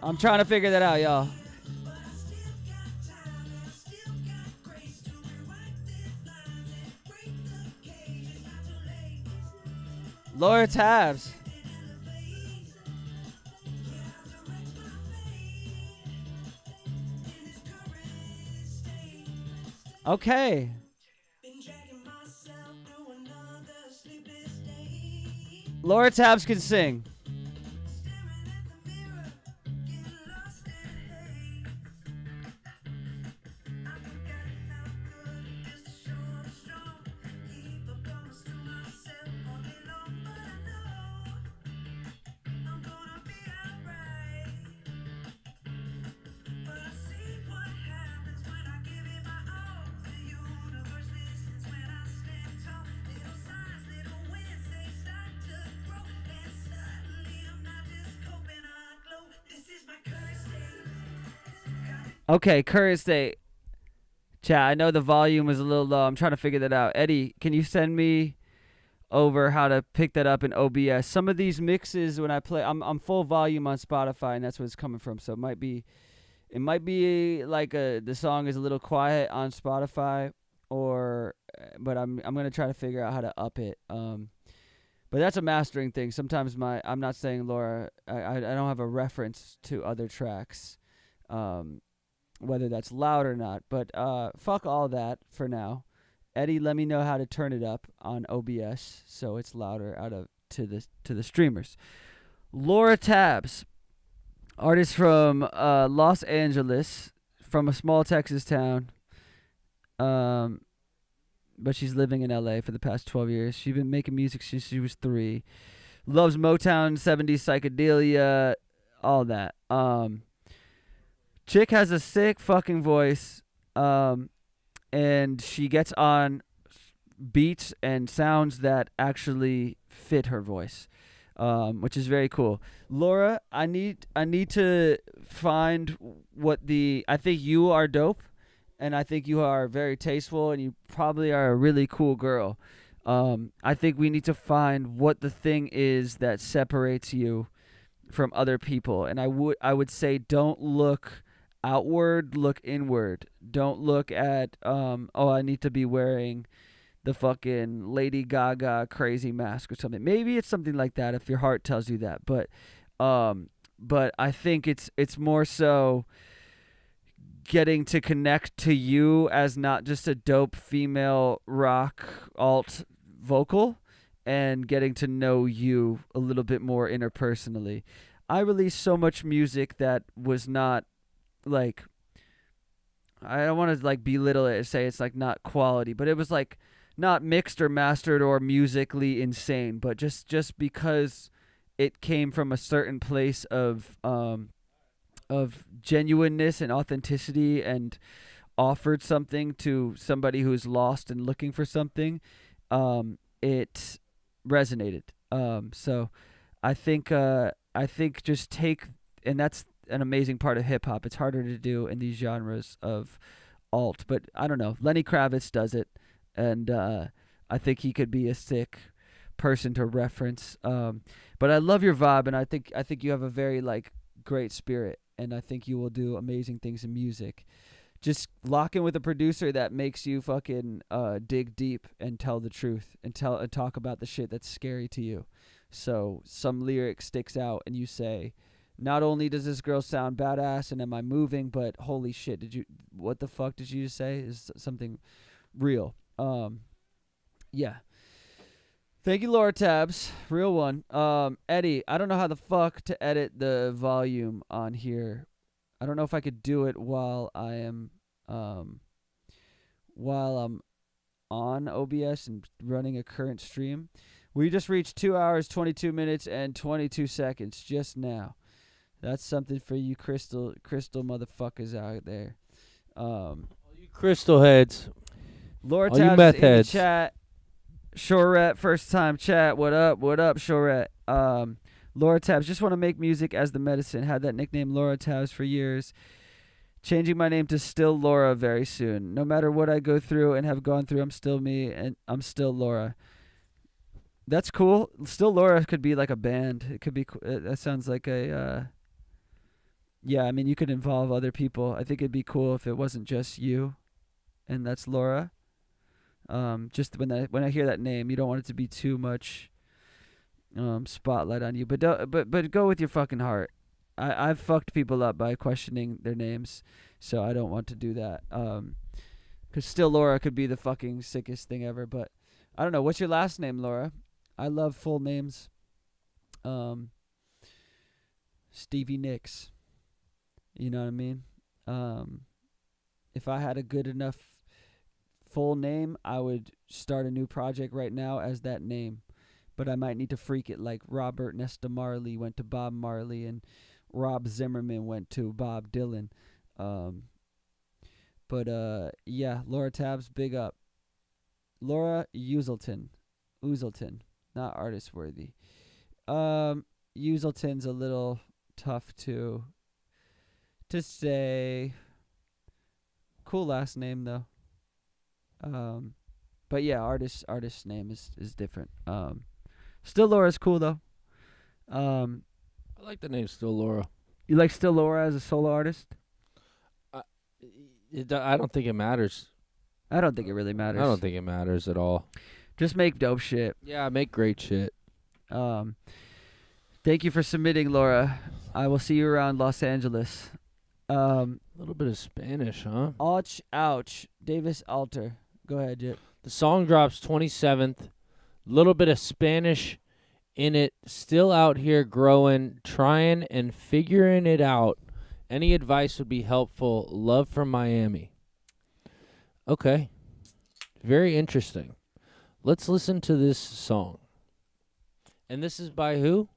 I'm trying to figure that out, y'all. Laura Tabs. Okay. Laura Tabs can sing. Okay, current state. Chat, I know the volume is a little low. I'm trying to figure that out. Eddie, can you send me over how to pick that up in OBS? Some of these mixes when I play, I'm full volume on Spotify, and that's where it's coming from. So it might be like the song is a little quiet on Spotify, but I'm gonna try to figure out how to up it. But that's a mastering thing. Sometimes I'm not saying Laura, I don't have a reference to other tracks. Whether that's loud or not, but fuck all that for now. Eddie, let me know how to turn it up on OBS so it's louder to the streamers. Laura Tabs, artist from Los Angeles, from a small Texas town, but she's living in LA for the past 12 years. She's been making music since she was 3. Loves Motown, 70s psychedelia, all that. Chick has a sick fucking voice, and she gets on beats and sounds that actually fit her voice, which is very cool. Laura, I need to find I think you are dope, and I think you are very tasteful, and you probably are a really cool girl. I think we need to find what the thing is that separates you from other people, and I would say don't look outward, look inward. Don't look at I need to be wearing the fucking Lady Gaga crazy mask or something. Maybe it's something like that if your heart tells you that, but I think it's more so getting to connect to you as not just a dope female rock alt vocal, and getting to know you a little bit more interpersonally. I released so much music that was not like, I don't want to like belittle it and say it's like not quality, but it was like not mixed or mastered or musically insane, but just because it came from a certain place of genuineness and authenticity, and offered something to somebody who's lost and looking for something, it resonated. So I think just take, and that's an amazing part of hip hop. It's harder to do in these genres of alt, but I don't know. Lenny Kravitz does it, and I think he could be a sick person to reference. But I love your vibe, and I think you have a very like great spirit, and I think you will do amazing things in music. just lock in with a producer that makes you fucking dig deep and tell the truth and talk about the shit that's scary to you. So some lyric sticks out and you say, not only does this girl sound badass and am I moving, but holy shit, what the fuck did you just say? Is something real. Yeah. Thank you, Laura Tabs. Real one. Eddie, I don't know how the fuck to edit the volume on here. I don't know if I could do it while I'm on OBS and running a current stream. We just reached 2 hours, 22 minutes, and 22 seconds just now. That's something for you crystal motherfuckers out there. All you crystal heads. Laura All you Tabs meth in the heads. chat. Shorette, first time chat. What up, Shorette? Laura Tabs, just want to make music as the medicine. Had that nickname Laura Tabs for years. Changing my name to Still Laura very soon. No matter what I go through and have gone through, I'm still me and I'm still Laura. That's cool. Still Laura could be like a band. It could be. That sounds like a. Yeah, I mean, you could involve other people. I think it'd be cool if it wasn't just you, and that's Laura. Just when I hear that name, you don't want it to be too much spotlight on you. But go with your fucking heart. I've fucked people up by questioning their names, so I don't want to do that. 'Cause Still Laura could be the fucking sickest thing ever. But I don't know. What's your last name, Laura? I love full names. Stevie Nicks. You know what I mean? If I had a good enough full name, I would start a new project right now as that name. But I might need to freak it like Robert Nesta Marley went to Bob Marley and Rob Zimmerman went to Bob Dylan. Yeah, Laura Tabs, big up. Laura Uselton, not artist worthy. Uselton's a little tough to say. Cool last name though. But yeah, artist name is different. Still Laura's cool though. I like the name Still Laura. You like Still Laura as a solo artist? I don't think it matters. I don't think it really matters. I don't think it matters at all. Just make dope shit. Yeah, make great shit. Thank you for submitting, Laura. I will see you around Los Angeles. A little bit of Spanish, huh? Ouch. Davis Alter. Go ahead, Jit. The song drops 27th. Little bit of Spanish in it. Still out here growing, trying and figuring it out. Any advice would be helpful. Love from Miami. Okay. Very interesting. Let's listen to this song. And this is by who?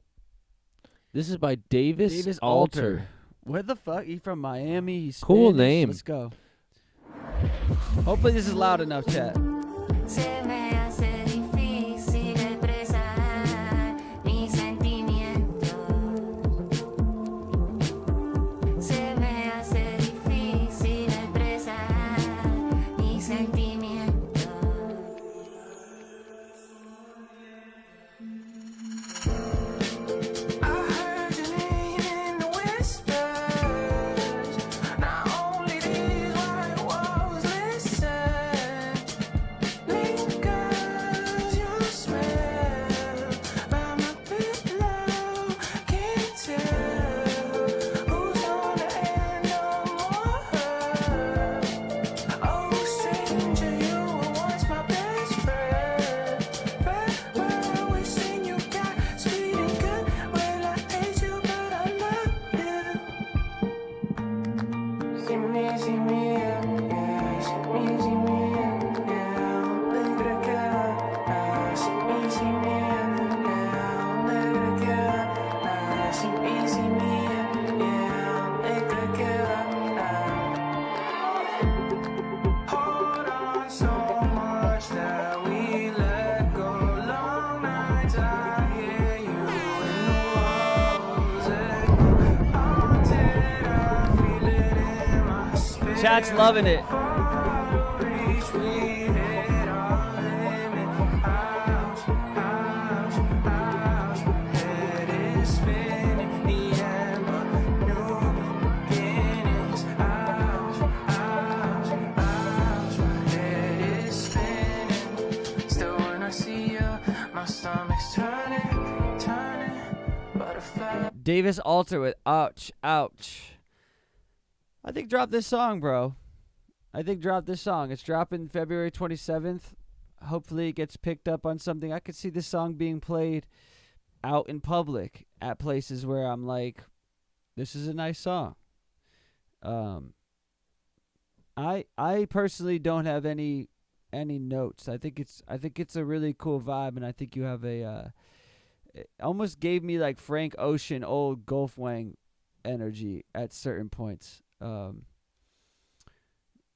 This is by Davis Alter. Where the fuck? He from Miami? He's Cool Spanish? name. Let's go. Hopefully this is loud enough, chat. Se me hace difícil expresar mis sentimientos. Se me hace difícil expresar mis sentimientos. I heard your name in the whispers. Not only these white walls listen. Lingers your smell by my pillow. Can't tell who's on the end no more. Oh, stranger, you were once my best friend. Farewell, wishing you got sweet and good. Well, I hate you, but I love you. See me, yeah, see me, yeah. Negra cara, see me, yeah. Negra cara, see me, yeah. Negra cara. Hold on so much that we let go. Long nights I hear you in the walls echo. Haunted, I feel it in my spirit. Chat's loving it. Reach, we hit our limit. Ouch, ouch, ouch. Head is spinning. The end, but new beginnings. Ouch, ouch, Davis Alter with Ouch, Ouch. I think drop this song, bro. I think drop this song. It's dropping February 27th. Hopefully it gets picked up on something. I could see this song being played out in public at places where I'm like, this is a nice song. I personally don't have any notes. I think it's a really cool vibe, and I think you have a it almost gave me like Frank Ocean, old Gulf Wang energy at certain points.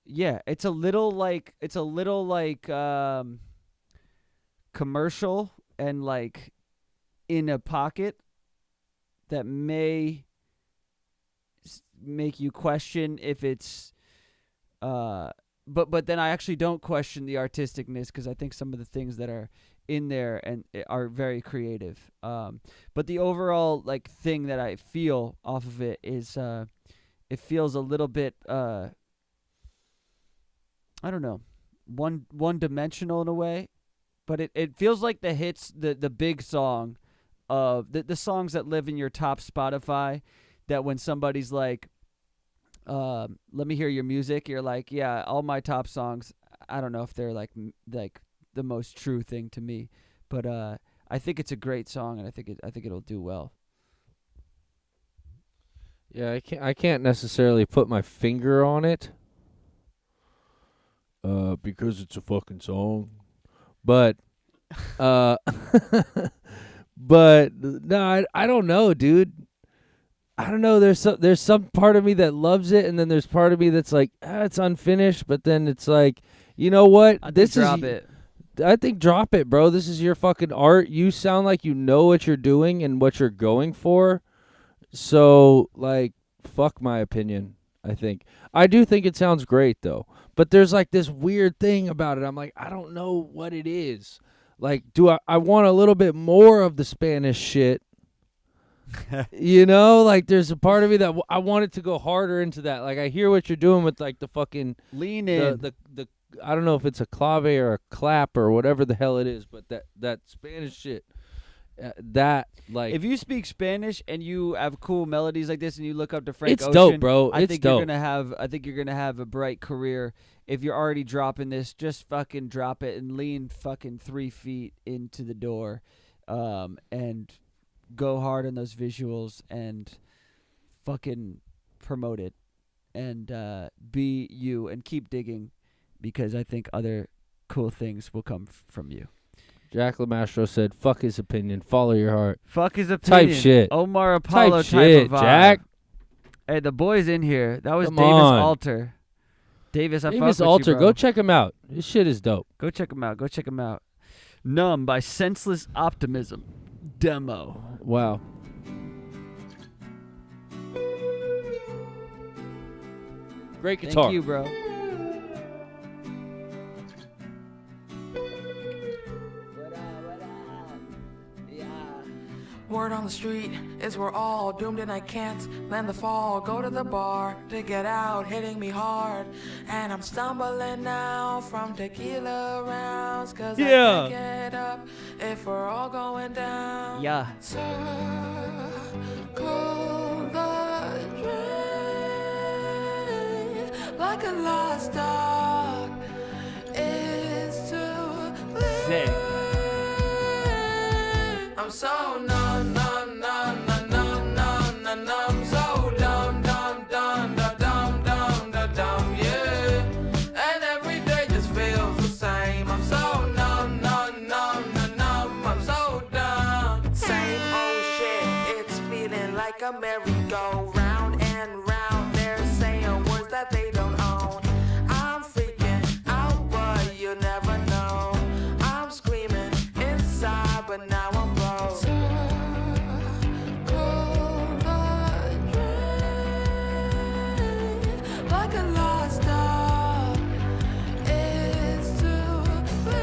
Yeah, it's a little like commercial and like in a pocket that may make you question if it's but then I actually don't question the artisticness, because I think some of the things that are in there and are very creative. But the overall like thing that I feel off of it is it feels a little bit I don't know, one dimensional in a way, but it feels like the hits, the big song of the songs that live in your top Spotify, that when somebody's like, let me hear your music, you're like, yeah, all my top songs. I don't know if they're like the most true thing to me, but I think it's a great song, and I think it'll do well. Yeah, I can't necessarily put my finger on it, because it's a fucking song, but but no, I don't know, dude. I don't know. There's some part of me that loves it, and then there's part of me that's like, it's unfinished. But then it's like, you know what? I think drop it. I think drop it, bro. This is your fucking art. You sound like you know what you're doing and what you're going for. So, like, fuck my opinion, I think. I do think it sounds great, though. But there's, like, this weird thing about it. I'm like, I don't know what it is. Like, I want a little bit more of the Spanish shit. You know? Like, there's a part of me that I want it to go harder into that. Like, I hear what you're doing with, like, the fucking... Lean in. The I don't know if it's a clave or a clap or whatever the hell it is, but that Spanish shit... that like if you speak Spanish and you have cool melodies like this and you look up to Frank it's Ocean, dope, bro. I It's think dope. you're gonna have a bright career. If you're already dropping this, just fucking drop it and lean fucking 3 feet into the door, and go hard on those visuals and fucking promote it, and be you and keep digging, because I think other cool things will come from you. Jack LaMastro said, fuck his opinion, follow your heart. Fuck his opinion. Type shit. Omar Apollo type shit, of vibe. Jack. Hey, the boy's in here. That was Come Davis on. Alter. Davis, I fuck Davis with Alter, you, bro. go check him out. His shit is dope. Go check him out. Numb by Senseless Optimism. Demo. Wow. Great guitar. Thank you, bro. Word on the street is we're all doomed and I can't land the fall. Go to the bar to get out, hitting me hard. And I'm stumbling now from tequila rounds, cause I can't get up if we're all going down. Yeah. Circle the drain like a lost dog. It's too late. Sick. I'm so numb, numb, numb, numb, numb, numb, numb, numb, so dumb, dumb, dumb, dumb, dumb, dumb, dumb, dumb, yeah. And every day just feels the same. I'm so numb, numb, numb, numb, numb, I'm so dumb. Same old shit, it's feeling like a merry-go-round and round. They're saying words that they don't own. I'm freaking out, but you never know. I'm screaming inside, but now I'm broke. Like a lost dog, it's too late.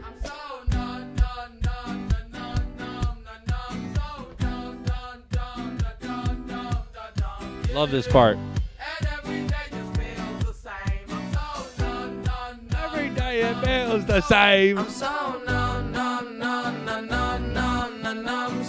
I'm so numb, numb, numb, numb, numb, numb, so dumb, dumb, dumb, dumb, dumb, dumb. Love this part. And every day just feels the same. I'm so numb, numb, numb. Every day it feels the same. I'm so numb, numb, numb, numb, numb, numb, numb.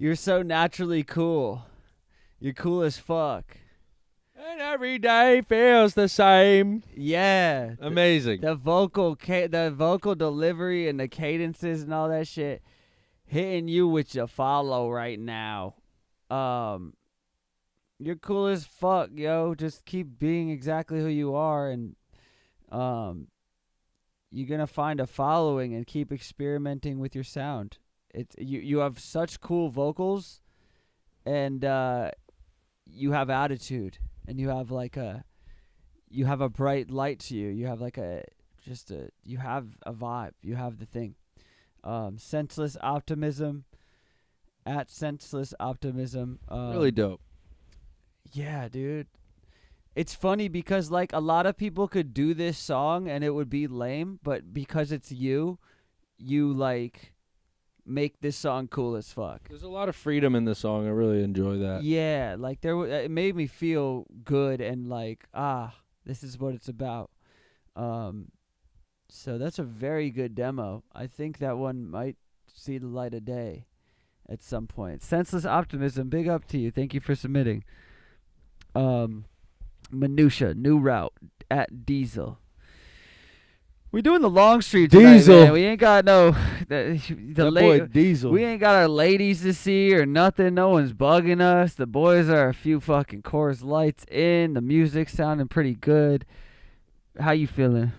You're so naturally cool. You're cool as fuck. And every day feels the same. Yeah. Amazing. The vocal delivery and the cadences and all that shit hitting you with your follow right now. You're cool as fuck, yo. Just keep being exactly who you are, and you're gonna find a following and keep experimenting with your sound. You have such cool vocals, and you have attitude, and you have a bright light to you. You have you have a vibe. You have the thing. Senseless optimism. At senseless optimism. Really dope. Yeah, dude. It's funny because like a lot of people could do this song and it would be lame, but because it's you like make this song cool as fuck. There's a lot of freedom in the song. I really enjoy that. Yeah, like it made me feel good and like this is what it's about. So that's a very good demo. I think that one might see the light of day at some point. Senseless Optimism, big up to you. Thank you for submitting. Minutia, new route at Diesel. We doing the long street tonight, Diesel. man. We ain't got no boy Diesel. We ain't got our ladies to see or nothing. No one's bugging us. The boys are a few fucking Coors Lights in. The music sounding pretty good. How you feeling?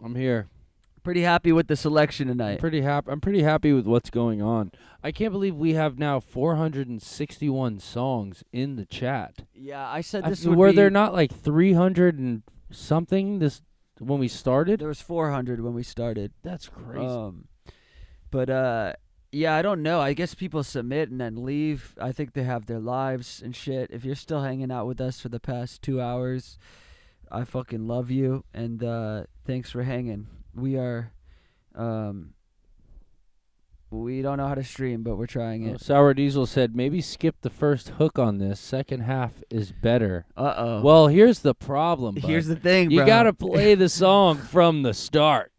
I'm here. Pretty happy with the selection tonight. I'm pretty happy with what's going on. I can't believe we have now 461 songs in the chat. Yeah, I said this were there not like 300 and something when we started? There was 400 when we started. That's crazy. Yeah, I don't know. I guess people submit and then leave. I think they have their lives and shit. If you're still hanging out with us for the past 2 hours, I fucking love you, and thanks for hanging. We are, we don't know how to stream, but we're trying it. Sour Diesel said, maybe skip the first hook on this. Second half is better. Uh-oh. Well, here's the problem, bud. Here's the thing, You bro. gotta play the song from the start.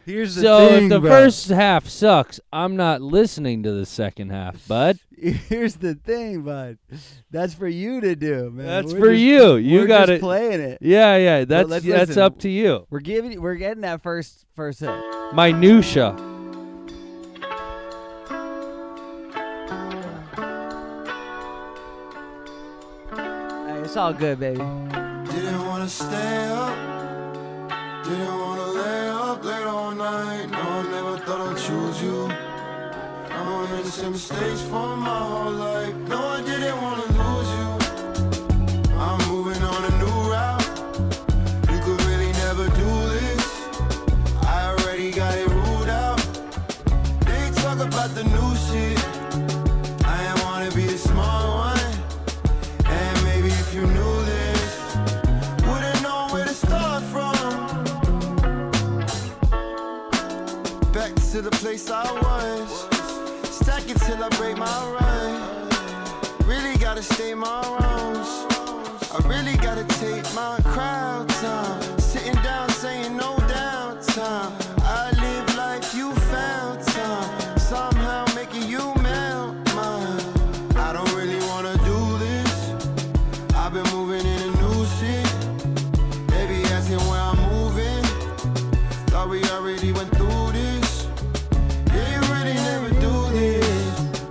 Here's the so thing, if the bro. first half sucks, I'm not listening to the second half, bud. Here's the thing, bud. That's for you to do, man. That's for you. You got to it. Playing it. Yeah. But That's listen, up to you. We're getting that first hit. Minutia. Hey, it's all good, baby. Didn't wanna stay up, didn't wanna lay up late all night. No, I never thought I'd choose you. No, I made the same mistakes for my whole life. No, I didn't wanna lose you. I'm moving on a new route. You could really never do this. I already got it ruled out. They talk about the new shit. I ain't wanna be the smart one. And maybe if you knew this, wouldn't know where to start from. Back to the place I was. Stack it till I break my run. Really gotta stay my wrongs. I really gotta take my crowd time. Sitting down saying no downtime. I live life, you found time. Somehow making you melt mine. I don't really wanna do this. I've been moving in a new shit. They be asking where I'm moving. Thought we already went through this. Yeah, you really never do this.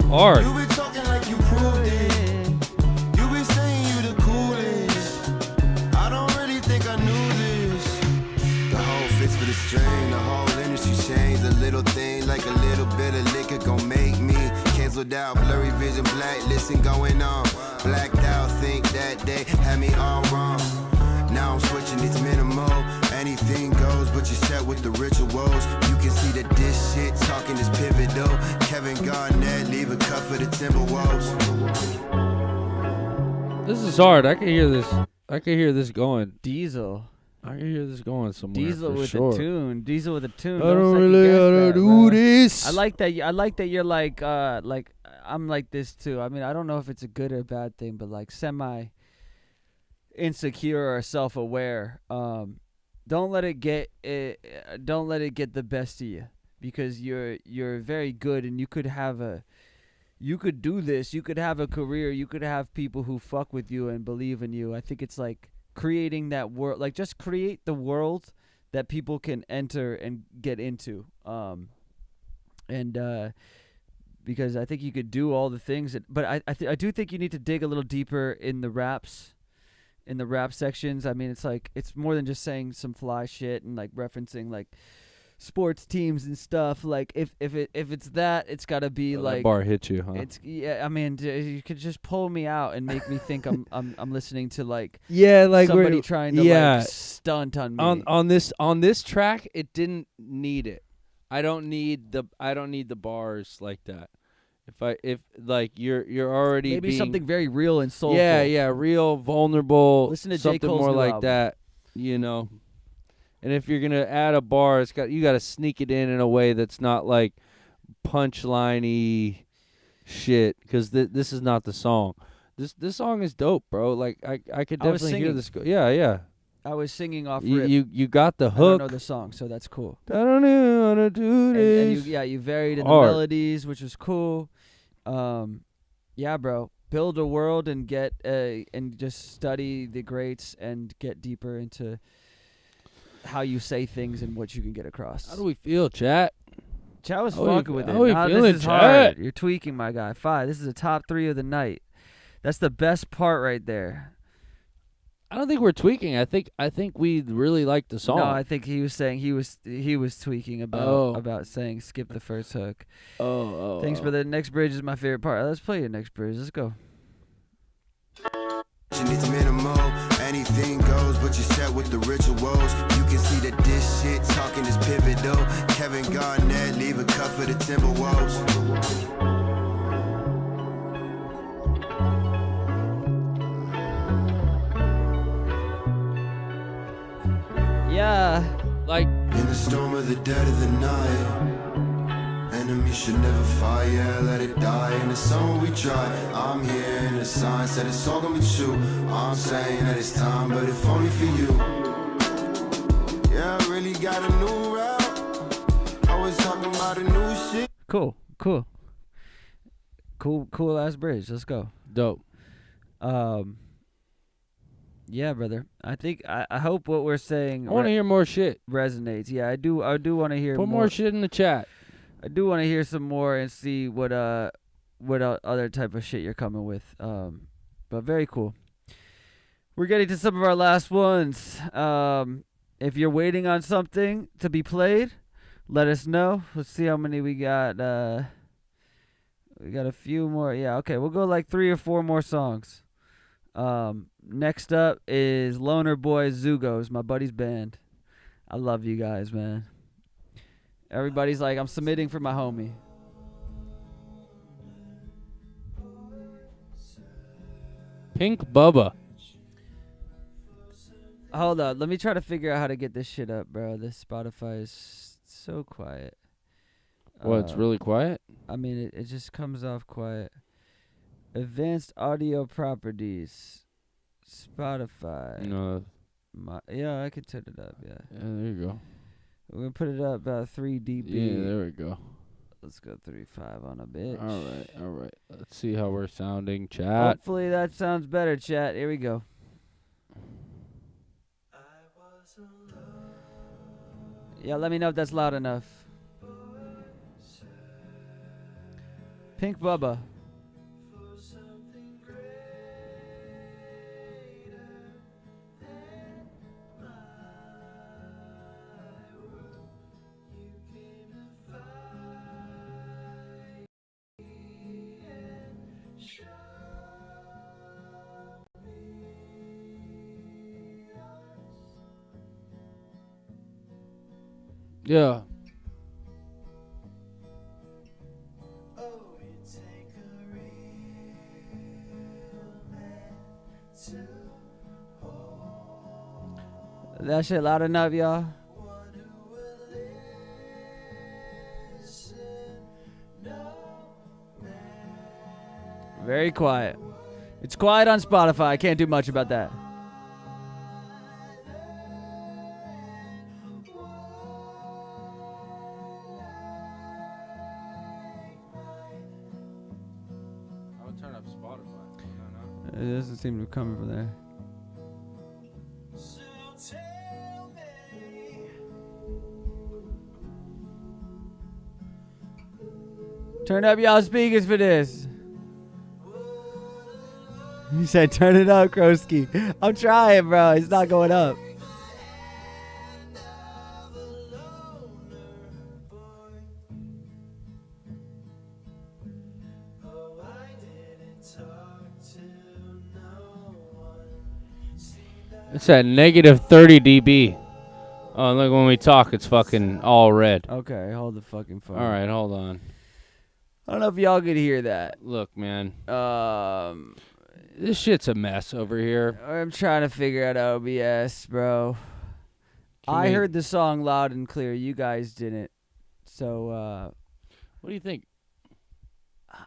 Hard. You be talking like you proved it. You be saying you the coolest. I don't really think I knew this. The whole fits for the strain. The whole industry changed. A little thing like a little bit of liquor gon' make me canceled out. Blurry vision, blacklisten going on. Blacked out, think that they had me all wrong. Now I'm switching, it's minimal. Anything goes, but you're set with the rituals. You can see that this shit talking is pivotal. Kevin Garnett, leave a cut for the Timberwolves. This is hard. I can hear this going. Diesel. I can hear this going somewhere. Diesel for with sure. a tune. Diesel with a tune. I don't second really guess gotta that, do bro. this. I like that. I like that you're like I'm like this too. I mean, I don't know if it's a good or bad thing, but like semi insecure or self-aware. Don't let it get the best of you. because you're very good and you could do this. You could have a career. You could have people who fuck with you and believe in you. I think it's like creating that world, like just create the world that people can enter and get into. Because I think you could do all the things, but I do think you need to dig a little deeper in the raps, in the rap sections. I mean, it's like it's more than just saying some fly shit and like referencing like sports teams and stuff. Like if it's that, it's got to be like that bar hit you, huh? It's I mean, you could just pull me out and make me think I'm listening to like like somebody trying to like stunt on me. On this track. It didn't need it. I don't need the bars like that. If like you're already maybe being, something very real and soulful. Yeah, real, vulnerable. Listen to J. something Cole's more new like album. that, you know. And if you're gonna add a bar, you got to sneak it in a way that's not like punchline-y shit. Because this is not the song. This song is dope, bro. Like I could definitely hear this. Yeah. I was singing off rip. You got the I hook. don't know the song, so that's cool. I don't even wanna do this. And you varied in the Hard. melodies, which was cool. Yeah, bro. Build a world and get and just study the greats and get deeper into how you say things and what you can get across. How do we feel, chat? Chat was How fucking with it. How we Nah, feeling, this is chat? hard. You're tweaking, my guy. 5. This is a top 3 of the night. That's the best part right there. I don't think we're tweaking. I think we really like the song. No, I think he was saying he was tweaking about saying skip the first hook. Thanks, brother. Next bridge is my favorite part. Let's play your next bridge. Let's go. It's minimal, anything goes, but you set with the rituals. You can see that this shit talking is pivotal. Kevin Garnett, leave a cut for the Timberwolves. Yeah. Like in the storm of the dead of the night, enemy should never fire, let it die. In the summer we try, I'm here and the sign said it's all gonna be true. I'm saying that it's time, but if only for you. Yeah, I really got a new route. I was talking about a new shit. Cool ass bridge. Let's go. Dope. Yeah, brother. I think I hope what we're saying I want to hear more shit. resonates. Yeah, I do want to hear Put more shit in the chat. I do want to hear some more and see what other type of shit you're coming with. But very cool. We're getting to some of our last ones. If you're waiting on something to be played, let us know. Let's see how many we got. We got a few more. Yeah, okay. We'll go like 3 or 4 more songs. Next up is Loner Boy Zugos, my buddy's band. I love you guys, man. Everybody's like, I'm submitting for my homie. Pink Bubba. Hold on, let me try to figure out how to get this shit up, bro. This Spotify is so quiet. What, it's really quiet? I mean, it just comes off quiet. Advanced audio properties. Spotify. No. Yeah, I could turn it up, yeah. Yeah, there you go. We're going to put it up about 3 dB. Yeah, there we go. Let's go 3.5 on a bitch. All right. Let's see how we're sounding, chat. Hopefully that sounds better, chat. Here we go. Yeah, let me know if that's loud enough. Pink Bubba. Yeah. That shit loud enough, y'all? Very quiet. It's quiet on Spotify. I can't do much about that. It doesn't seem to be coming from there. Turn up y'all speakers for this. He said, turn it up, Krosky. I'm trying, bro. It's not going up. It's at negative 30 dB. Oh, look, when we talk, it's fucking all red. Okay, hold the fucking phone. All right, hold on. I don't know if y'all could hear that. Look, man. This shit's a mess over here. I'm trying to figure out OBS, bro. I heard the song loud and clear. You guys didn't. So, what do you think?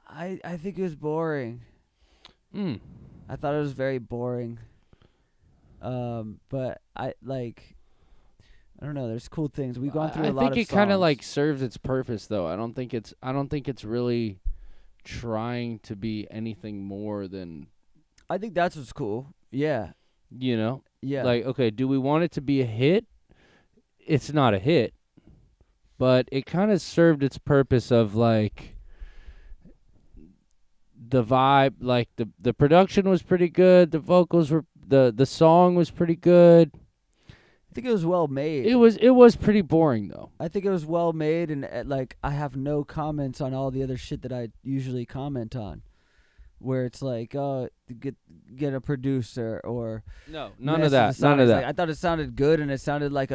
I think it was boring. I thought it was very boring. But I don't know. There's cool things. We've gone through a lot of songs. I think it kind of like serves its purpose, though. I don't think it's really trying to be anything more than. I think that's what's cool. Yeah. You know. Yeah. Like, okay, do we want it to be a hit? It's not a hit, but it kind of served its purpose of like the vibe. Like the production was pretty good. The vocals were the song was pretty good. I think it was well made. It was pretty boring though. I think it was well made, and like I have no comments on all the other shit that I usually comment on, where it's like, oh, get a producer or none of that. None of that. Like, I thought it sounded good, and it sounded like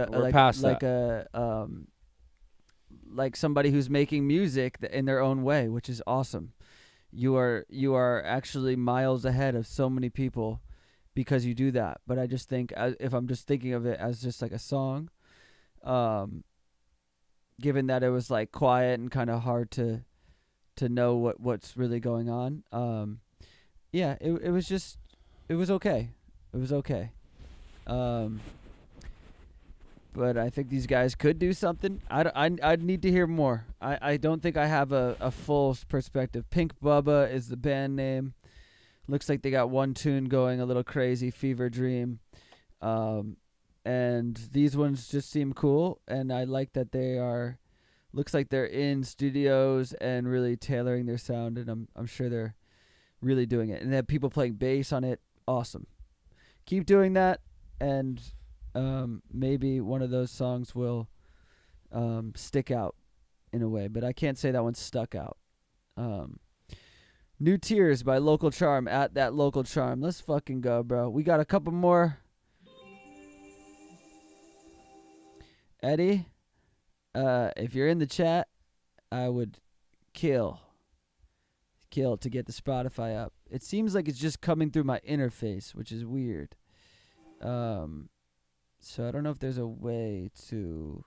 like somebody who's making music in their own way, which is awesome. You are actually miles ahead of so many people because you do that. But I just think, if I'm just thinking of it as just like a song, given that it was like quiet and kind of hard to know what's really going on, yeah, it was okay. It was okay. But I think these guys could do something. I'd need to hear more. I don't think I have a full perspective. Pink Bubba is the band name. Looks like they got one tune going a little crazy, Fever Dream. And these ones just seem cool, and I like that they are. Looks like they're in studios and really tailoring their sound, and I'm sure they're really doing it. And they have people playing bass on it. Awesome. Keep doing that, and maybe one of those songs will stick out in a way, but I can't say that one stuck out. New Tears by Local Charm, at that Local Charm. Let's fucking go, bro. We got a couple more. Eddie, if you're in the chat, I would kill to get the Spotify up. It seems like it's just coming through my interface, which is weird. So I don't know if there's a way to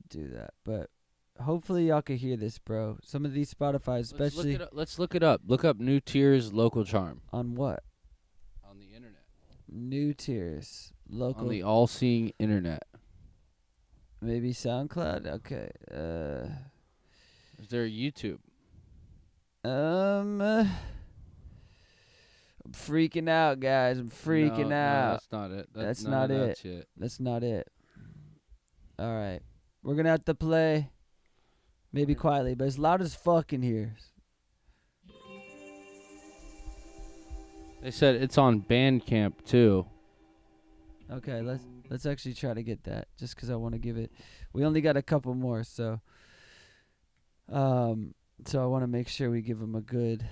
do that, but hopefully y'all can hear this, bro. Some of these Spotify, especially. Let's look it up. Look up New Tears Local Charm. On what? On the internet. New Tears Local. On the all-seeing internet. Maybe SoundCloud. Okay. Is there a YouTube? I'm freaking out, guys. I'm freaking out. No, that's not it. That's not it. That's not it. All right. We're going to have to play maybe quietly, but it's loud as fuck in here. They said it's on Bandcamp too. Okay, let's actually try to get that just because I want to give it. We only got a couple more, so I want to make sure we give them a good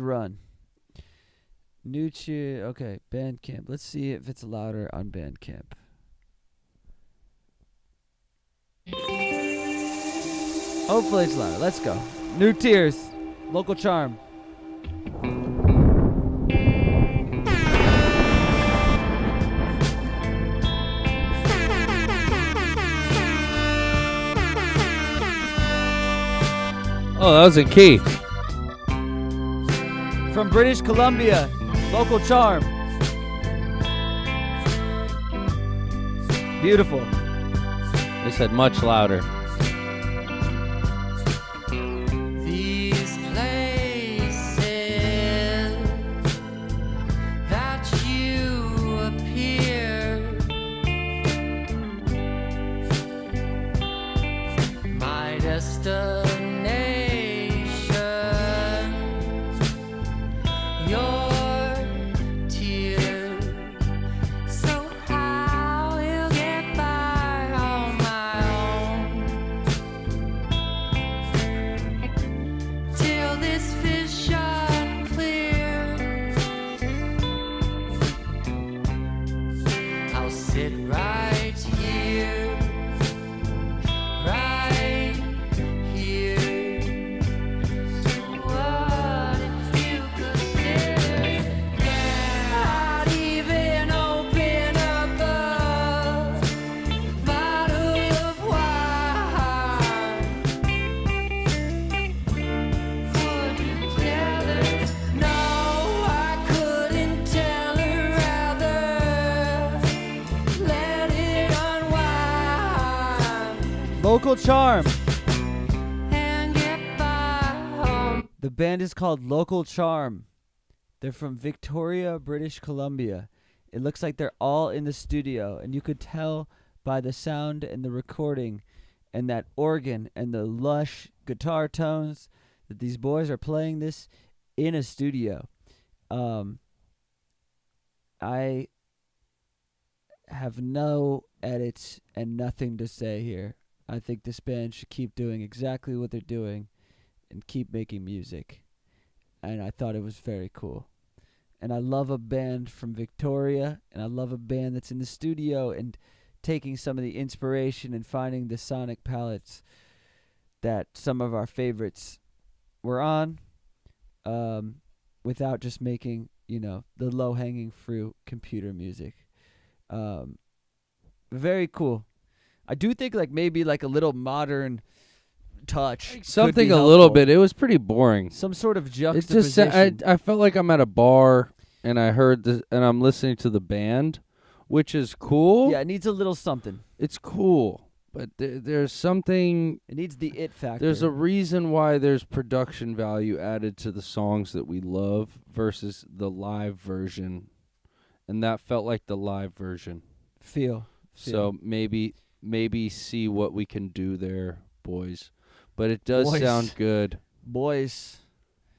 run. New Cheer, okay, Bandcamp. Let's see if it's louder on Bandcamp. Hopefully it's louder. Let's go. New Tears, Local Charm. Oh, that was a key. From British Columbia, Local Charm. Beautiful. They said much louder. These places sit right here, right here. So what if you consider not even open up a bottle of wine? Would you tell her? No, I couldn't tell her. Rather let it unwind Local Charm. and get by home. The band is called Local Charm. They're from Victoria, British Columbia. It looks like they're all in the studio, and you could tell by the sound and the recording and that organ and the lush guitar tones that these boys are playing this in a studio. I have no edits and nothing to say here. I think this band should keep doing exactly what they're doing and keep making music. And I thought it was very cool. And I love a band from Victoria, and I love a band that's in the studio and taking some of the inspiration and finding the sonic palettes that some of our favorites were on, without just making, the low-hanging fruit computer music. Very cool. I do think maybe a little modern touch. could Something be a little helpful. bit. It was pretty boring. Some sort of It juxtaposition. just I felt like I'm at a bar and I heard this and I'm listening to the band, which is cool. Yeah, it needs a little something. It's cool, but there's something. It needs the it factor. There's a reason why there's production value added to the songs that we love versus the live version, and that felt like the live version. feel. So maybe see what we can do there, boys. But it does Boys. sound good. Boys.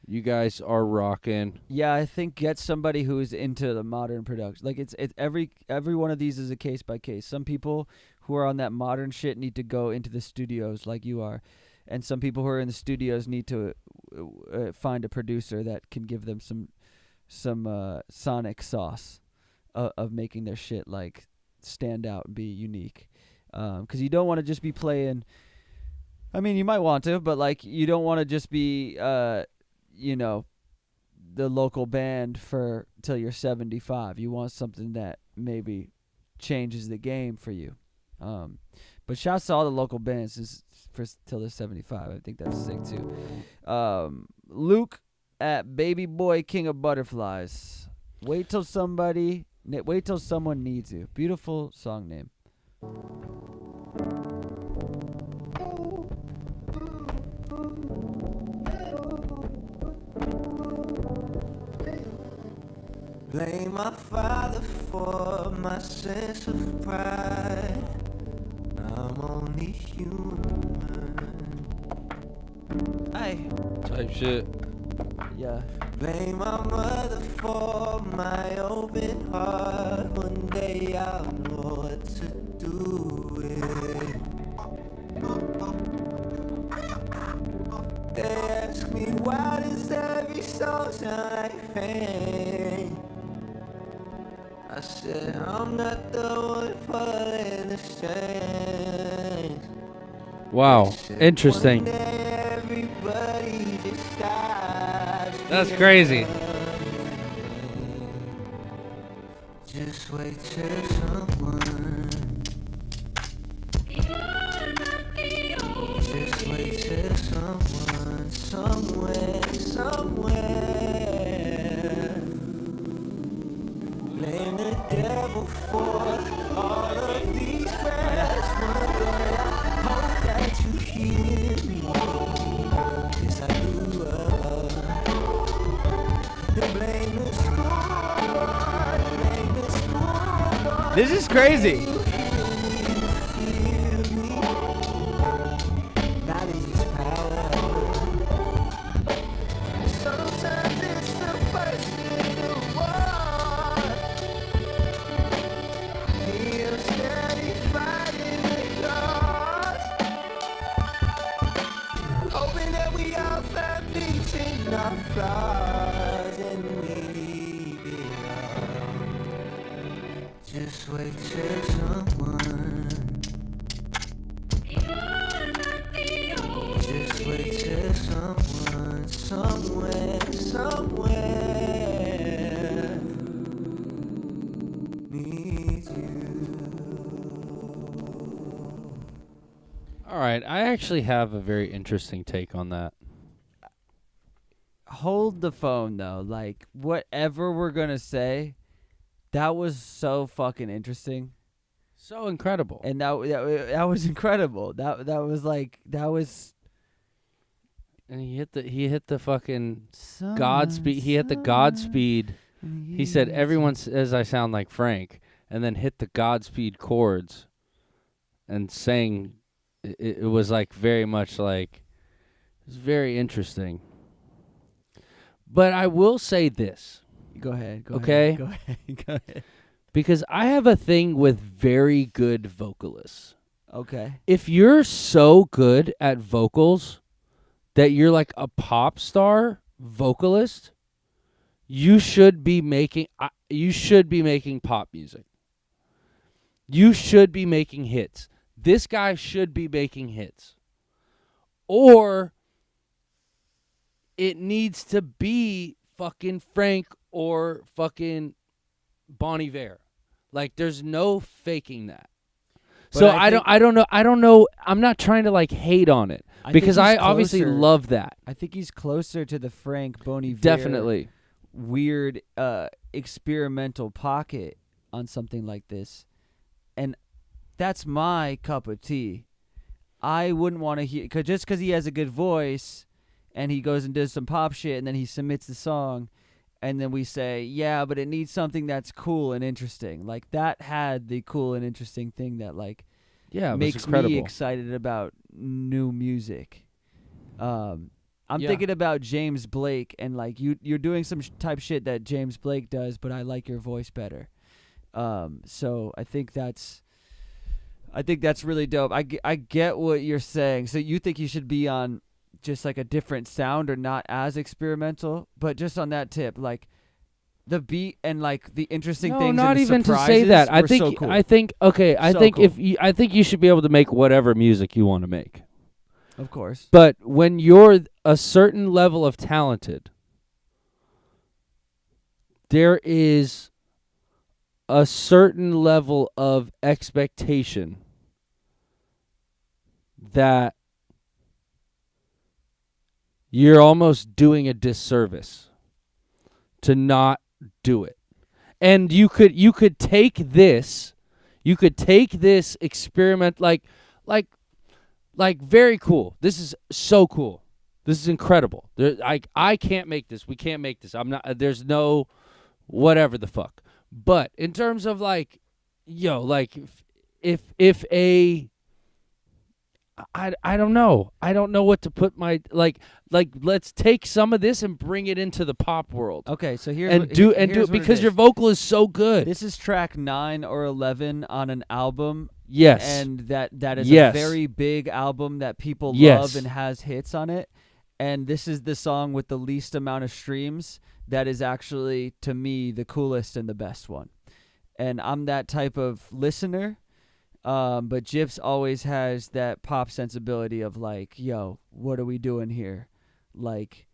You guys are rocking. Yeah, I think get somebody who's into the modern production. It's every one of these is a case by case. Some people who are on that modern shit need to go into the studios like you are, and some people who are in the studios need to find a producer that can give them some sonic sauce of making their shit stand out and be unique. 'Cause you don't want to just be playing. I mean, you might want to, but you don't want to just be the local band till you're 75. You want something that maybe changes the game for you. But shouts to all the local bands till they're 75. I think that's sick too. Luke at Baby Boy King of Butterflies. Wait till someone needs you. Beautiful song name. Blame my father for my sense of pride. I'm only human. Hey. Type shit. Yeah. Blame my mother for my open heart. One day I'll know what to do with it. They ask me why does every song sound like pain? I said I'm not the one pulling the strings. Wow, interesting. One day everybody just stops. That's crazy. Just wait till someone. Just wait till someone, somewhere. Blame the devil for all of these prayers. One day I hope that you hear me. Yes, I do. Blame the scoreboard, blame the scoreboard. This is crazy. Knowledge is power. Sometimes it's the person you want. You're steady fighting the cause. Hoping that we all find peace in our flaws and we leave it all. Just wait till someone. Just wait till someone, somewhere needs you. All right, I actually have a very interesting take on that. Hold the phone though. Like whatever we're gonna say, that was so fucking interesting. So incredible. And that was incredible. That was. And he hit the fucking Godspeed. He hit the Godspeed. He said, "Everyone says I sound like Frank," and then hit the Godspeed chords, and sang. It was like very much like, it was very interesting. But I will say this. Go ahead. Okay? Go ahead. Because I have a thing with very good vocalists. Okay. If you're so good at vocals that you're like a pop star vocalist, you should be making pop music. You should be making hits. This guy should be making hits. Or it needs to be fucking Frank or fucking Bon Iver. Like there's no faking that. But So I don't know. I'm not trying to like hate on it because I obviously love that. I think he's closer to the Frank Bon Iver Definitely weird experimental pocket on something like this. And that's my cup of tea. I wouldn't want to hear just because he has a good voice and he goes and does some pop shit and then he submits the song and then we say, yeah, but it needs something that's cool and interesting. Like that had the cool and interesting thing that like makes me excited about new music. I'm thinking about James Blake and like you're doing some type shit that James Blake does, but I like your voice better. So I think that's really dope. I get what you're saying. So you think you should be on just like a different sound or not as experimental, but just on that tip, like the beat and like the interesting things. No, not and even to say that. I think so cool. I think you should be able to make whatever music you want to make. Of course. But when you're a certain level of talented, there is a certain level of expectation that you're almost doing a disservice to not do it. And you could take this experiment like very cool. This is so cool. This is incredible. I can't make this. We can't make this. I'm not. There's no whatever the fuck. But in terms of like, if a I don't know. I don't know what to put my like. Let's take some of this and bring it into the pop world. Okay, so here's and what, do here's it what because it your vocal is so good. This is track 9 or 11 on an album. Yes, and that is a very big album that people love and has hits on it. And this is the song with the least amount of streams. That is actually to me the coolest and the best one. And I'm that type of listener. But Gyps always has that pop sensibility of like, yo, what are we doing here? Like,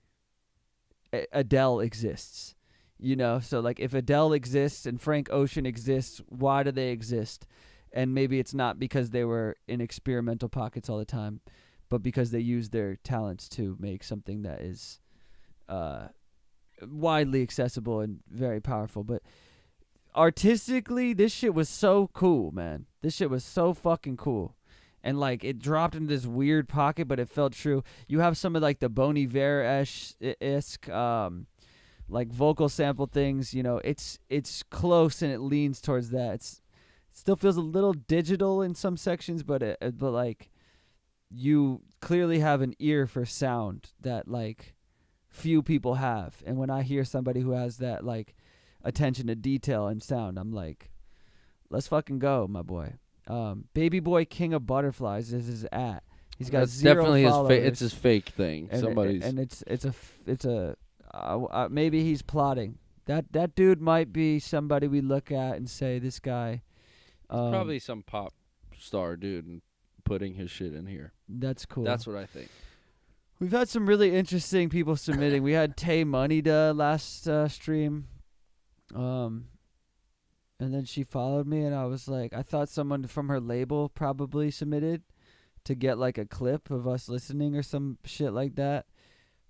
Adele exists, So like, if Adele exists and Frank Ocean exists, why do they exist? And maybe it's not because they were in experimental pockets all the time, but because they use their talents to make something that is widely accessible and very powerful. But artistically, this shit was so cool, man. This shit was so fucking cool. And like it dropped into this weird pocket, but it felt true. You have some of like the Bon Iver-esque like vocal sample things, it's close and it leans towards that. It still feels a little digital in some sections, but like you clearly have an ear for sound that like few people have. And when I hear somebody who has that like attention to detail and sound, I'm like, let's fucking go, my boy. Baby Boy King of Butterflies is his @ He's got That's 0 definitely followers. it's his fake thing. And Somebody's and it's a maybe he's plotting That dude might be somebody we look at and say, this guy. Probably some pop star dude and putting his shit in here. That's cool. That's what I think. We've had some really interesting people submitting. We had Tay Moneyda last stream. And then she followed me, and I was like, I thought someone from her label probably submitted to get like a clip of us listening or some shit like that.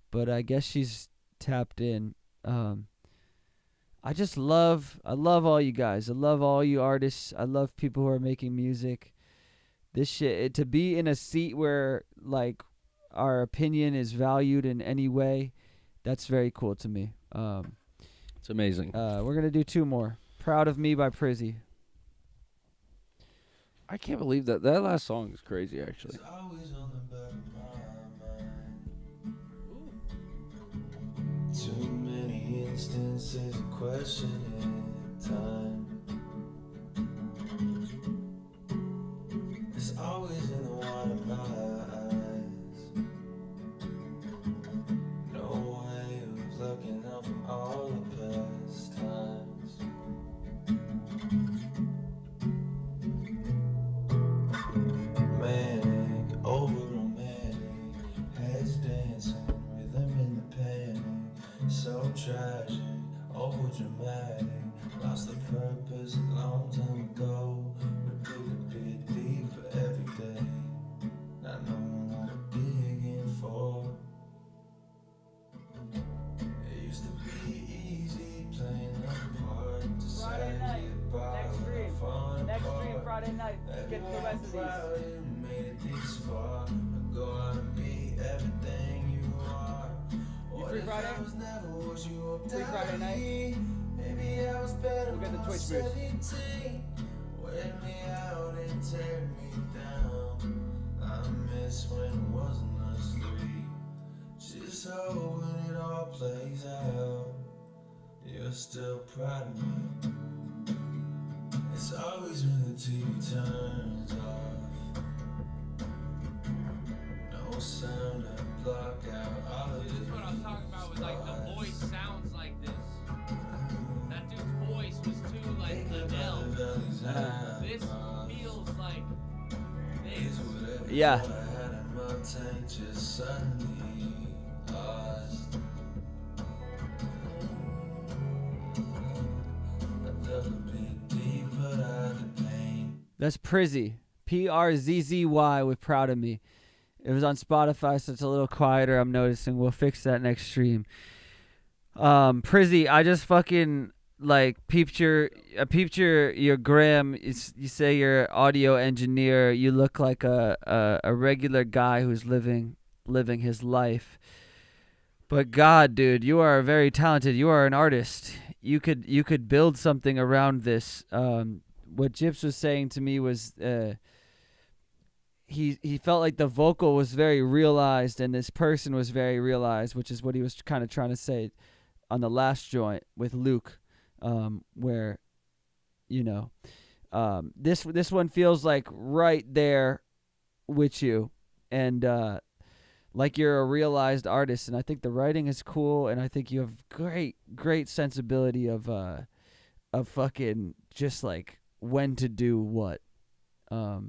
But I guess she's tapped in. I love all you guys. I love all you artists. I love people who are making music. This shit, to be in a seat where like our opinion is valued in any way, that's very cool to me. It's amazing. We're gonna do 2 more. Proud of Me by Prizzy. I can't believe that last song is crazy, actually. Too many instances of questioning time. It's always in the water of my eyes. No way of looking up from all the past times. Manic, over romantic, heads dancing, rhythm in the panic. So tragic, over dramatic. Lost the purpose a long time ago. We dig a bit deeper every day. Not knowing what we're digging for. It used to be easy playing a part. Friday night, next stream Friday night. Let's get the rest of these. Made it this far. I go out and be everything you are. You free Friday? Free Friday night? Maybe I was better. We'll get the Twitch boost. Wear me out and tear me down. I miss when it wasn't us 3. Just hope when it all plays out, you're still proud of me. It's always when the TV turns off. No sound, I block out all of This is what I was talking about with like the voice sounds like this. That dude's voice was too like Adele. This feels like this. Yeah. That's Prizzy. P-R-Z-Z-Y with Proud of Me. It was on Spotify, so it's a little quieter, I'm noticing. We'll fix that next stream. Prizzy, I just fucking peeped your gram. You say you're audio engineer. You look like a regular guy who's living his life. But God, dude, you are very talented. You are an artist. You could build something around this. What Gyps was saying to me was he felt like the vocal was very realized and this person was very realized, which is what he was kind of trying to say on the last joint with Luke, where, this one feels like right there with you, and like you're a realized artist. And I think the writing is cool, and I think you have great sensibility of fucking just like when to do what. I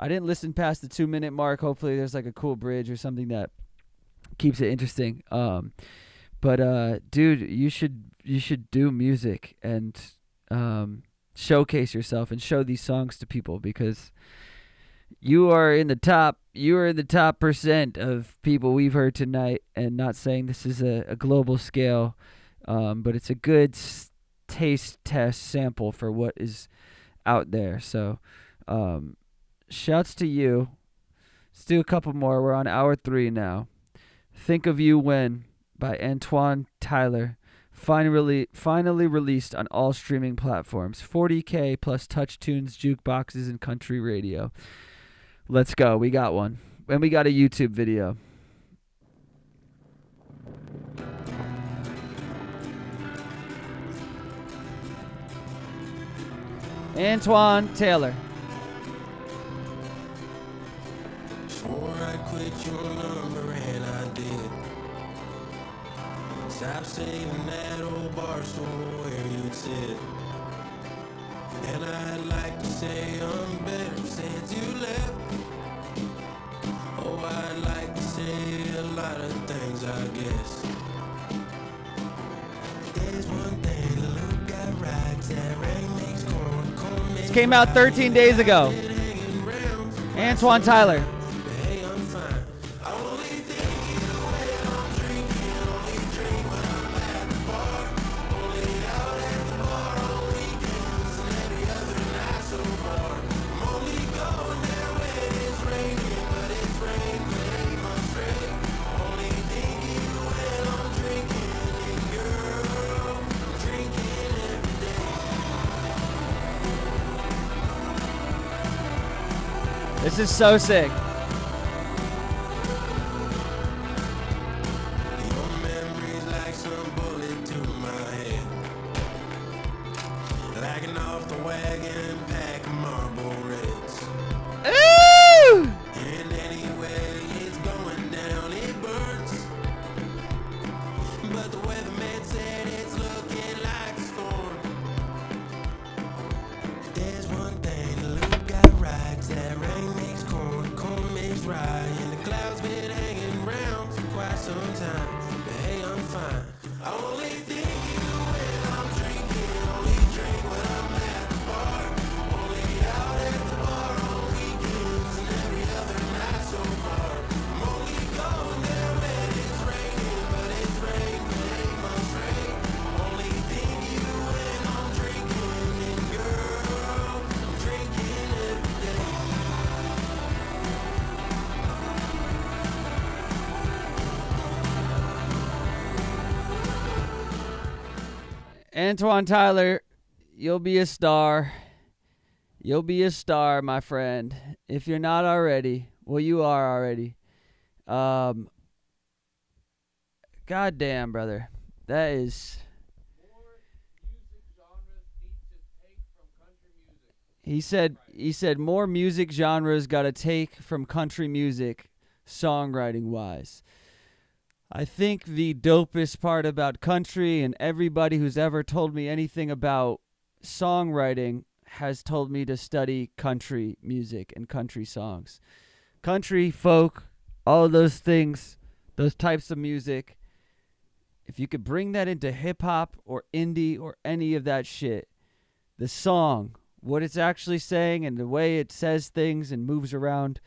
didn't listen past the 2-minute mark. Hopefully there's like a cool bridge or something that keeps it interesting. But dude, you should do music and showcase yourself and show these songs to people, because you are in the top % of people we've heard tonight. And not saying this is a global scale, but it's a good taste test sample for what is out there. So shouts to you. Let's do a couple more. We're on hour 3 now. Think of You When by Antoine Tyler. Finally released on all streaming platforms. 40K plus touch tunes, jukeboxes, and country radio. Let's go. We got one. And we got a YouTube video. Antoine Taylor. Swore I'd quit your number and I did. Stop saving that old bar stool where you'd sit. And I'd like to say I'm better since you left. Oh, I'd like to say a lot of things, I guess. There's one thing to look at rags that rain makes corn This came out 13 days ago. Antoine Tyler. Hey, I'm fine. I only think you when I'm drinking. Only drink when I'm at the bar. Only out at the bar on weekends and every other night so far. I'm only going there when it's raining, but it's rain for 8 months straight. Only think you when I'm drinking, and girl, I'm drinking every day. This is so sick. Your memory's like some bullet to my head. Lagging off the wagon, packing Marlboro Reds. Ooh! And anyway, it's going down, it burns. But the weatherman said it's looking like a storm. There's one thing to look at rags that rain makes corn, corn makes rye, and the clouds been hanging around for quite some time. But hey, I'm fine. I only think you when I'm drinking, only drink when I'm at the bar, only out at the bar on weekends and every other night so far. I'm only going there when it's raining, but it's rain for 8 months straight. Only think you when I'm drinking, and girl, I'm drinking every day. Antoine Tyler, you'll be a star. You'll be a star, my friend. If you're not already, well, you are already. God damn, brother. That is. He said more music genres got to take from country music, songwriting wise. I think the dopest part about country, and everybody who's ever told me anything about songwriting has told me to study country music and country songs. Country, folk, all of those things, those types of music. If you could bring that into hip-hop or indie or any of that shit, the song, what it's actually saying and the way it says things and moves around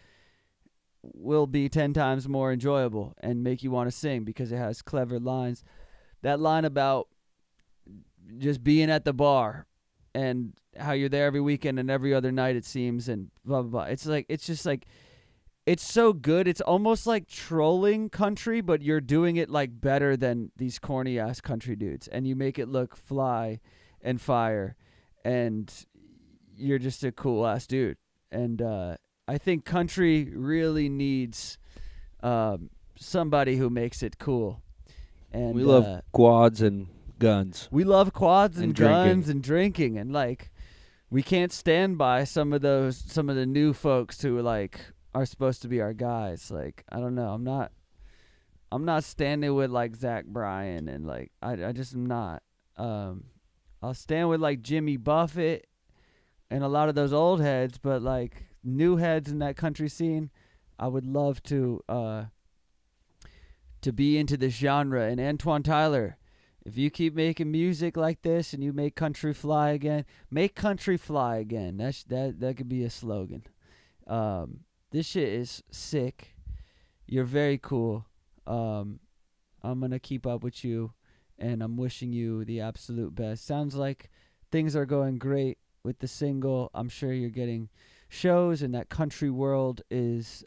will be 10 times more enjoyable and make you want to sing because it has clever lines. That line about just being at the bar and how you're there every weekend and every other night, it seems, and blah, blah, blah. It's so good. It's almost like trolling country, but you're doing it like better than these corny ass country dudes. And you make it look fly and fire. And you're just a cool ass dude. And, I think country really needs somebody who makes it cool. And we love quads and guns. We love quads and guns drinking. and drinking, and like we can't stand by some of the new folks who like are supposed to be our guys. Like, I don't know, I'm not standing with like Zach Bryan, and like I just am not. I'll stand with like Jimmy Buffett and a lot of those old heads, but like new heads in that country scene, I would love to be into this genre. And Antoine Tyler, if you keep making music like this and you make country fly again, make country fly again. That could be a slogan. This shit is sick. You're very cool. I'm gonna keep up with you, and I'm wishing you the absolute best. Sounds like things are going great with the single. I'm sure you're getting shows, and that country world is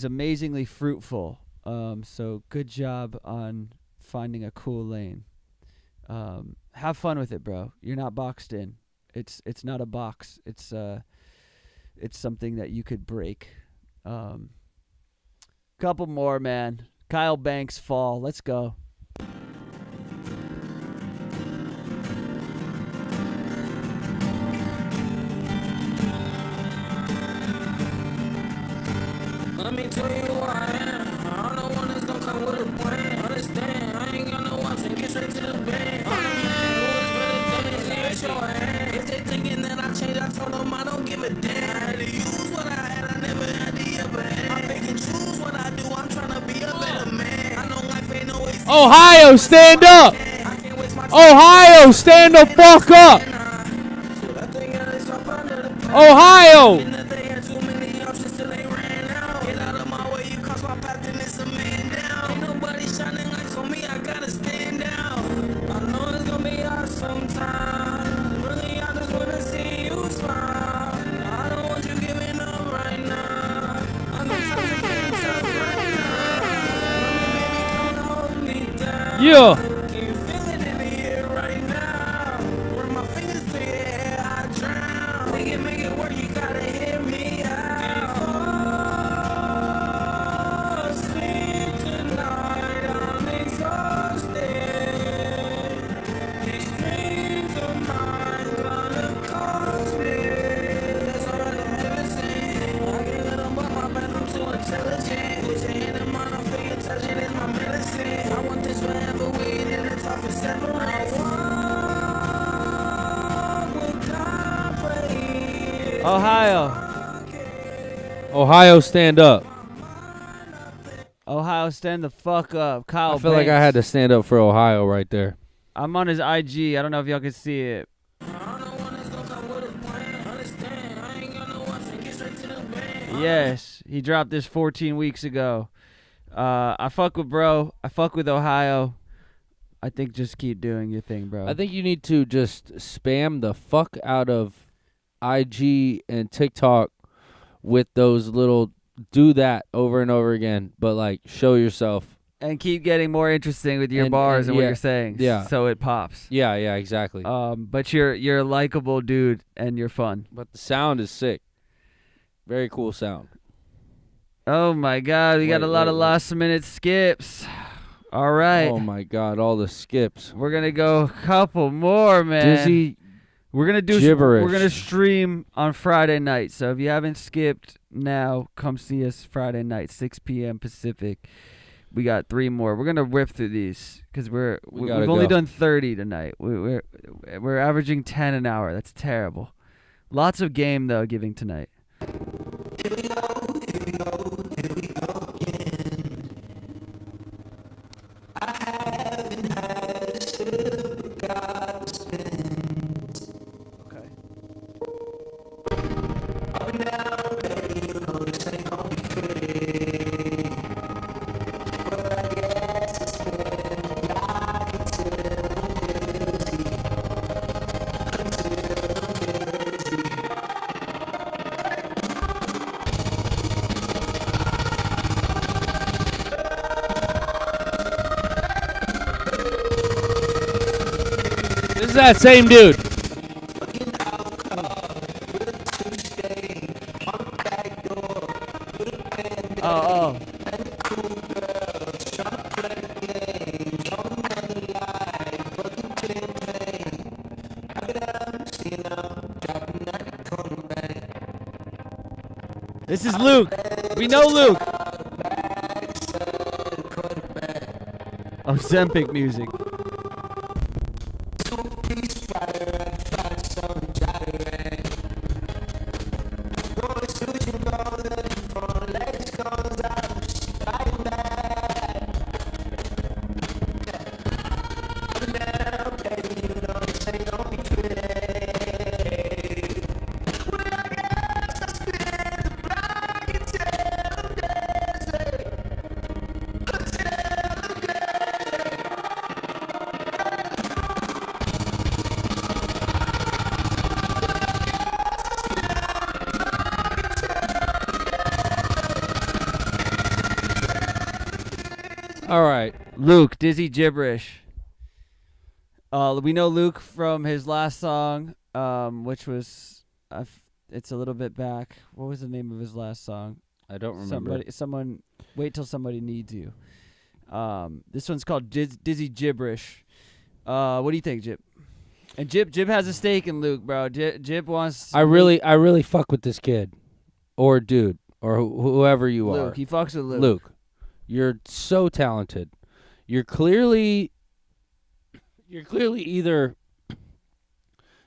amazingly fruitful. So good job on finding a cool lane. Have fun with it, bro. You're not boxed in. It's not a box. It's something that you could break. Couple more, man. Kyle Banks, Fall. Let's go. Let me tell you who I am. I'm the one that's gonna come with a plan. Understand, I Ohio, stand up! Ohio, stand the fuck up! Ohio! Nobody shining lights on me, I gotta stand out. I know it's gonna be hard sometimes. Really, I just wanna see you smile. I don't want you giving up right now. I know times are getting tough right now. Run me, baby, come and hold me down. Yeah. Can you feel it in the air right now? Run my fingers through your hair, I drown. We can make it work, you gotta hear me out. Sleep tonight, I'm exhausted. These dreams of mine gonna cost me. That's all I'm missing. I can't let them but my brain, I'm too intelligent. Put your hand in mine, I feel you touching is my medicine. I want this forever, we ain't in the top for separate. I walk with God, pray. Ohio. Ohio, stand up. Ohio, stand the fuck up. Kyle I feel like I had to Banks. stand up for Ohio right there. I'm on his IG. I don't know if y'all can see it. Yes, he dropped this 14 weeks ago. I fuck with bro. I fuck with Ohio. I think just keep doing your thing, bro. I think you need to just spam the fuck out of IG and TikTok with those little do that over and over again, but like show yourself. And keep getting more interesting with your And- bars and what yeah, you're saying. yeah. So it pops. Yeah, exactly. But you're a likable dude and you're fun. But the sound is sick. Very cool sound. Oh my God, we got a lot of last minute skips. All right. Oh my God, all the skips. We're gonna go a couple more, man. Dizzy We're gonna do gibberish. We're gonna stream on Friday night. So if you haven't skipped now, come see us Friday night, 6 p.m. Pacific. We got 3 more. We're gonna rip through these because we've gotta only go. done 30 tonight. We're averaging 10 an hour. That's terrible. Lots of game though giving tonight. Okay. This is that same dude. Oh. This is Luke. We know Luke. Ozempic music. All right. Luke, Dizzy Gibberish. We know Luke from his last song, which was, it's a little bit back. What was the name of his last song? I don't remember. Someone, Wait Till Somebody Needs You. This one's called Dizzy Gibberish. What do you think, Jib? And Jib has a stake in Luke, bro. Jib wants. I really fuck with this kid, or dude, or whoever you are. Luke, he fucks with Luke. Luke, you're so talented. You're clearly either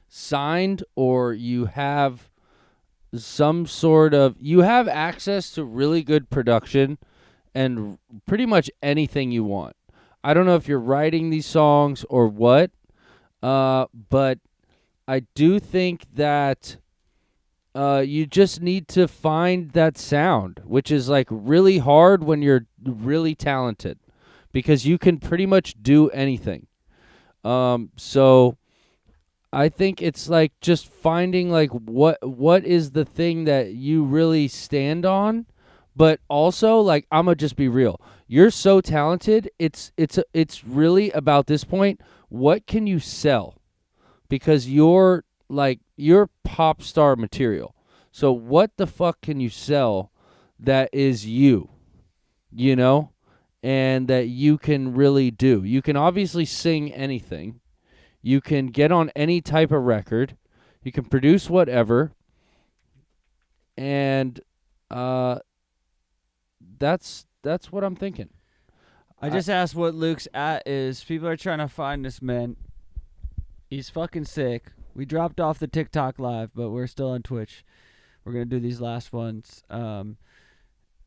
signed or you have some sort of, you have access to really good production and pretty much anything you want. I don't know if you're writing these songs or what, but I do think that you just need to find that sound, which is like really hard when you're really talented, because you can pretty much do anything. So I think it's like just finding like what is the thing that you really stand on, but also like I'ma just be real. You're so talented. It's really about this point. What can you sell? Because you're pop star material. So what the fuck can you sell that is you? You know, and that you can really do. You can obviously sing anything. You can get on any type of record. You can produce whatever. And that's what I'm thinking. I just asked what Luke's at is. People are trying to find this man. He's fucking sick. We dropped off the TikTok live, but we're still on Twitch. We're going to do these last ones.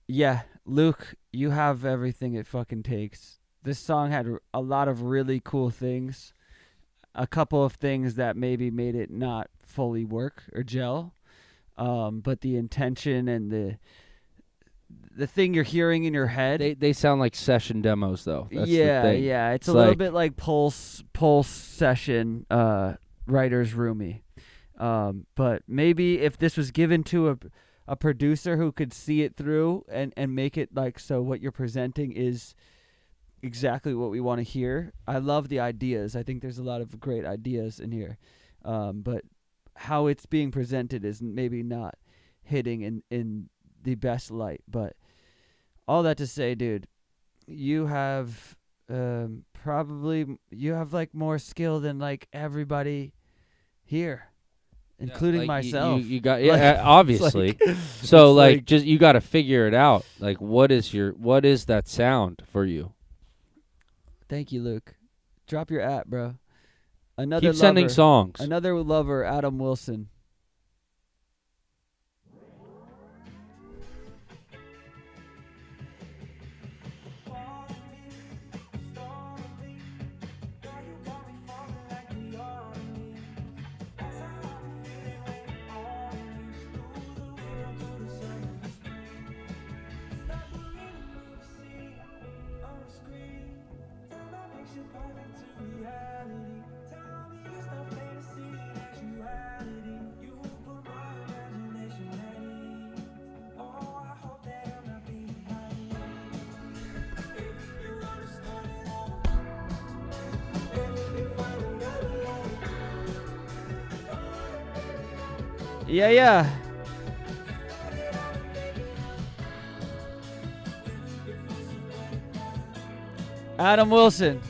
Yeah, Luke, you have everything it fucking takes. This song had a lot of really cool things. A couple of things that maybe made it not fully work or gel. But the intention and the thing you're hearing in your head. They sound like session demos, though. That's yeah, the thing. yeah. It's a little bit like pulse session, writer's roomy. But maybe if this was given to a producer who could see it through and make it like so what you're presenting is exactly what we want to hear. I love the ideas. I think there's a lot of great ideas in here. But how it's being presented is maybe not hitting in the best light. But all that to say, dude, you have you have like more skill than like everybody here, including like myself. You got Like, obviously. like, so it's like just you got to figure it out. Like what is that sound for you? Thank you, Luke. Drop your at, bro. Another Keep sending lover, songs. Another lover, Adam Wilson. Yeah. Adam Wilson.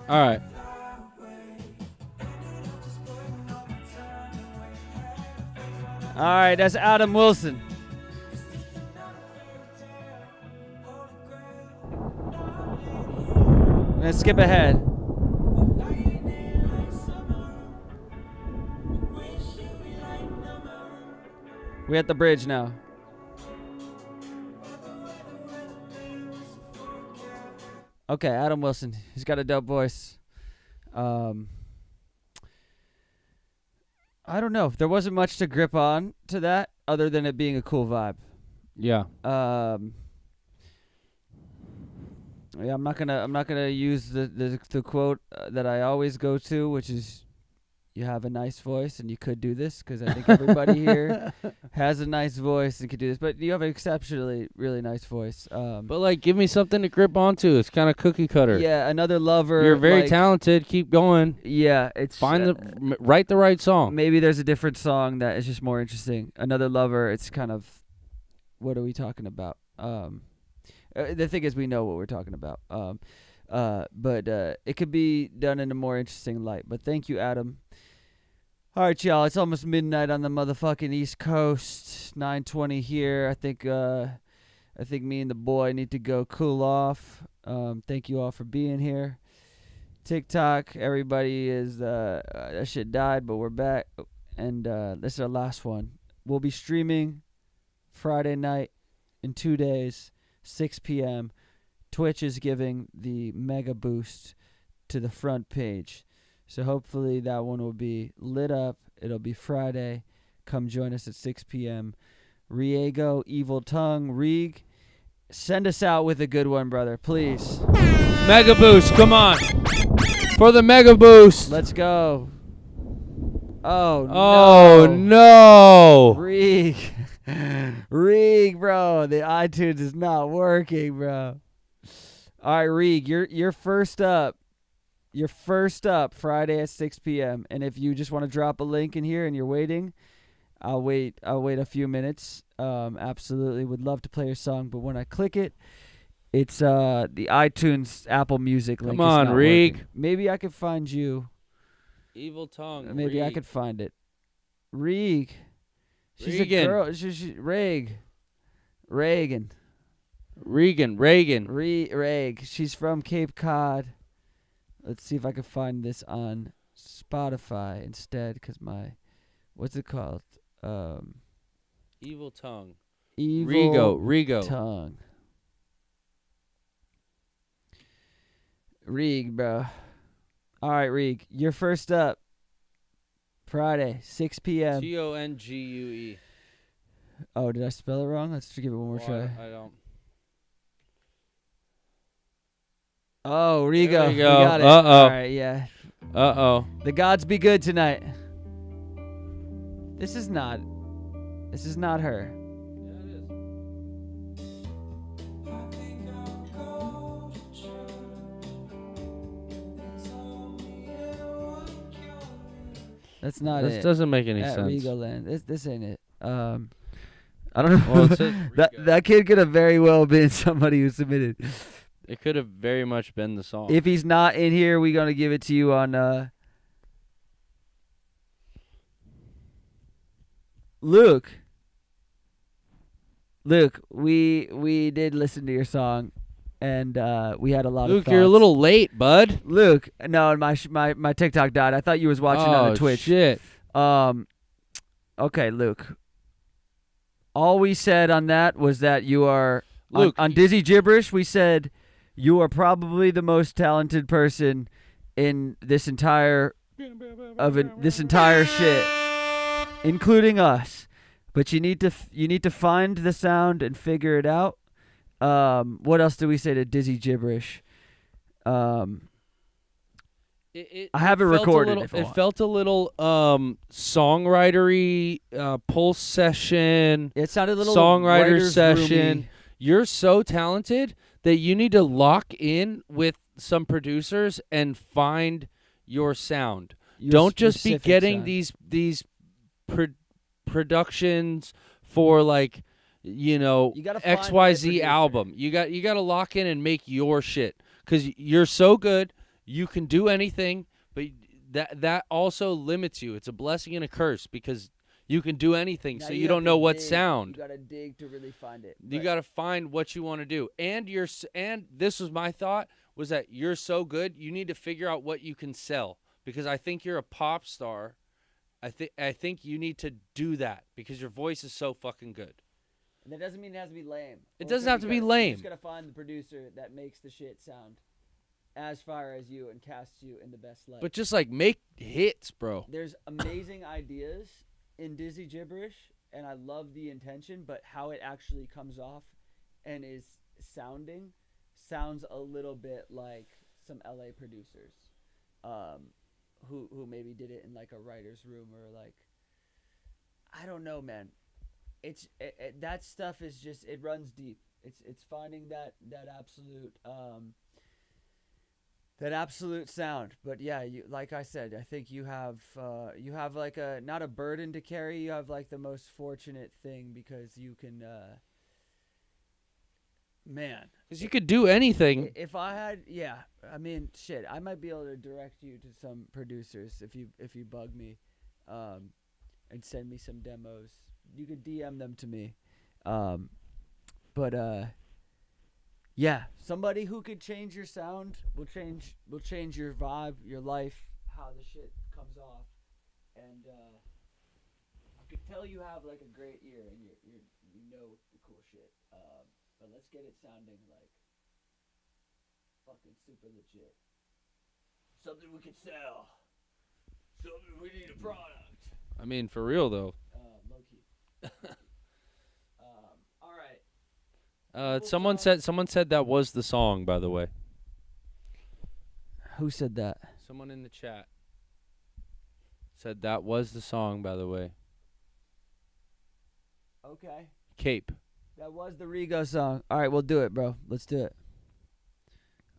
All right. All right, that's Adam Wilson. Let's skip ahead. We're at the bridge now. Okay, Adam Wilson. He's got a dope voice. I don't know. There wasn't much to grip on to that other than it being a cool vibe. Yeah. Yeah, I'm not gonna use the quote that I always go to, which is, "You have a nice voice and you could do this," because I think everybody here has a nice voice and could do this. But you have an exceptionally really nice voice. But like, give me something to grip onto. It's kind of cookie cutter. Yeah, another lover. You're very like, talented. Keep going. Yeah, it's write the right song. Maybe there's a different song that is just more interesting. Another lover. It's kind of, what are we talking about? The thing is, we know what we're talking about. But it could be done in a more interesting light. But thank you, Adam. All right, y'all. It's almost midnight on the motherfucking East Coast. 9:20 here. I think me and the boy need to go cool off. Thank you all for being here. TikTok, everybody is that shit died, but we're back, and this is our last one. We'll be streaming Friday night in 2 days, 6 p.m. Twitch is giving the mega boost to the front page, so hopefully that one will be lit up. It'll be Friday. Come join us at 6 p.m. Riego, Evil Tongue, Rig, send us out with a good one, brother, please. Mega boost, come on. For the mega boost. Let's go. Oh, no. Rig. Rig, bro. The iTunes is not working, bro. All right, Rig, you're first up. You're first up Friday at 6 p.m. And if you just want to drop a link in here and you're waiting, I'll wait a few minutes. Absolutely would love to play your song, but when I click it, it's the iTunes Apple Music link. Come on, Rig. Working. Maybe I could find you. Evil Tongue. Maybe I could find it. Rig. She's a girl. She's Reg. Reagan. Reagan. Reg. She's from Cape Cod. Let's see if I can find this on Spotify instead, because what's it called? Evil Tongue. Rigo Tongue. Rig, bro. All right, Rig. You're first up. Friday, 6 p.m. Tongue. Oh, did I spell it wrong? Let's give it one more try. I don't. Oh, Rigo. There we We go. got it. Uh-oh. All right, yeah. Uh-oh. The gods be good tonight. This is not her. Yeah, it is. That's not it. This doesn't make any At sense. Rigoland. This ain't it. I don't know. Well, it says that kid could have very well been somebody who submitted. It could have very much been the song. If he's not in here, we're gonna give it to you on Luke, we did listen to your song, and we had a lot of Luke, thoughts. you're a little late, bud. Luke, no, my TikTok died. I thought you was watching on the Twitch. Shit. Okay, Luke. All we said on that was that you are Luke, on Dizzy Gibberish. We said you are probably the most talented person in this entire shit, including us. But you need to find the sound and figure it out. What else do we say to Dizzy Gibberish? I have it recorded. It felt a little songwritery, pulse session. It sounded a little songwriter writer's session. roomy. You're so talented that you need to lock in with some producers and find your sound. Don't just be getting sound. these productions for like, You gotta find the right XYZ producer. album. You got to lock in and make your shit, cuz you're so good. You can do anything, but that also limits you. It's a blessing and a curse because you can do anything, Now so you have don't to know what dig. sound. You gotta dig to really find it. You got to find what you want to do. And this was my thought, was that you're so good, you need to figure out what you can sell, because I think you're a pop star. I think you need to do that because your voice is so fucking good. And that doesn't mean it has to be lame. It doesn't have to be lame. You just gotta find the producer that makes the shit sound as far as you and casts you in the best light. But just like make hits, bro. There's amazing ideas in Dizzy Gibberish, and I love the intention, but how it actually comes off and is sounds a little bit like some LA producers, who maybe did it in like a writer's room, or like, I don't know, man. That stuff is just, it runs deep. It's finding that absolute sound. But yeah, like I said, I think you have like not a burden to carry. You have like the most fortunate thing, because you can, man. Because you could do anything. If I had, I mean, shit, I might be able to direct you to some producers if you bug me, and send me some demos. You could DM them to me, but Yeah, somebody who could change your sound will change your vibe, your life, how the shit comes off, and I could tell you have like a great ear and you know the cool shit. But let's get it sounding like fucking super legit. Something we could sell. Something we need a product. I mean, for real though. Low key. All right. Someone said that was the song, by the way. Who said that? Someone in the chat said that was the song, by the way. Okay. Cape. That was the Rigo song. All right, we'll do it, bro. Let's do it.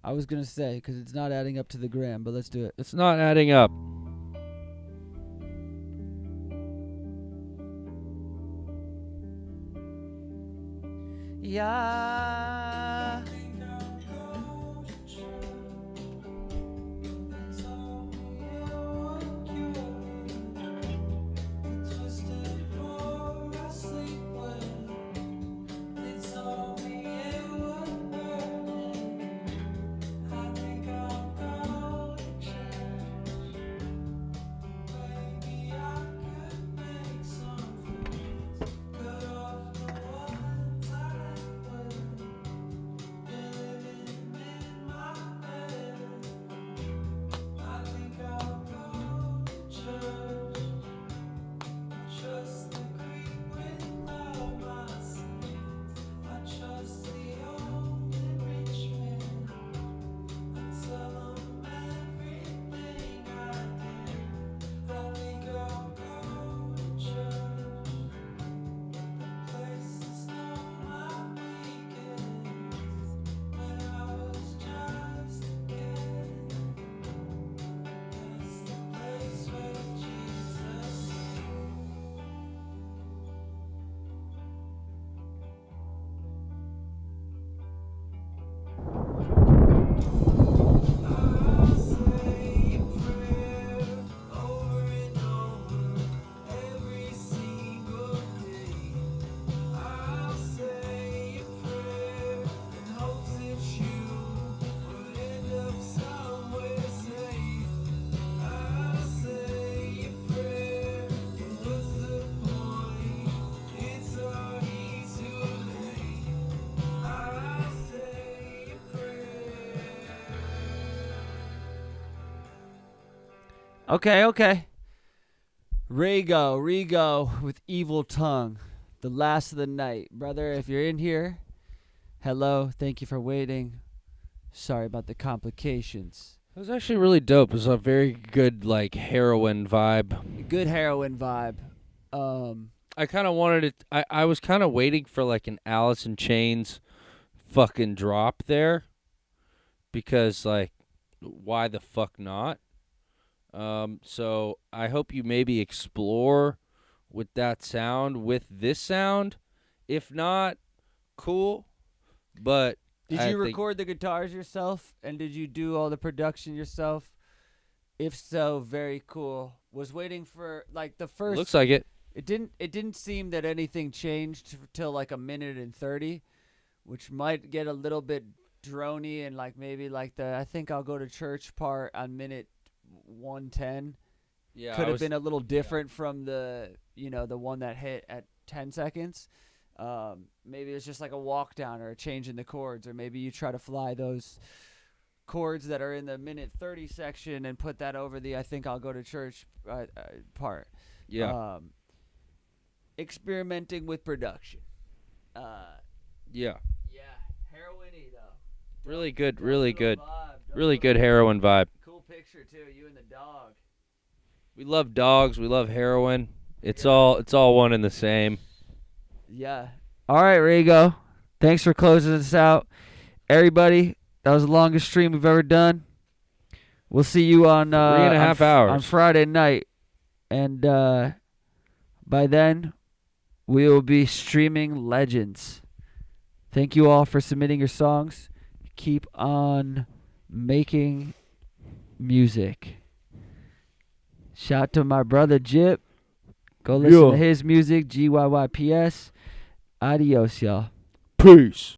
I was going to say, because it's not adding up to the gram, but let's do it. It's not adding up. Yeah. Okay. Rigo with Evil Tongue. The last of the night. Brother, if you're in here, hello. Thank you for waiting. Sorry about the complications. It was actually really dope. It was a very good, like, heroin vibe. Good heroin vibe. I kind of wanted it. I was kind of waiting for, like, an Alice in Chains fucking drop there. Because, like, why the fuck not? So I hope you maybe explore with that sound, with this sound. If not, cool. But did you record the guitars yourself, and did you do all the production yourself? If so, very cool. Was waiting for like the first. Looks like it. It didn't seem that anything changed till like a minute and 30, which might get a little bit drony and like maybe like the I think I'll go to church part on minute 110. Yeah, could have been a little different from the the one that hit at 10 seconds. Maybe it's just like a walk down or a change in the chords, or maybe you try to fly those chords that are in the minute 30 section and put that over the I think I'll go to church part. Yeah. Experimenting with production. Yeah. Heroin-y though. Really good. Really good. Vibe, really good heroin vibe. Cool picture too. You and the dog. We love dogs. We love heroin. It's all one and the same. Yeah. All right, Rigo. Thanks for closing us out. Everybody, that was the longest stream we've ever done. We'll see you on 3.5 hours on Friday night. And by then, we will be streaming Legends. Thank you all for submitting your songs. Keep on making music. Shout to my brother Jip. Go listen to his music, GYYPS. Adios, y'all. Peace.